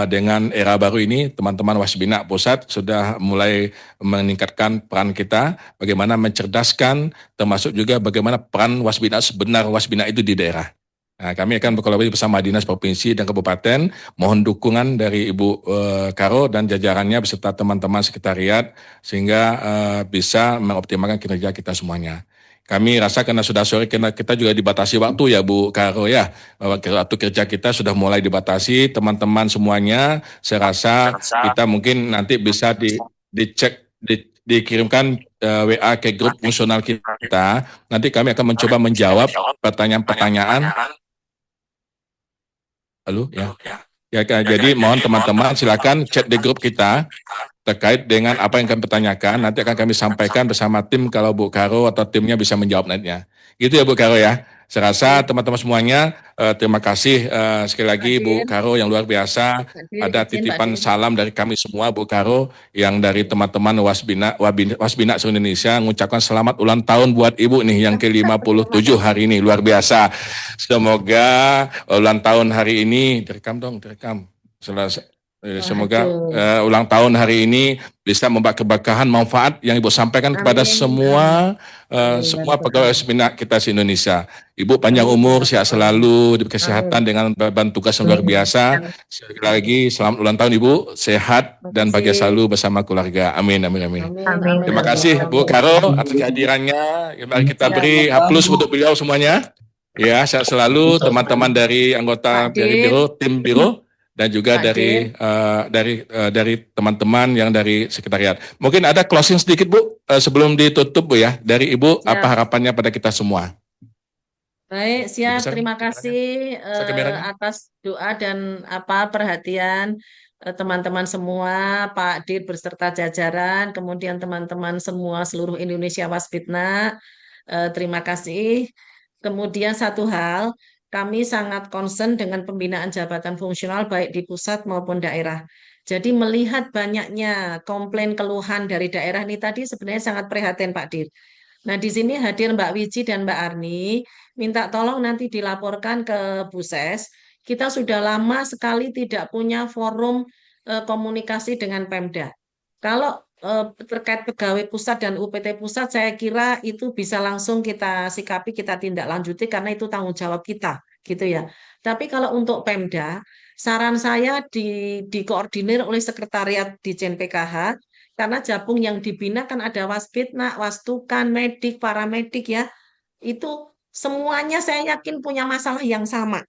dengan era baru ini, teman-teman Wasbina Pusat sudah mulai meningkatkan peran kita, bagaimana mencerdaskan, termasuk juga bagaimana peran Wasbina sebenar Wasbina itu di daerah. Nah, kami akan berkolaborasi bersama Dinas Provinsi dan Kabupaten, mohon dukungan dari Ibu Karo dan jajarannya beserta teman-teman sekretariat, sehingga bisa mengoptimalkan kinerja kita semuanya. Kami rasa karena sudah sore kita juga dibatasi waktu ya Bu Karo ya. Waktu kerja kita sudah mulai dibatasi, teman-teman semuanya saya rasa kita mungkin nanti bisa dicek, dikirimkan WA ke grup fungsional kita. Nanti kami akan mencoba menjawab pertanyaan-pertanyaan. Halo ya. Ya, jadi mohon teman-teman silakan chat di grup kita terkait dengan apa yang kami pertanyakan. Nanti akan kami sampaikan bersama tim kalau Bu Karo atau timnya bisa menjawab nantinya. Gitu ya Bu Karo ya. Saya rasa teman-teman semuanya terima kasih sekali lagi Bu Hadir. Karo yang luar biasa. Hadir, Ada izin, Pak titipan Dir. salam dari kami semua Bu Karo yang dari teman-teman Wasbina seluruh Indonesia mengucapkan selamat ulang tahun buat Ibu nih yang ke-57 hari ini, luar biasa. Semoga ulang tahun hari ini direkam dong, direkam. Semoga ulang tahun hari ini bisa membawa keberkahan manfaat yang Ibu sampaikan kepada semua semua pegawai Wasbina kita di Indonesia. Ibu panjang umur, sehat selalu, diberi kesehatan dengan beban tugas yang luar biasa. Sekali lagi selamat ulang tahun Ibu, sehat dan bahagia selalu bersama keluarga. Amin, amin, amin. Terima kasih Bu Karo atas kehadirannya. Mari kita beri aplaus untuk beliau semuanya. Ya, sehat selalu teman-teman dari anggota dari biro, tim biro. Dan juga dari teman-teman yang dari sekretariat. Mungkin ada closing sedikit Bu sebelum ditutup Bu ya dari Ibu, apa harapannya pada kita semua? Baik, siap. Terima kasih atas doa dan perhatian teman-teman semua, Pak Dir beserta jajaran, kemudian teman-teman semua seluruh Indonesia Wasbina. Terima kasih. Kemudian satu hal, kami sangat concern dengan pembinaan jabatan fungsional baik di pusat maupun daerah. Jadi melihat banyaknya komplain keluhan dari daerah ini tadi sebenarnya sangat prihatin Pak Dir. Nah di sini hadir Mbak Wiji dan Mbak Arni, minta tolong nanti dilaporkan ke Buses. Kita sudah lama sekali tidak punya forum komunikasi dengan Pemda. Kalau terkait pegawai pusat dan UPT pusat, saya kira itu bisa langsung kita sikapi, kita tindak lanjuti karena itu tanggung jawab kita, gitu ya. Tapi kalau untuk Pemda, saran saya dikoordinir oleh Sekretariat Ditjen PKH, karena Japung yang dibina kan ada Wasbitnak, Wastukan, medik, paramedik ya, itu semuanya saya yakin punya masalah yang sama,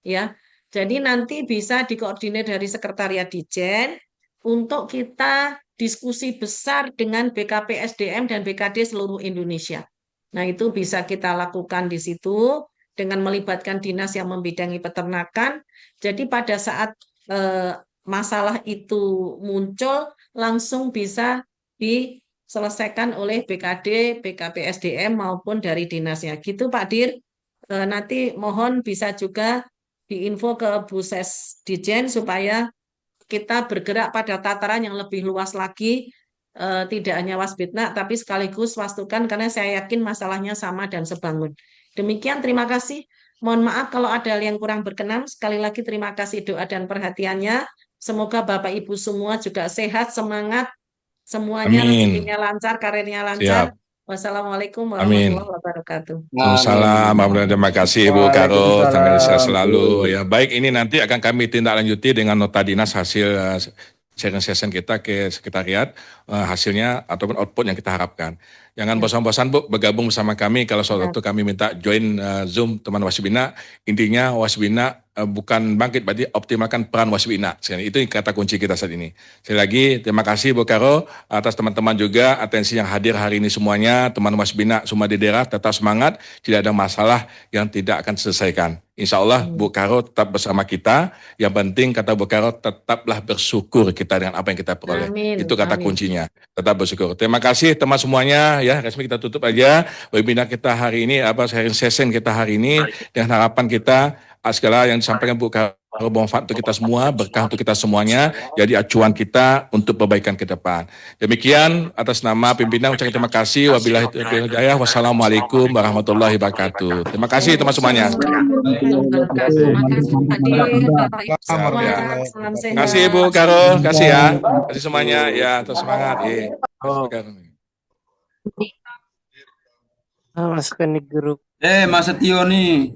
ya. Jadi nanti bisa dikoordinir dari Sekretariat Ditjen untuk kita diskusi besar dengan BKP SDM dan BKD seluruh Indonesia. Nah, itu bisa kita lakukan di situ dengan melibatkan dinas yang membidangi peternakan. Jadi pada saat masalah itu muncul, langsung bisa diselesaikan oleh BKD, BKP SDM maupun dari dinasnya. Gitu Pak Dir. Nanti mohon bisa juga diinfo ke Buses Ditjen supaya kita bergerak pada tataran yang lebih luas lagi, tidak hanya Wasbitnak, tapi sekaligus Wastukan, karena saya yakin masalahnya sama dan sebangun. Demikian, terima kasih. Mohon maaf kalau ada yang kurang berkenan. Sekali lagi terima kasih doa dan perhatiannya. Semoga Bapak Ibu semua juga sehat, semangat, semuanya rezekinya lancar, karirnya lancar. Wassalamualaikum warahmatullahi wabarakatuh. Waalaikumsalam. Terima kasih Ibu Karo, sehat selalu. Ya, baik, ini nanti akan kami tindak lanjuti dengan nota dinas hasil sharing session kita ke sekretariat, hasilnya ataupun output yang kita harapkan. Jangan bosan-bosan Bu bergabung bersama kami. Kalau suatu waktu kami minta join Zoom teman Wasbina, intinya Wasbina bukan bangkit, berarti optimalkan peran Wasbina. Itu kata kunci kita saat ini. Sekali lagi terima kasih Bu Karo atas teman-teman juga atensi yang hadir hari ini semuanya. Teman Wasbina semua di daerah tetap semangat, tidak ada masalah yang tidak akan diselesaikan. Insya Allah Bu Karo tetap bersama kita. Yang penting kata Bu Karo, tetaplah bersyukur kita dengan apa yang kita peroleh. Itu kata kuncinya. Tetap bersyukur. Terima kasih teman semuanya. Ya, resmi kita tutup aja webinar kita hari ini, sharing session kita hari ini dengan harapan kita segala yang disampaikan Bu Karo bermanfaat untuk kita semua, berkah untuk kita semuanya, jadi acuan kita untuk perbaikan ke depan. Demikian atas nama pimpinan ucapkan terima kasih. Wabillahi taufiq wal hidayah. Wassalamualaikum warahmatullahi wabarakatuh. Terima kasih teman semuanya. Terima kasih Bu Karo, kasih ya, kasih semuanya ya, terus semangat. Masukkan di grup. Mas Setio nih.